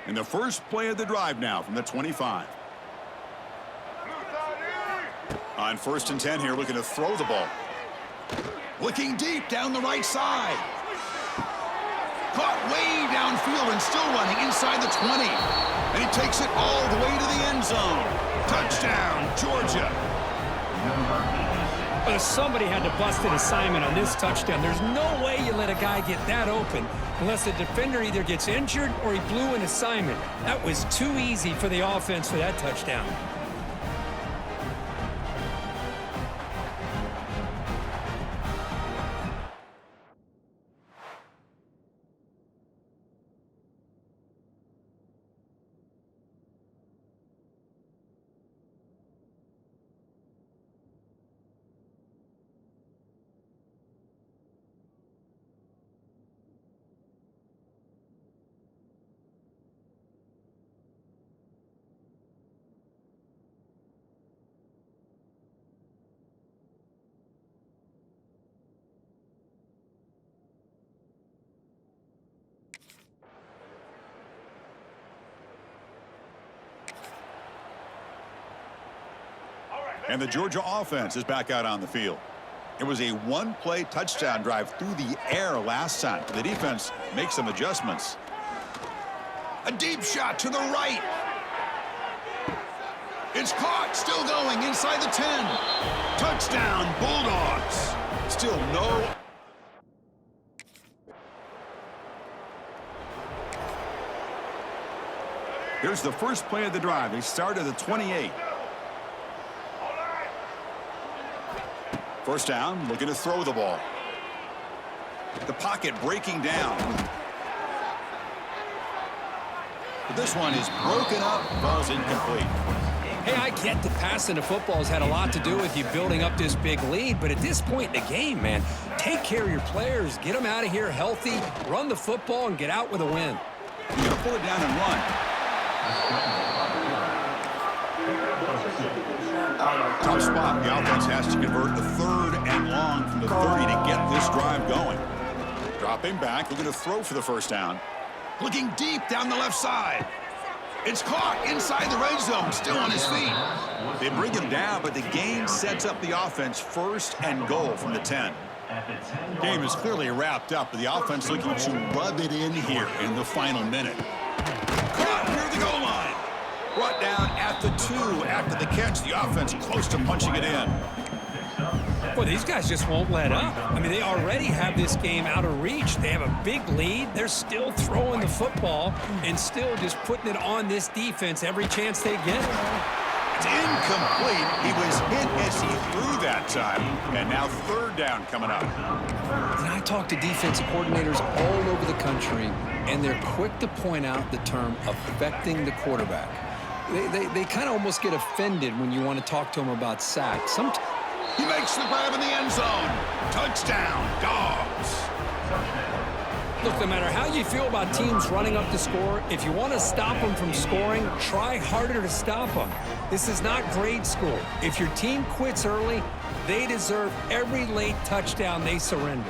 And the first play of the drive now from the 25. On 1st and 10 here, looking to throw the ball. Looking deep down the right side. Caught way downfield and still running inside the 20. And he takes it all the way to the end zone. Touchdown, Georgia. Well, somebody had to bust an assignment on this touchdown. There's no way you let a guy get that open unless the defender either gets injured or he blew an assignment. That was too easy for the offense for that touchdown. And the Georgia offense is back out on the field. It was a one-play touchdown drive through the air last time. The defense makes some adjustments. A deep shot to the right. It's caught, still going inside the 10. Touchdown, Bulldogs. Still no. Here's the first play of the drive. They start at the 28. First down, looking to throw the ball. The pocket breaking down. But this one is broken up, ball's incomplete. Hey, I get that passing the football has had a lot to do with you building up this big lead, but at this point in the game, man, take care of your players, get them out of here healthy, run the football, and get out with a win. You gotta pull it down and run. Tough spot. The offense has to convert the 3rd and long from the 30 to get this drive going. Dropping back, looking to throw for the first down. Looking deep down the left side. It's caught inside the red zone, still on his feet. They bring him down, but the gain sets up the offense 1st and goal from the 10. Game is clearly wrapped up, but the offense looking to rub it in here in the final minute. Caught near the goal line. Brought down at the 2 after the catch. The offense close to punching it in. Well, these guys just won't let up. I mean, they already have this game out of reach. They have a big lead. They're still throwing the football and still just putting it on this defense every chance they get. It's incomplete. He was hit as he threw that time. And now third down coming up. And I talk to defensive coordinators all over the country, and they're quick to point out the term affecting the quarterback. They kind of almost get offended when you want to talk to them about sacks. He makes the grab in the end zone. Touchdown, Dogs. Look, no matter how you feel about teams running up the score, if you want to stop them from scoring, try harder to stop them. This is not grade school. If your team quits early, they deserve every late touchdown they surrender.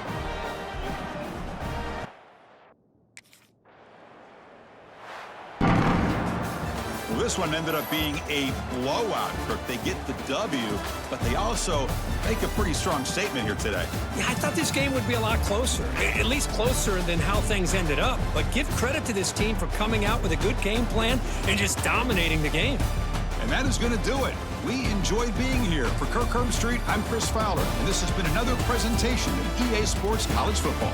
Well, this one ended up being a blowout, Kirk. They get the W, but they also make a pretty strong statement here today. Yeah, I thought this game would be a lot closer, at least closer than how things ended up. But give credit to this team for coming out with a good game plan and just dominating the game. And that is going to do it. We enjoyed being here. For Kirk Herbstreit, I'm Chris Fowler, and this has been another presentation of EA Sports College Football.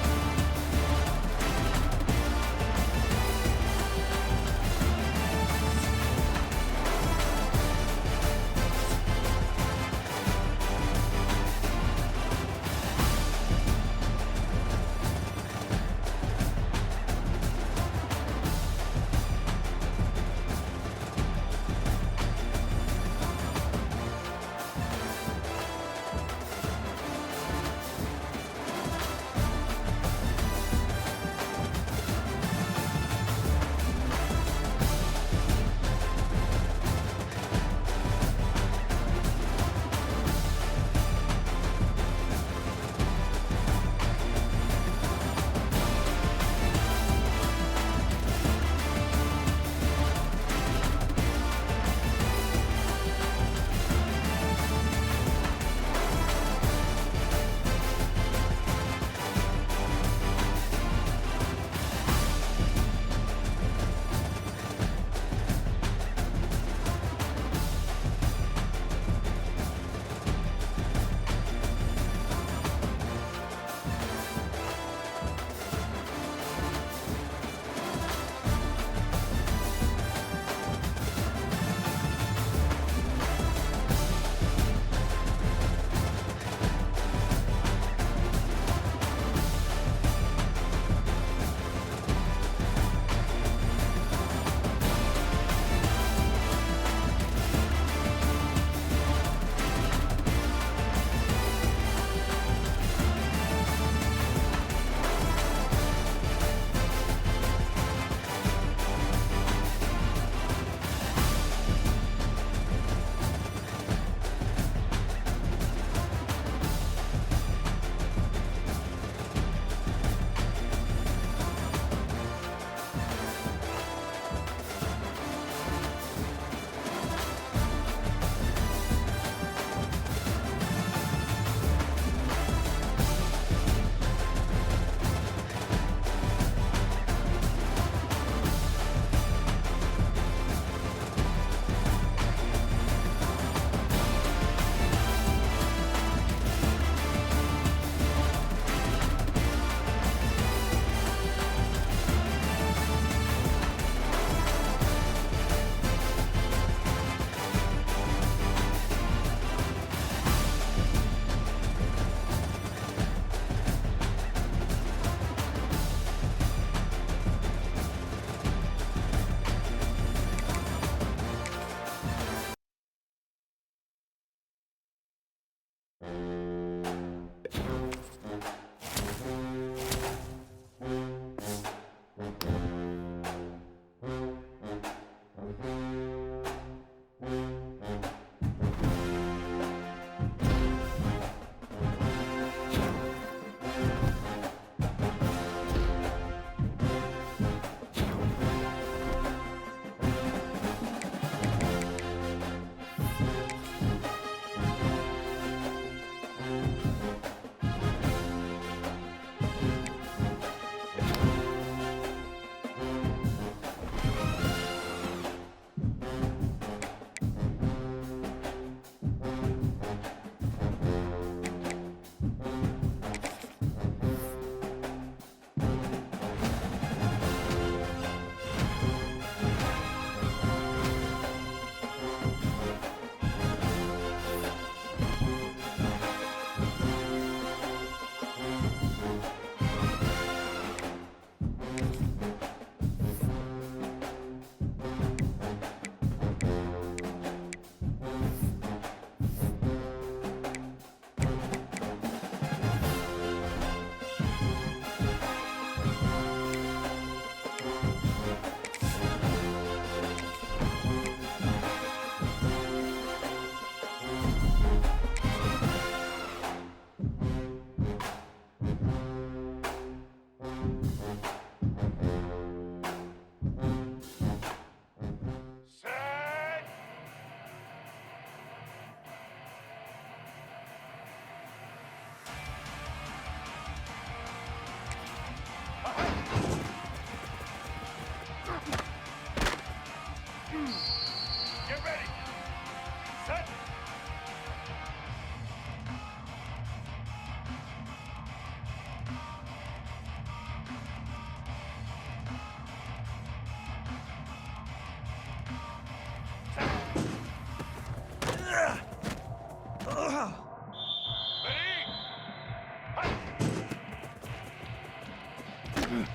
Black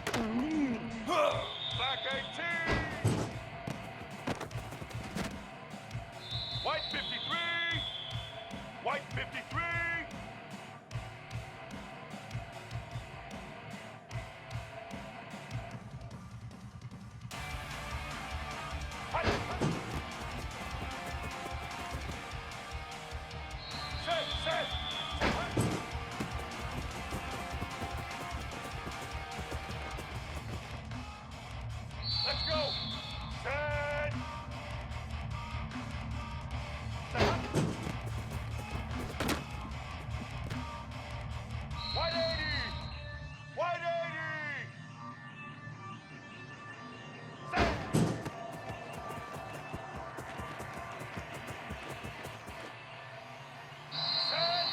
18. White 53. White 53. Set. Let's go. Set. White 80. White 80. Set.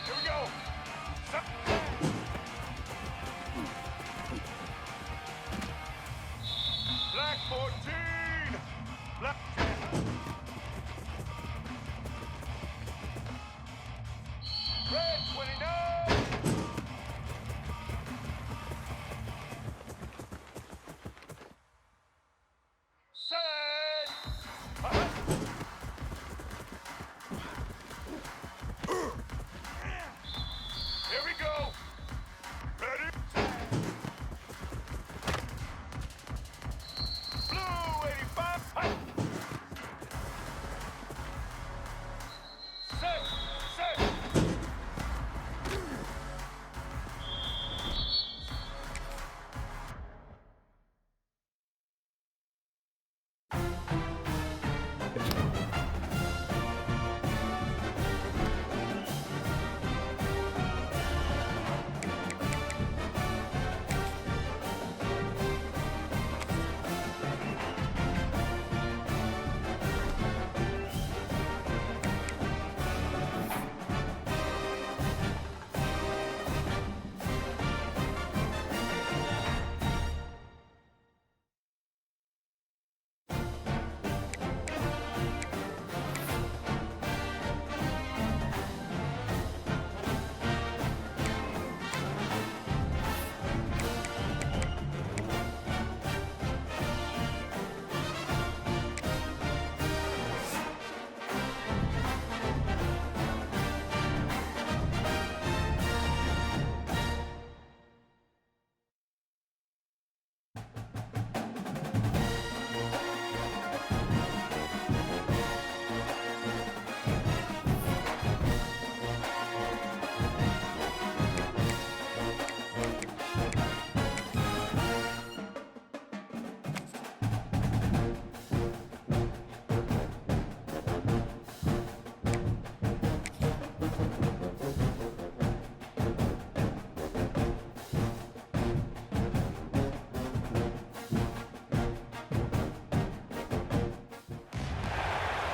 Here we go. Black 14. Black 10. Red 29. Set. Here we go. Ready? Blue 85. Set.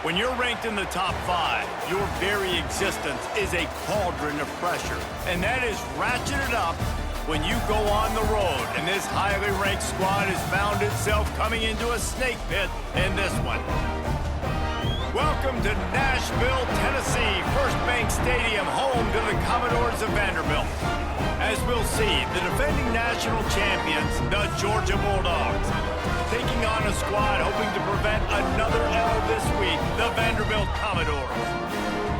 When you're ranked in the top 5, your very existence is a cauldron of pressure. And that is ratcheted up when you go on the road. And this highly ranked squad has found itself coming into a snake pit in this one. Welcome to Nashville, Tennessee, First Bank Stadium, home to the Commodores of Vanderbilt. As we'll see, the defending national champions, the Georgia Bulldogs, taking on a squad hoping to prevent another L this week, the Vanderbilt Commodores.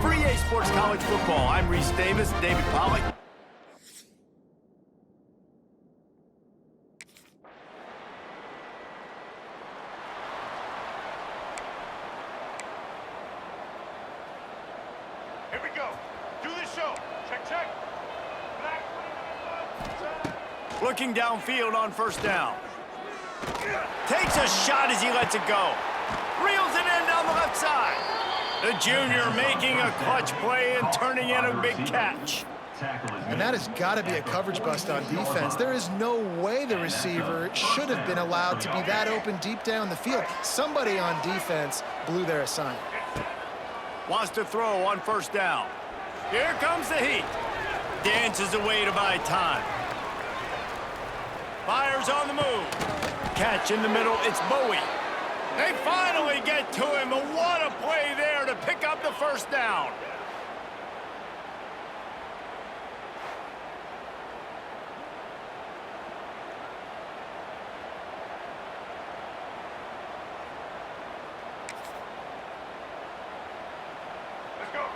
For EA Sports College Football, I'm Reese Davis, David Pollack. Here we go. Do the show. Check. Black 29. Looking downfield on first down. Takes a shot as he lets it go. Reels it in down the left side. The junior making a clutch play and turning in a big catch. And that has got to be a coverage bust on defense. There is no way the receiver should have been allowed to be that open deep down the field. Somebody on defense blew their assignment. Wants to throw on first down. Here comes the heat. Dances away to buy time. Fires on the move. Catch in the middle, it's Bowie. They finally get to him, but what a play there to pick up the first down.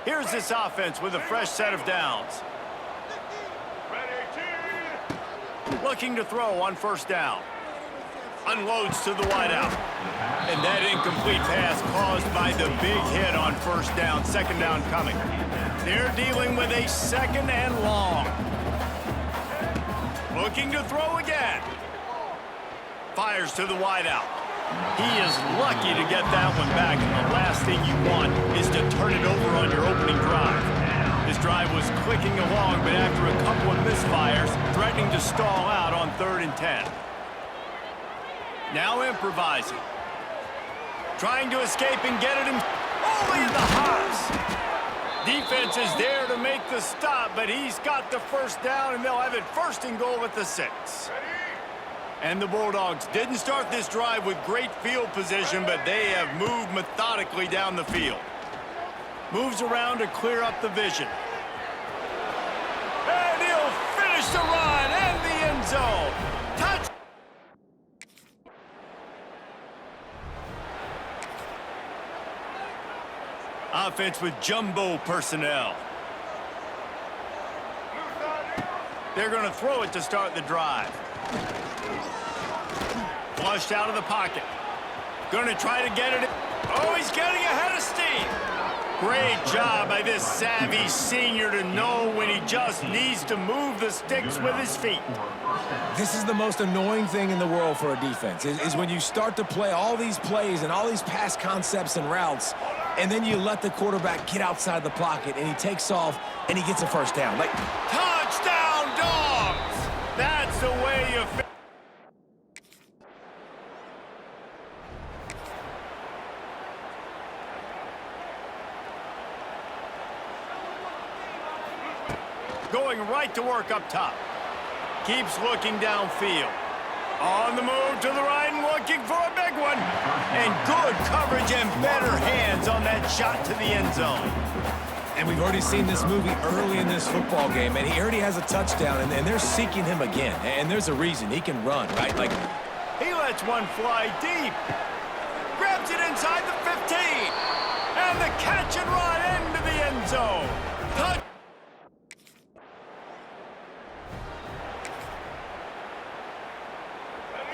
Here's this offense with a fresh set of downs. Looking to throw on first down. Unloads to the wideout. And that incomplete pass caused by the big hit on first down. Second down coming. They're dealing with a second and long. Looking to throw again. Fires to the wideout. He is lucky to get that one back, and the last thing you want is to turn it over on your opening drive. His drive was clicking along, but after a couple of misfires, threatening to stall out on 3rd and 10. Now improvising. Trying to escape and get it in. Only in the hops. Defense is there to make the stop, but he's got the first down, and they'll have it 1st and goal at the 6. And the Bulldogs didn't start this drive with great field position, but they have moved methodically down the field. Moves around to clear up the vision. And he'll finish the run and the end zone. Touch. Offense with jumbo personnel. They're going to throw it to start the drive. Flushed out of the pocket. Going to try to get it. Oh, he's getting ahead of steam. Great job by this savvy senior to know when he just needs to move the sticks with his feet. This is the most annoying thing in the world for a defense, is when you start to play all these plays and all these pass concepts and routes, and then you let the quarterback get outside the pocket, and he takes off, and he gets a first down. Like, touchdown, Dogs! That's the way you finish. Going right to work up top. Keeps looking downfield. On the move to the right and looking for a big one. And good coverage and better hands on that shot to the end zone. And we've already seen this movie early in this football game, and he already has a touchdown, and they're seeking him again. And there's a reason. He can run, right? Like, he lets one fly deep. Grabs it inside the 15. And the catch and run into the end zone. Touch.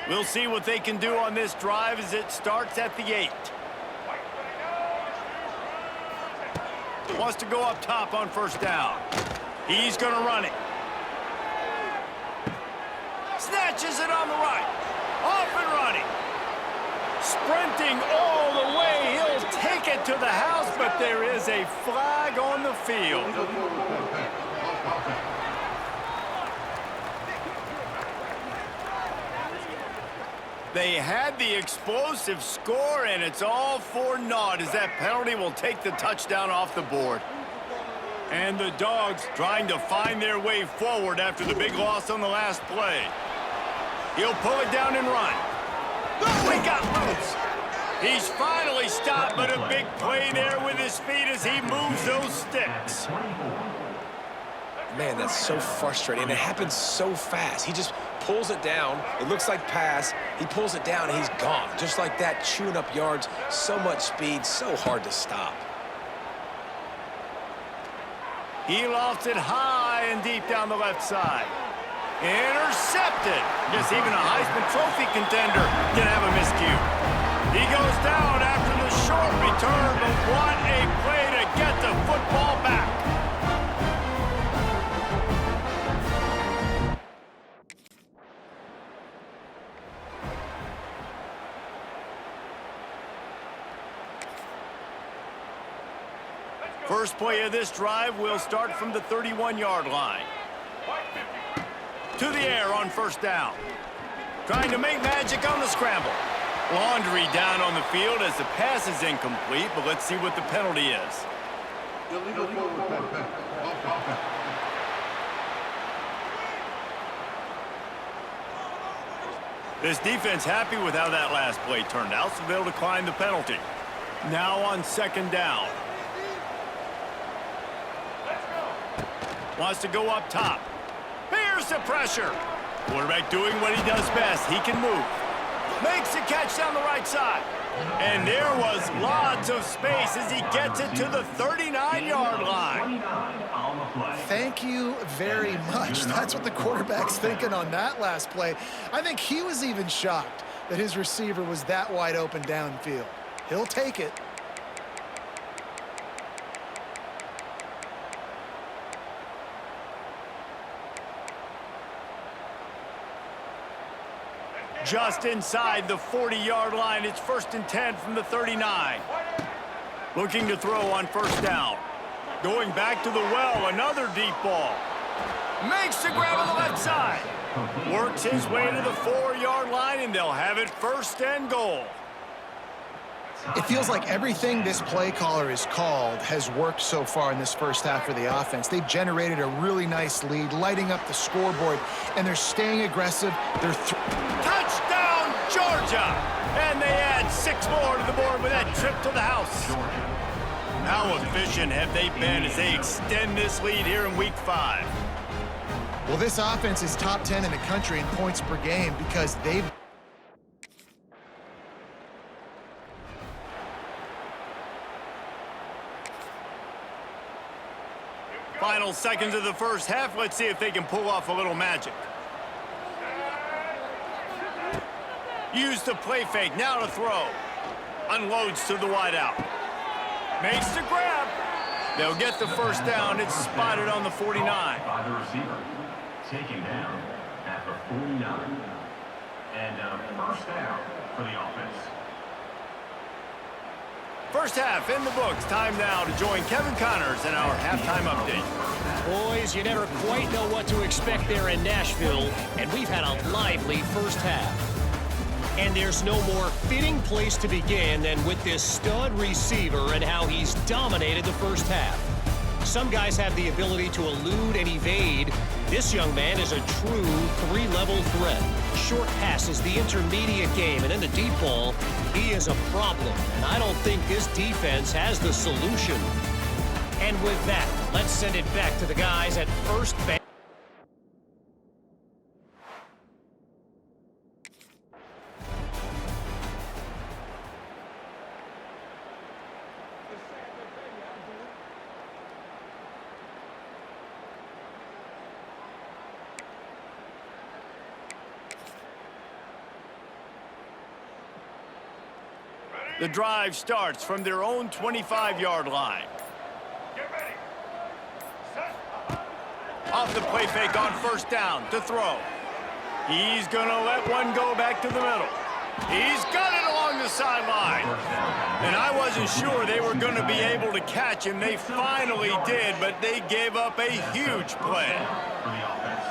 We'll see what they can do on this drive as it starts at the 8. Wants to go up top on first down. He's going to run it. Snatches it on the right. Off and running. Sprinting all the way. He'll take it to the house, but there is a flag on the field. They had the explosive score, and it's all for naught as that penalty will take the touchdown off the board. And the Dogs trying to find their way forward after the big loss on the last play. He'll pull it down and run. Oh, he got loose. He's finally stopped, but a big play there with his feet as he moves those sticks. man, that's so frustrating. And it happens so fast. He just pulls it down. It looks like pass. He pulls it down, and he's gone. Just like that, chewing up yards. So much speed, so hard to stop. He lofts it high and deep down the left side. Intercepted. Guess even a Hiesman Trophy contender can have a miscue. He goes down after the short return, but what a play to get the football back. First play of this drive will start from the 31-yard line. To the air on first down. Trying to make magic on the scramble. Laundry down on the field as the pass is incomplete, but let's see what the penalty is. Illegal forward pass. Offense. This defense happy with how that last play turned out, so they'll decline the penalty. Now on second down. Wants to go up top. Here's the pressure. Quarterback doing what he does best. He can move. Makes the catch down the right side. And there was lots of space as he gets it to the 39-yard line. Thank you very much. That's what the quarterback's thinking on that last play. I think he was even shocked that his receiver was that wide open downfield. He'll take it. Just inside the 40-yard line. It's 1st and 10 from the 39. Looking to throw on 1st down. Going back to the well, another deep ball. Makes the grab on the left side. Works his way to the 4-yard line, and they'll have it 1st and goal. It feels like everything this play caller has called has worked so far in this first half for the offense. They've generated a really nice lead, lighting up the scoreboard, and they're staying aggressive. They're touchdown, Georgia! And they add 6 more to the board with that trip to the house. How efficient have they been as they extend this lead here in Week 5? Well, this offense is top 10 in the country in points per game because they've... Final seconds of the first half. Let's see if they can pull off a little magic. Use the play fake. Now to throw. Unloads to the wideout. Makes the grab. They'll get the 1st down. It's spotted on the 49. By the receiver. Taken down at the 49. And 1st down for the offense. First half in the books. Time now to join Kevin Connors in our halftime update. Boys, you never quite know what to expect there in Nashville, and we've had a lively first half. And there's no more fitting place to begin than with this stud receiver and how he's dominated the first half. Some guys have the ability to elude and evade. This young man is a true 3-level threat. Short passes, the intermediate game, and then the deep ball. He is a problem, and I don't think this defense has the solution. And with that, let's send it back to the guys at first base. The drive starts from their own 25-yard line. Get ready. Set. Off the play fake on 1st down to throw. He's going to let one go back to the middle. He's got it along the sideline. And I wasn't sure they were going to be able to catch him. They finally did, but they gave up a huge play. For the offense.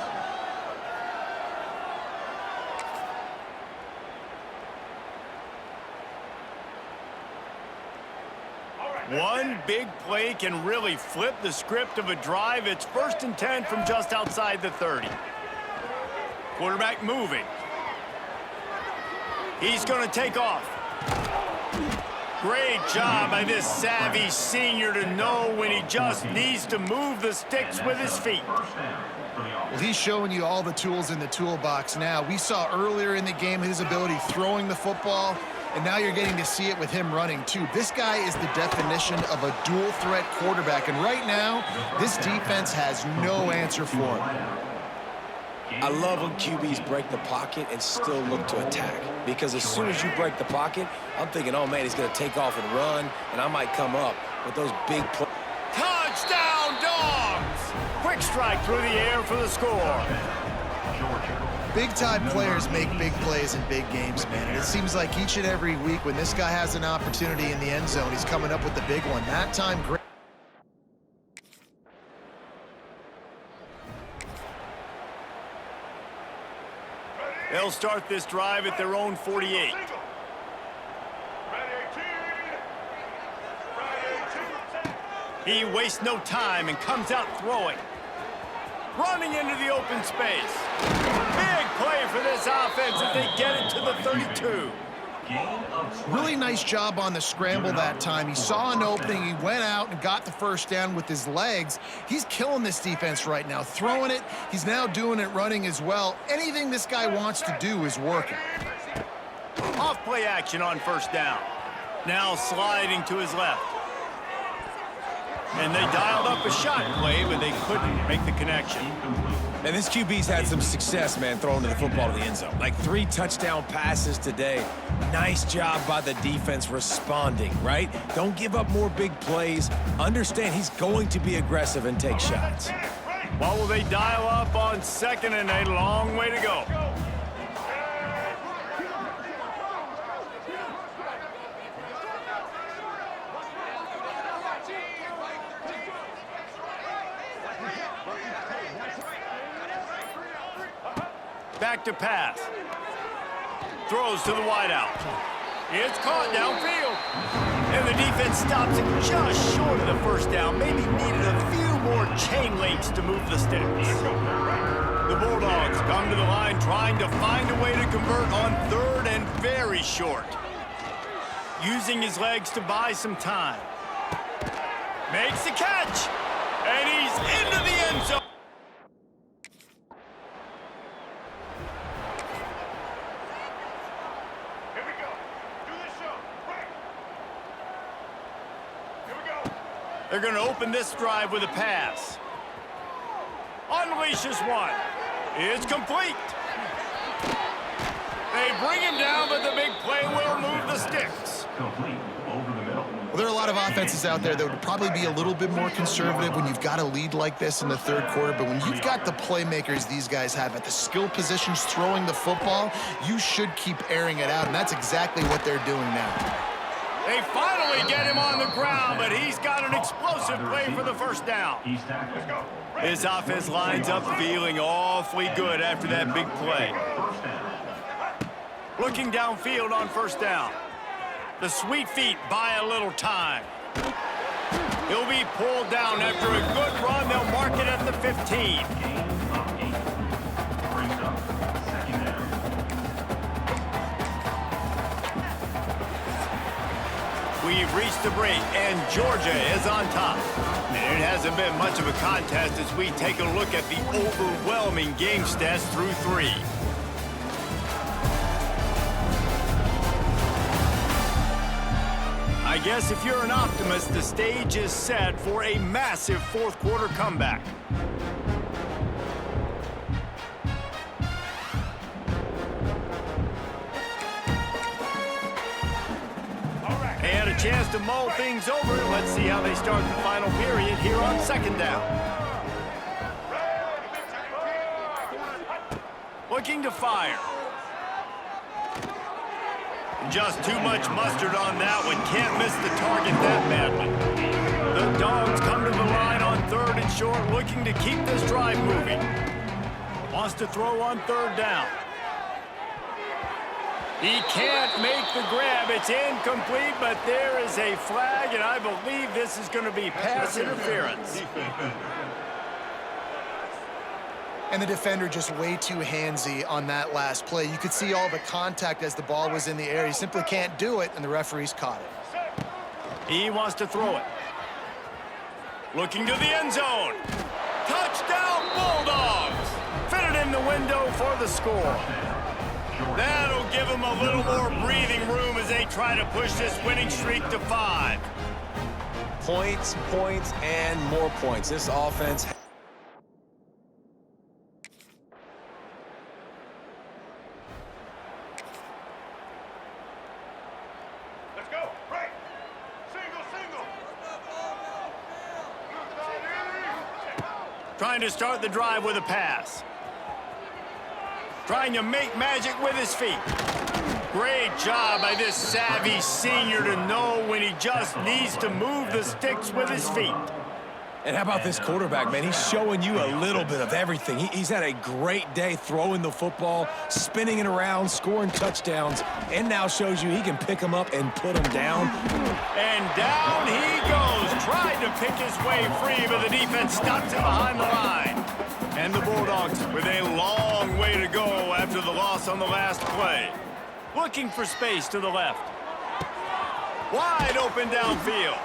One big play can really flip the script of a drive. It's 1st and 10 from just outside the 30. Quarterback moving. He's going to take off. Great job by this savvy senior to know when he just needs to move the sticks with his feet. Well, he's showing you all the tools in the toolbox now. We saw earlier in the game his ability throwing the football, and now you're getting to see it with him running, too. This guy is the definition of a dual-threat quarterback, and right now, this defense has no answer for him. I love when QBs break the pocket and still look to attack. Because as soon as you break the pocket, I'm thinking, oh, man, he's going to take off and run, and I might come up with those big plays. Touchdown, Dogs! Quick strike through the air for the score. Big-time players make big plays in big games, man. And it seems like each and every week when this guy has an opportunity in the end zone, he's coming up with the big one. That time, great. They'll start this drive at their own 48. He wastes no time and comes out throwing. Running into the open space. Big play for this offense as they get it to the 32. Gain of 20. Really nice job on the scramble that time. He saw an opening. He went out and got the first down with his legs. He's killing this defense right now, throwing it. He's now doing it running as well. Anything this guy wants to do is working. Off play action on first down. Now sliding to his left. And they dialed up a shot play, but they couldn't make the connection. And this QB's had some success, man, throwing to the football to the end zone. Like 3 touchdown passes today. Nice job by the defense responding, right? Don't give up more big plays. Understand he's going to be aggressive and take shots. What will they dial up on second and a long way to go? Back to pass. Throws to the wideout. It's caught downfield. And the defense stops it just short of the first down. Maybe needed a few more chain links to move the sticks. The Bulldogs come to the line trying to find a way to convert on third and very short. Using his legs to buy some time. Makes the catch. And he's into the end zone. They're going to open this drive with a pass. Unleashes one. It's complete. They bring him down, but the big play will move the sticks. Complete over the middle. Well, there are a lot of offenses out there that would probably be a little bit more conservative when you've got a lead like this in the third quarter. But when you've got the playmakers these guys have at the skill positions throwing the football, you should keep airing it out. And that's exactly what they're doing now. They finally get him on the ground, but he's got an explosive play for the first down. His offense lines up feeling awfully good after that big play. Looking downfield on first down. The sweet feet buy a little time. He'll be pulled down after a good run. They'll mark it at the 15. Brings up second down. We've reached the break, and Georgia is on top. And it hasn't been much of a contest as we take a look at the overwhelming game stats through 3. I guess if you're an optimist, the stage is set for a massive fourth quarter comeback. They had a chance to mull things over. Let's see how they start the final period here on second down. Looking to fire. Just too much mustard on that one. Can't miss the target that badly. The Dogs come to the line on third and short, looking to keep this drive moving. Wants to throw on third down. He can't make the grab. It's incomplete, but there is a flag, and I believe this is going to be pass interference. And the defender just way too handsy on that last play. You could see all the contact as the ball was in the air. He simply can't do it, and the referees caught it. He wants to throw it. Looking to the end zone. Touchdown, Bulldogs! Fitted in the window for the score. That'll give them a little more breathing room as they try to push this winning streak to 5. Points, points, and more points. This offense... Let's go. Right. Single. Trying to start the drive with a pass. Trying to make magic with his feet. Great job by this savvy senior to know when he just needs to move the sticks with his feet. And how about this quarterback, man? He's showing you a little bit of everything. He's had a great day throwing the football, spinning it around, scoring touchdowns, and now shows you he can pick them up and put them down. And down he goes. Tried to pick his way free, but the defense stops him behind the line. And the Bulldogs with a long way to go after the loss on the last play. Looking for space to the left. Wide open downfield.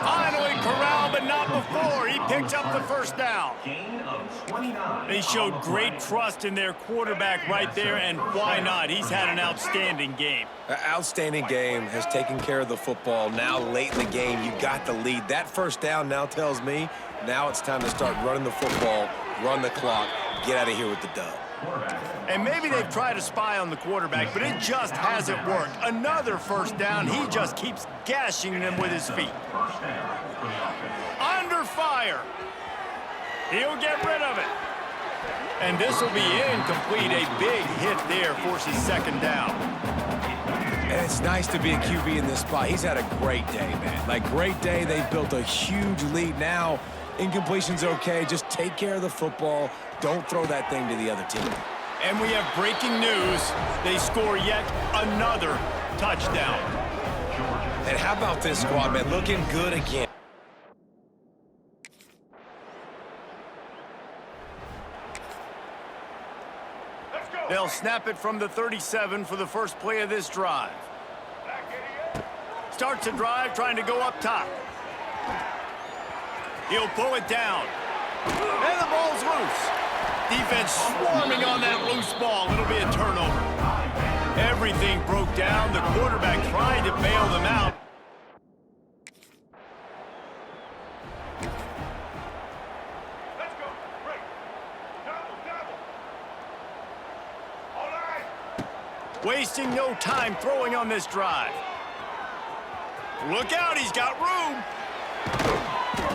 Finally corralled, but not before. He picks up the first down. Gain of 29. They showed great trust in their quarterback right there, and why not? He's had an outstanding game. An outstanding game, has taken care of the football. Now late in the game, you got the lead. That first down now tells me now it's time to start running the football, run the clock, get out of here with the dub. And maybe they've tried to spy on the quarterback, but it just hasn't worked. Another first down. He just keeps gashing them with his feet. Under fire. He'll get rid of it. And this will be incomplete. A big hit there forces second down. And it's nice to be a QB in this spot. He's had a great day, man. Like, great day. They've built a huge lead. Now, incompletion's okay. Just take care of the football. Don't throw that thing to the other team. And we have breaking news. They score yet another touchdown. And how about this squad, man? Looking good again. Let's go. They'll snap it from the 37 for the first play of this drive. Back idiot. Starts a drive trying to go up top. He'll pull it down. And the ball's loose. Defense swarming on that loose ball. It'll be a turnover. Everything broke down. The quarterback trying to bail them out. Let's go. Break. Double. All right. Wasting no time throwing on this drive. Look out, he's got room.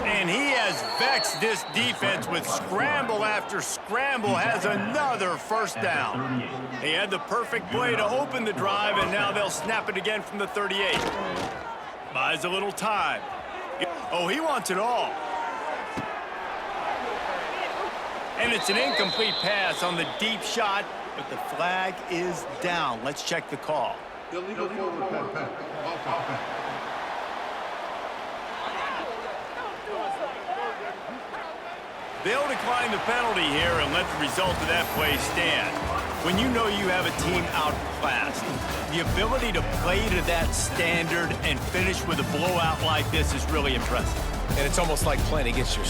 And he has vexed this defense with scramble after scramble, has another first down. He had the perfect play to open the drive, and now they'll snap it again from the 38. Buys a little time. Oh, he wants it all. And it's an incomplete pass on the deep shot, but the flag is down. Let's check the call. Illegal forward pass. Offense. They'll decline the penalty here and let the result of that play stand. When you know you have a team outclassed, the ability to play to that standard and finish with a blowout like this is really impressive. And it's almost like playing against your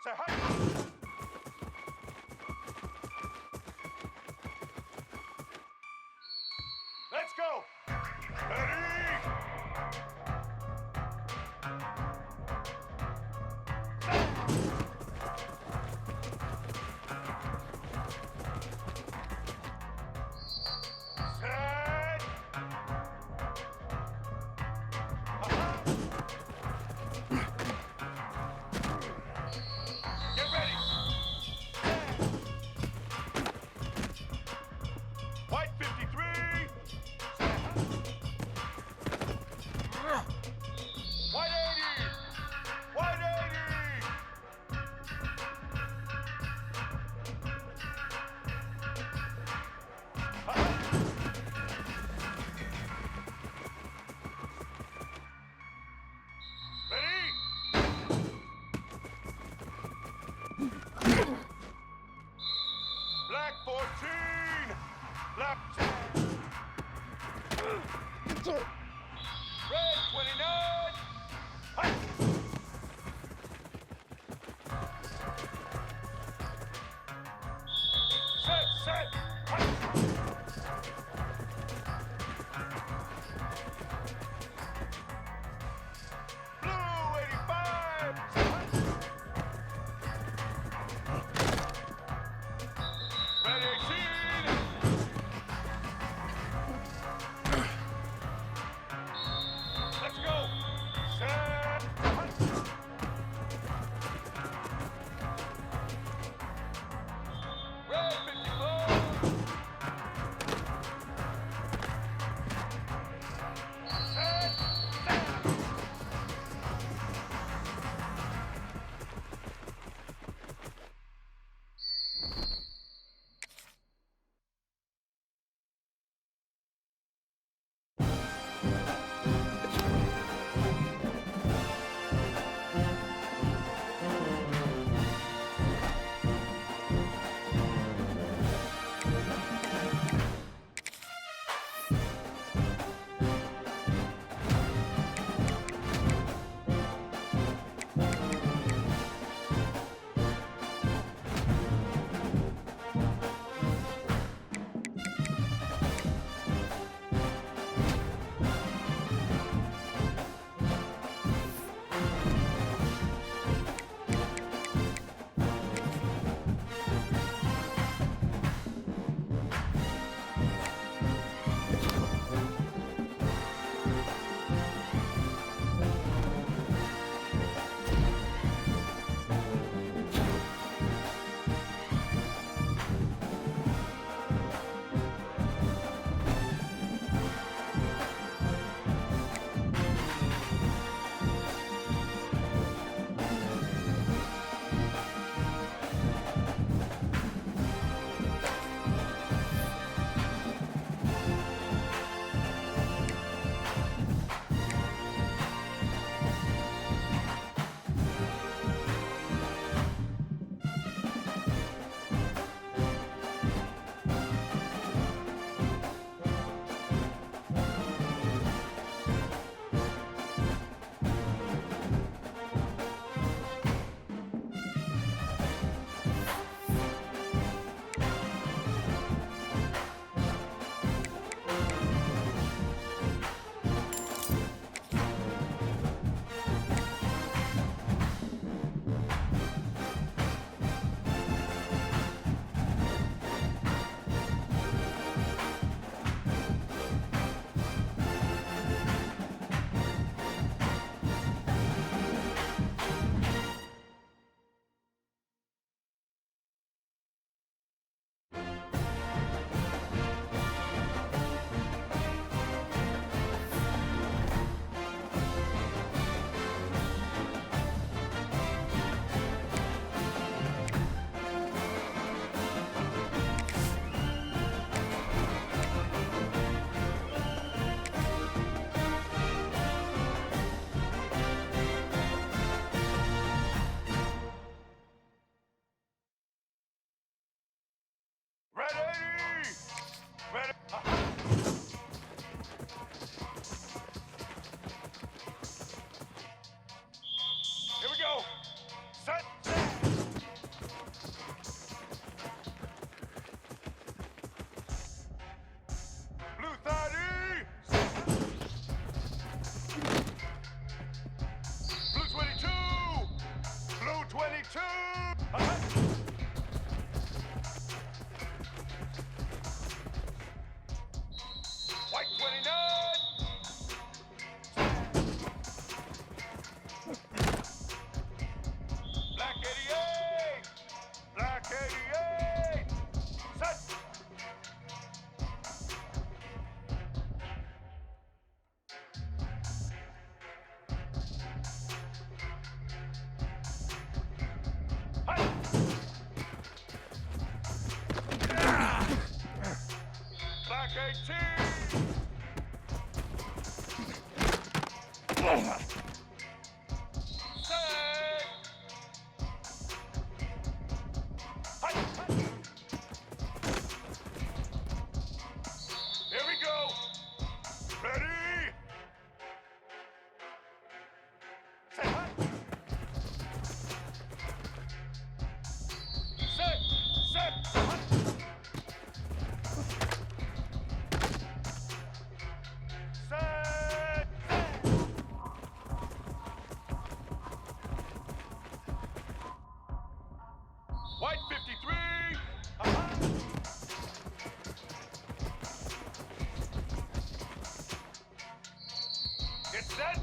Say hi. Let's go. Ready? Set. Get ready. White 53. White 80. White 80. Ready? Black 14. Black. Red 29. Hi. Set. Blue 85. Red 18. Let's go. Set. Red 54. Set. Here we go. Set. Here we go. Ready? Set. Set. Set. White 53. Get set.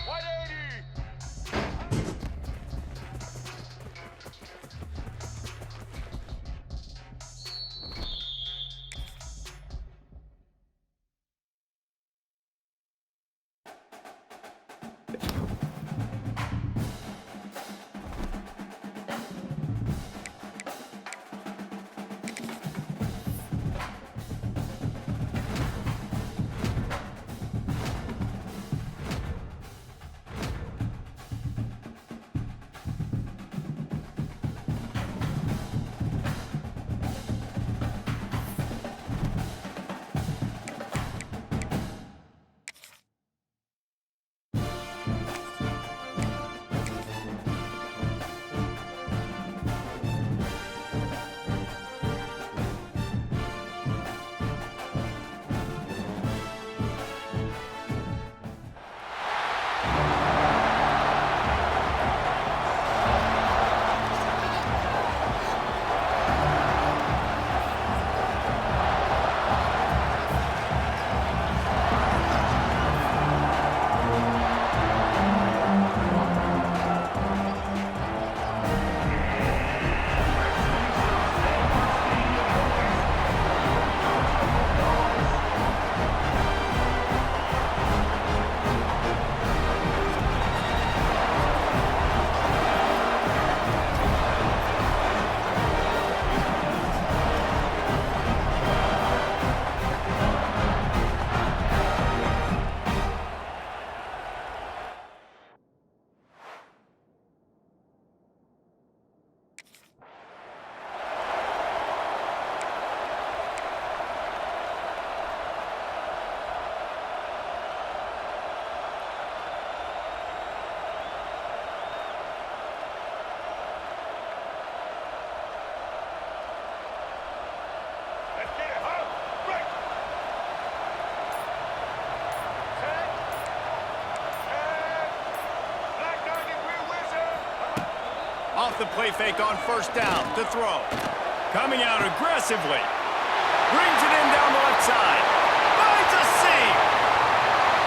White 80. Let's get it, huh? Break. Set. And black 93 whistle. Off the play fake on first down to throw. Coming out aggressively. Brings it in down the left side. Finds a seam.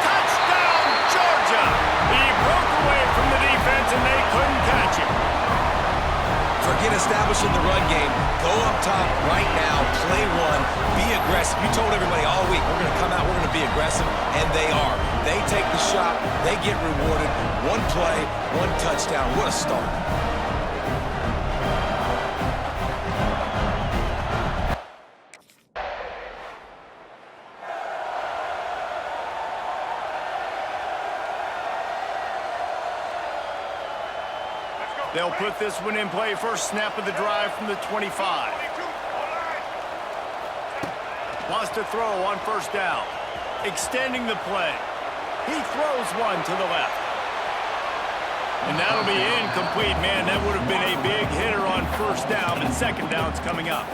Touchdown, Georgia. He broke away from the defense and they couldn't catch him. Forget establishing the run game. Go up top right now, play one, be aggressive. You told everybody all week, we're going to come out, we're going to be aggressive, and they are. They take the shot, they get rewarded. One play, one touchdown. What a start. They'll put this one in play first snap of the drive from the 25. 22 online. Wants to throw on first down. Extending the play. He throws one to the left. And that'll be incomplete, man. That would have been a big hitter on first down, and second down's coming up.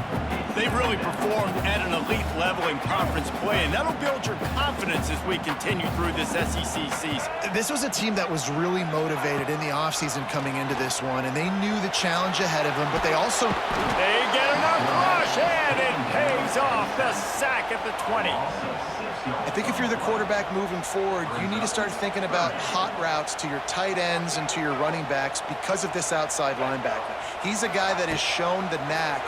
They've really performed at an elite level in conference play, and that'll build your confidence as we continue through this SEC season. This was a team that was really motivated in the offseason coming into this one, and they knew the challenge ahead of them, but they also... They get enough rush, and it pays off the sack at the 20. I think if you're the quarterback moving forward, you need to start thinking about hot routes to your tight ends and to your running backs because of this outside linebacker. He's a guy that has shown the knack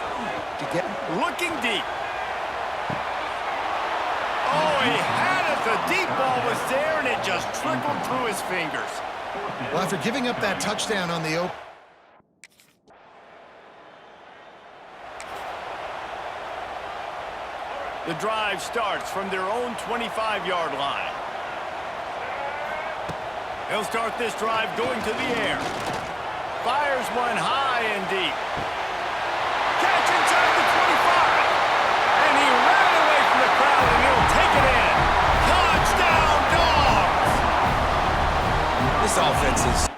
to get... Looking deep. Oh, he had it. The deep ball was there, and it just trickled through his fingers. Well, after giving up that touchdown on the open... The drive starts from their own 25-yard line. He'll start this drive going to the air. Fires one high and deep. Catch inside the 25. And he ran away from the crowd, and he'll take it in. Touchdown, Dogs! This offense is...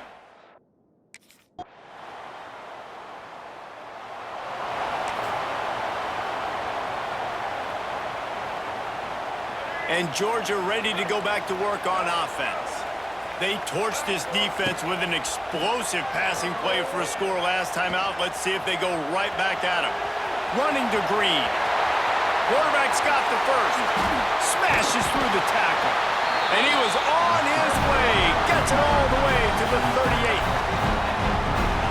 And Georgia ready to go back to work on offense. They torched this defense with an explosive passing play for a score last time out. Let's see if they go right back at him. Running to Green. Quarterback's got the first. Smashes through the tackle. And he was on his way. Gets it all the way to the 38.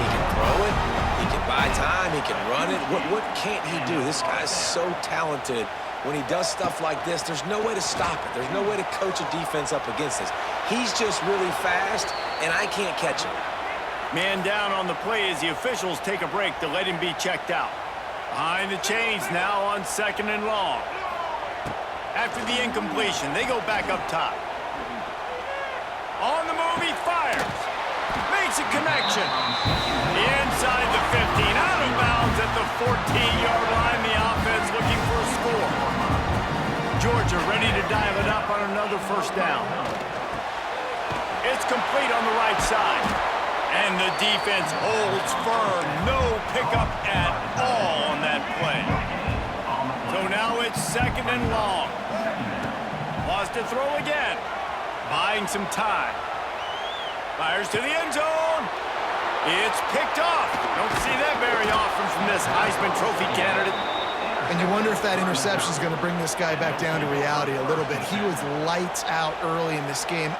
He can throw it. He can buy time. He can run it. What can't he do? This guy's so talented. When he does stuff like this, there's no way to stop it. There's no way to coach a defense up against this. He's just really fast, and I can't catch him. Man down on the play as the officials take a break to let him be checked out. Behind the chains now on 2nd and long. After the incompletion, they go back up top. On the move, he fires. Makes a connection. Inside the 15, out of bounds at the 14-yard line. The offense looking for a score. Georgia ready to dial it up on another first down. It's complete on the right side. And the defense holds firm. No pickup at all on that play. So now it's 2nd and long. Lost to throw again. Buying some time. Fires to the end zone. It's picked off. Don't see that very often from this Heisman Trophy candidate. And you wonder if that interception is going to bring this guy back down to reality a little bit. He was lights out early in this game.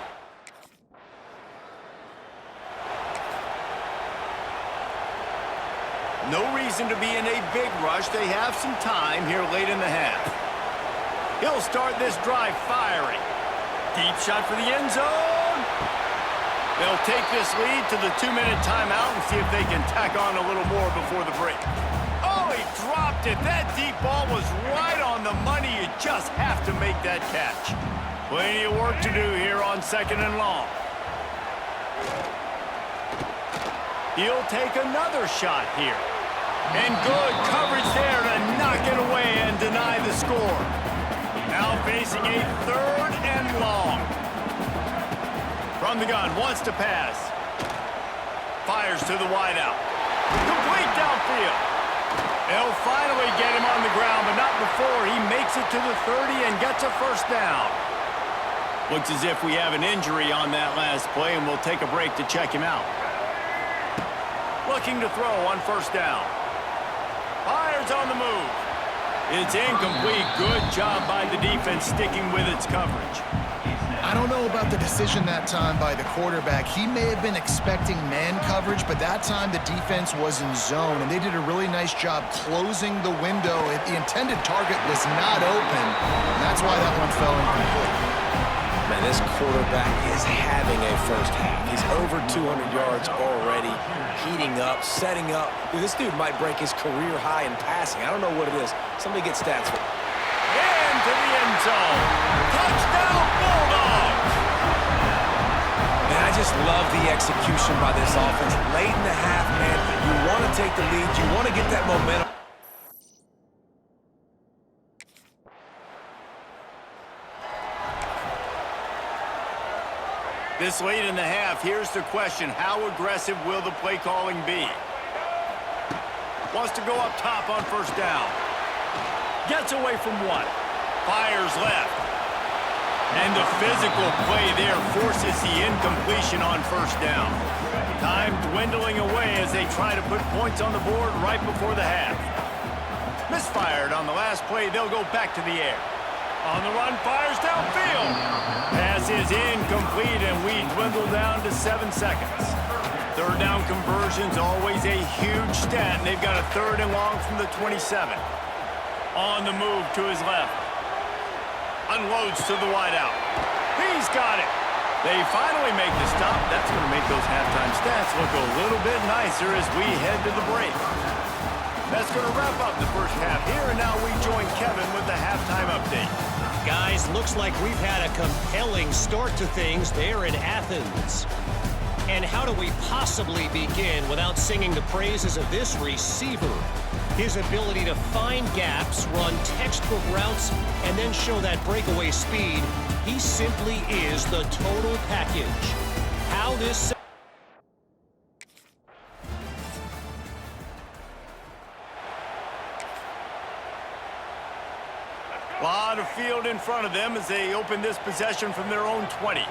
No reason to be in a big rush. They have some time here late in the half. He'll start this drive firing. Deep shot for the end zone. They'll take this lead to the 2-minute timeout and see if they can tack on a little more before the break. Oh, he dropped it. That deep ball was right on the money. You just have to make that catch. Plenty of work to do here on 2nd and long. He'll take another shot here. And good coverage there to knock it away and deny the score. Now facing a 3rd and long. From the gun, wants to pass. Fires to the wideout. Complete downfield. They'll finally get him on the ground, but not before he makes it to the 30 and gets a first down. Looks as if we have an injury on that last play, and we'll take a break to check him out. Looking to throw on first down. Fires on the move. It's incomplete. Good job by the defense sticking with its coverage. I don't know about the decision that time by the quarterback. He may have been expecting man coverage, but that time the defense was in zone, and they did a really nice job closing the window. The intended target was not open, and that's why that one fell incomplete. Man, this quarterback is having a first half. He's over 200 yards already, heating up, setting up. Dude, this dude might break his career high in passing. I don't know what it is. Somebody get stats for him. Into the end zone. Touchdown, Bulldogs! Man, I just love the execution by this offense. Late in the half, man, you want to take the lead. You want to get that momentum. This late in the half, here's the question. How aggressive will the play calling be? Wants to go up top on first down. Gets away from one. Fires left. And the physical play there forces the incompletion on first down. Time dwindling away as they try to put points on the board right before the half. Misfired on the last play. They'll go back to the air. On the run, fires downfield. Pass is incomplete, and we dwindle down to 7 seconds. Third down conversion's always a huge stat, and they've got a 3rd and long from the 27. On the move to his left. Unloads to the wideout. He's got it. They finally make the stop. That's going to make those halftime stats look a little bit nicer as we head to the break. That's going to wrap up the first half here, and now we join Kevin with the halftime looks like we've had a compelling start to things there in Athens. And how do we possibly begin without singing the praises of this receiver? His ability to find gaps, run textbook routes, and then show that breakaway speed. He simply is the total package. How this... A lot of field in front of them as they open this possession from their own 20.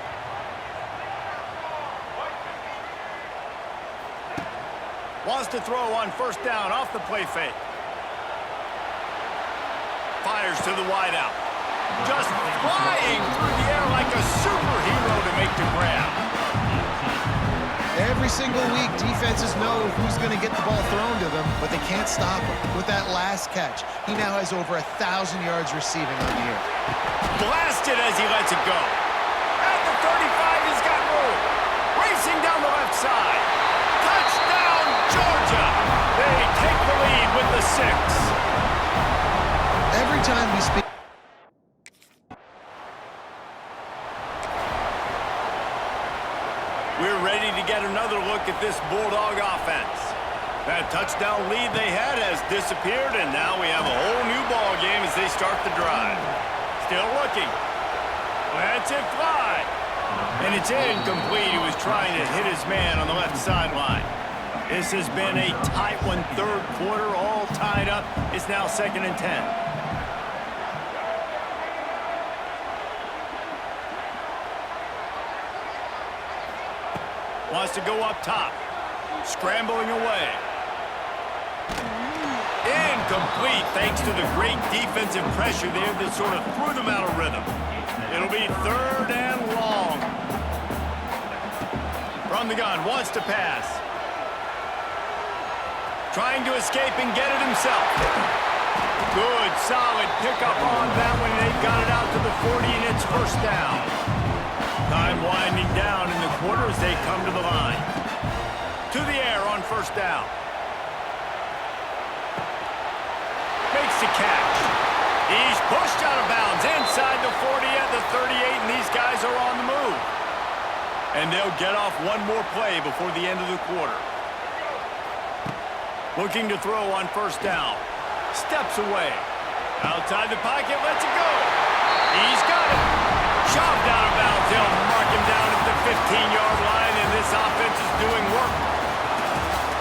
Wants to throw on first down off the play fake. Fires to the wideout. Just flying through the air like a superhero to make the grab. Every single week, defenses know who's going to get the ball thrown to them, but they can't stop him. With that last catch, he now has over 1,000 yards receiving on the year. Blasted as he lets it go. At the 35, he's got room. Racing down the left side. Touchdown, Georgia! They take the lead with the 6. Every time we speak... We're ready to get another look at this Bulldog offense. That touchdown lead they had has disappeared, and now we have a whole new ball game as they start the drive. Still looking. Lets it fly. And it's incomplete. He was trying to hit his man on the left sideline. This has been a tight one, third quarter, all tied up. It's now 2nd and 10. Wants to go up top. Scrambling away. Incomplete thanks to the great defensive pressure there that sort of threw them out of rhythm. It'll be 3rd and long. From the gun, wants to pass. Trying to escape and get it himself. Good, solid pickup on that one. They got it out to the 40, and it's first down. Time winding down in the quarter as they come to the line. To the air on first down. Makes the catch. He's pushed out of bounds inside the 40 at the 38, and these guys are on the move. And they'll get off one more play before the end of the quarter. Looking to throw on first down. Steps away. Outside the pocket, lets it go. He's got it. Shoved out of bounds. They'll mark him down at the 15-yard line, and this offense is doing work.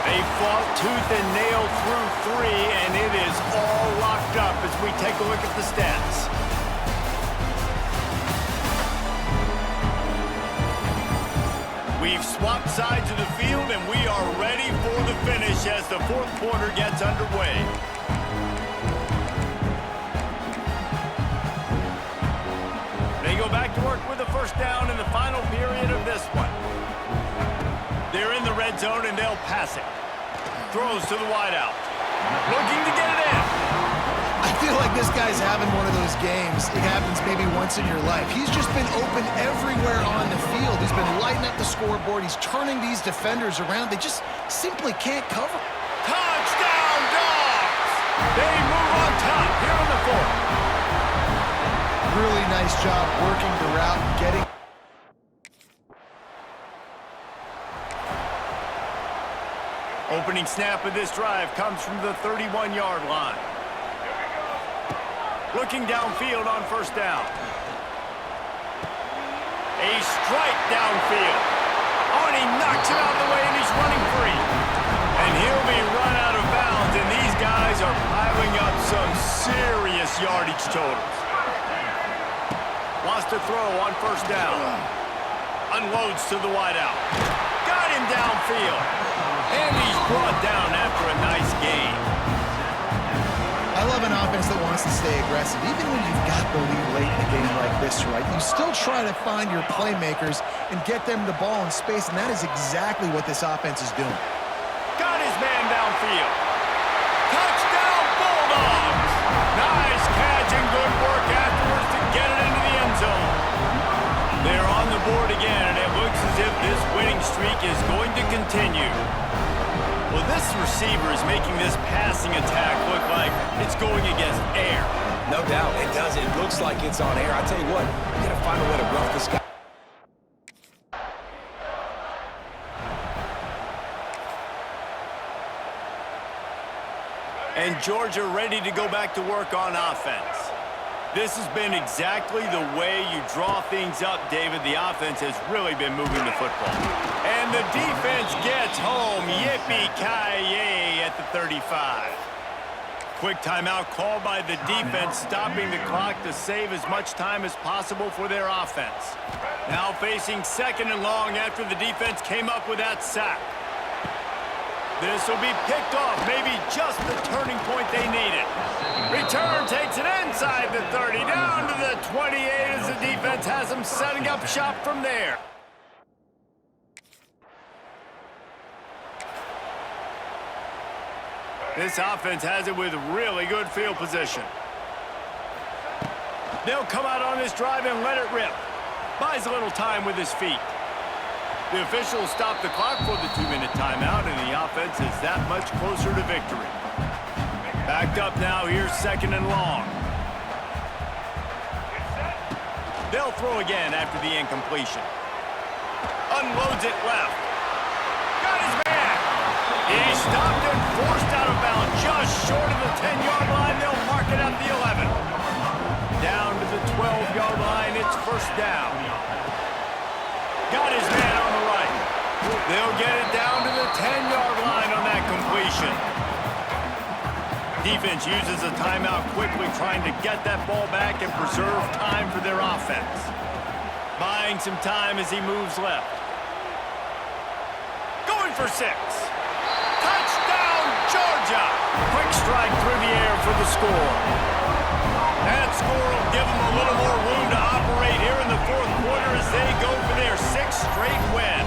They fought tooth and nail through 3, and it is all locked up as we take a look at the stats. We've swapped sides of the field, and we are ready for the finish as the 4th quarter gets underway. They go back to work with a first down in the final period of this one. They're in the red zone, and they'll pass it. Throws to the wideout. Looking to get it in. I feel like this guy's having one of those games. It happens maybe once in your life. He's just been open everywhere on the field. He's been lighting up the scoreboard. He's turning these defenders around. They just simply can't cover. Touchdown, Dogs! They move on top here in the 4th. Really nice job working the route and getting... Opening snap of this drive comes from the 31-yard line. Looking downfield on first down. A strike downfield. Oh, and he knocks it out of the way, and he's running free. And he'll be run out of bounds, and these guys are piling up some serious yardage totals. Wants to throw on first down. Unloads to the wideout. Got him downfield. And he's brought down after a nice game. I love an offense that wants to stay aggressive. Even when you've got the lead late in a game like this, right? You still try to find your playmakers and get them the ball in space, and that is exactly what this offense is doing. Got his man downfield. Touchdown, Bulldogs! Nice catch and good work afterwards to get it into the end zone. They're on the board again, and it looks as if this winning streak is going to continue. Well, this receiver is making this passing attack look like it's going against air. No doubt, it does. It looks looks like it's on air. I tell you what, you got to find a way to rough this guy. And Georgia ready to go back to work on offense. This has been exactly the way you draw things up, David. The offense has really been moving the football. And the defense gets home. Yippee-ki-yay at the 35. Quick timeout called by the defense, stopping the clock to save as much time as possible for their offense. Now facing second and long after the defense came up with that sack. This will be picked off, maybe just the turning point they needed. Return takes it inside the 30, down to the 28 as the defense has them setting up shop from there. This offense has it with really good field position. They'll come out on this drive and let it rip. Buys a little time with his feet. The officials stop the clock for the 2-minute timeout, and the offense is that much closer to victory. Backed up now, here's second and long. They'll throw again after the incompletion. Unloads it left. Got his man. He stopped and forced out of bounds just short of the 10-yard line. They'll mark it at the 11. Down to the 12-yard line, it's first down. Got his man on the right. They'll get it down to the 10-yard line on that completion. Defense uses a timeout quickly, trying to get that ball back and preserve time for their offense. Buying some time as he moves left. Going for 6. Touchdown, Georgia! Quick strike through the air for the score. That score will give them a little more room to operate here in the fourth quarter as they go for their 6th straight win.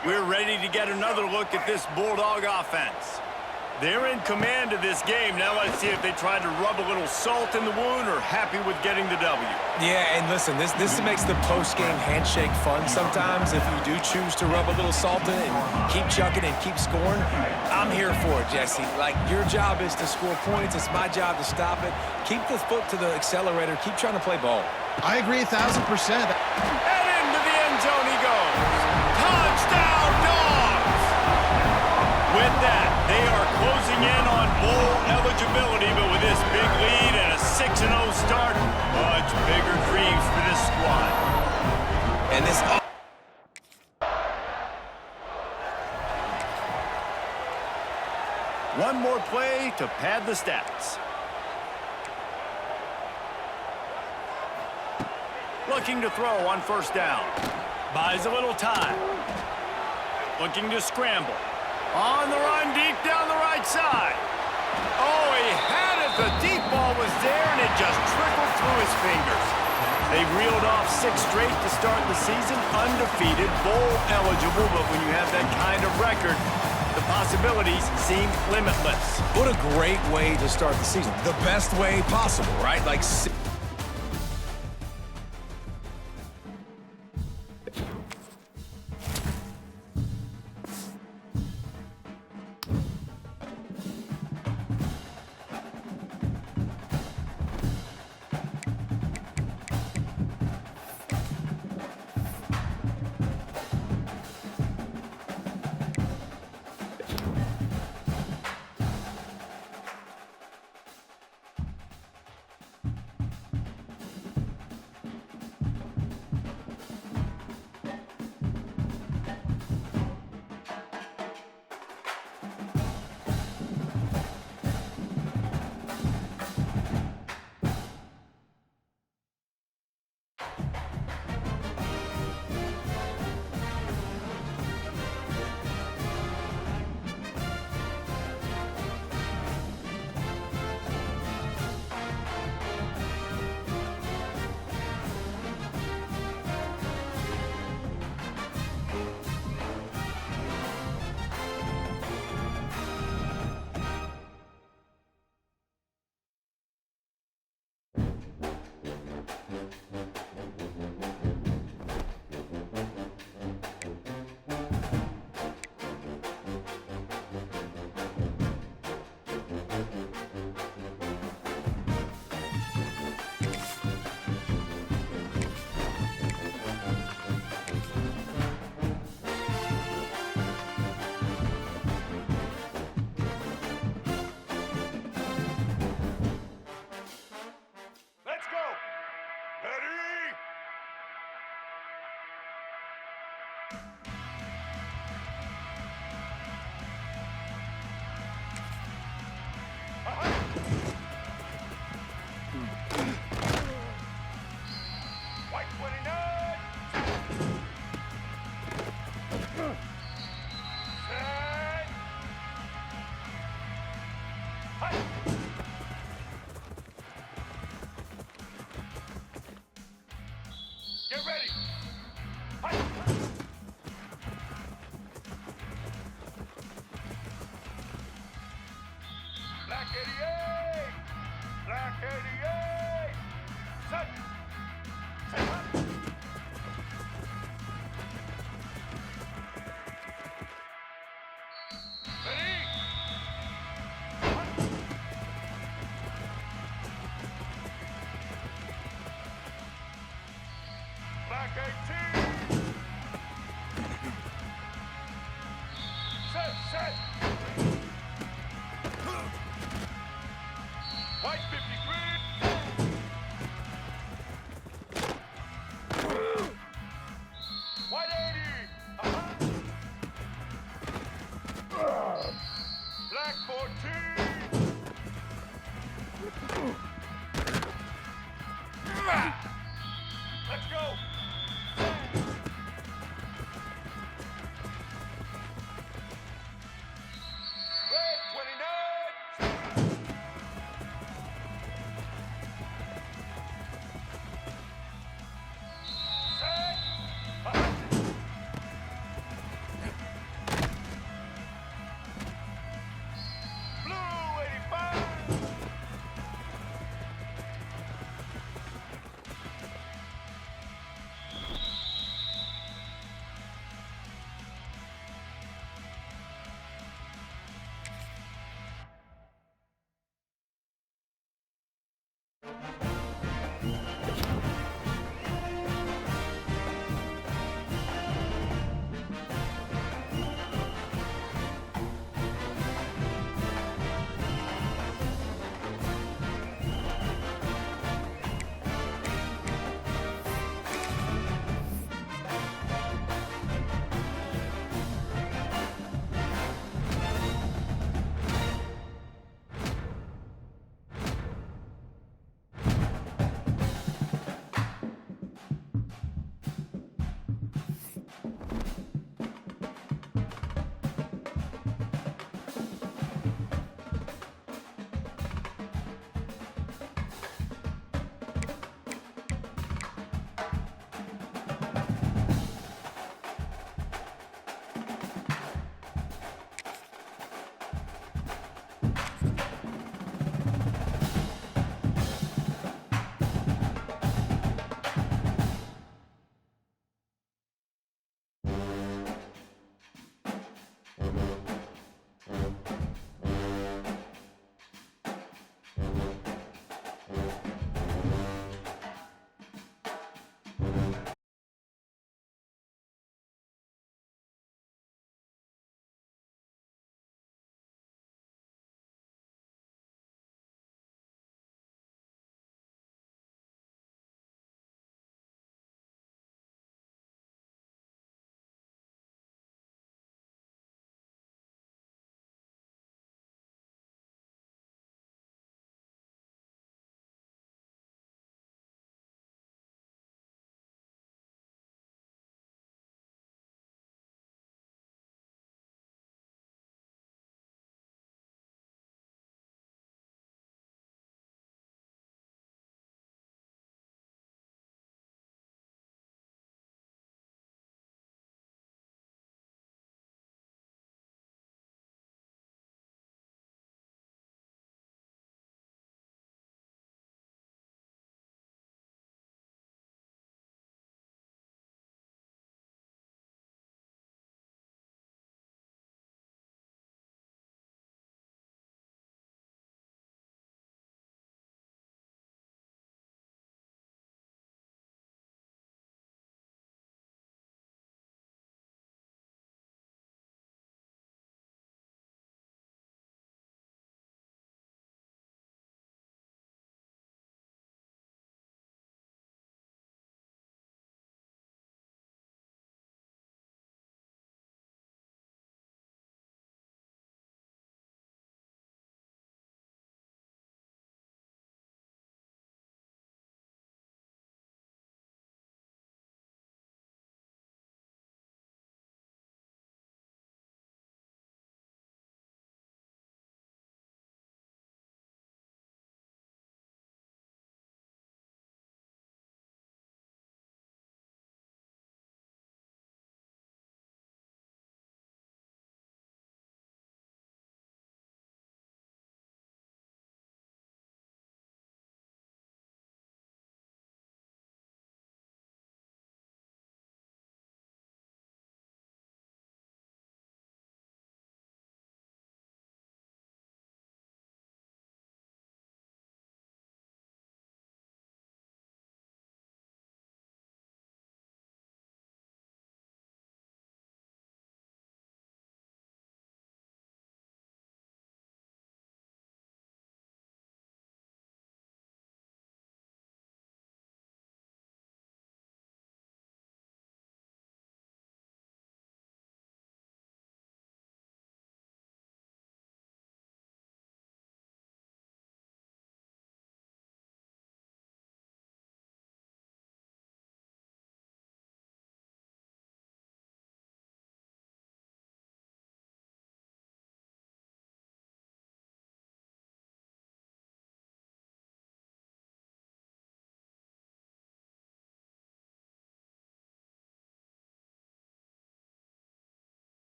We're ready to get another look at this Bulldog offense. They're in command of this game. Now let's see if they try to rub a little salt in the wound or happy with getting the W. Yeah, and listen, this makes the post-game handshake fun sometimes. If you do choose to rub a little salt in it and keep chucking and keep scoring, I'm here for it, Jesse. Like, your job is to score points. It's my job to stop it. Keep the foot to the accelerator. Keep trying to play ball. I agree 1,000%. And into the end zone he goes. Touchdown, Dogs! With that, they are closing in on bowl eligibility, but with this big lead and a 6-0 start, much bigger dreams for this squad. And this... One more play to pad the stats. Looking to throw on first down. Buys a little time. Looking to scramble. On the run, deep down the right side. Oh, he had it. The deep ball was there, and it just trickled through his fingers. They reeled off 6 straight to start the season, undefeated, bowl eligible, but when you have that kind of record, the possibilities seem limitless. What a great way to start the season. The best way possible, right? Like... White 29. Set. Hut. Get ready. Hut. Black 88. Black 88. Set. Set. Hut. Ready? Hut. Black 18.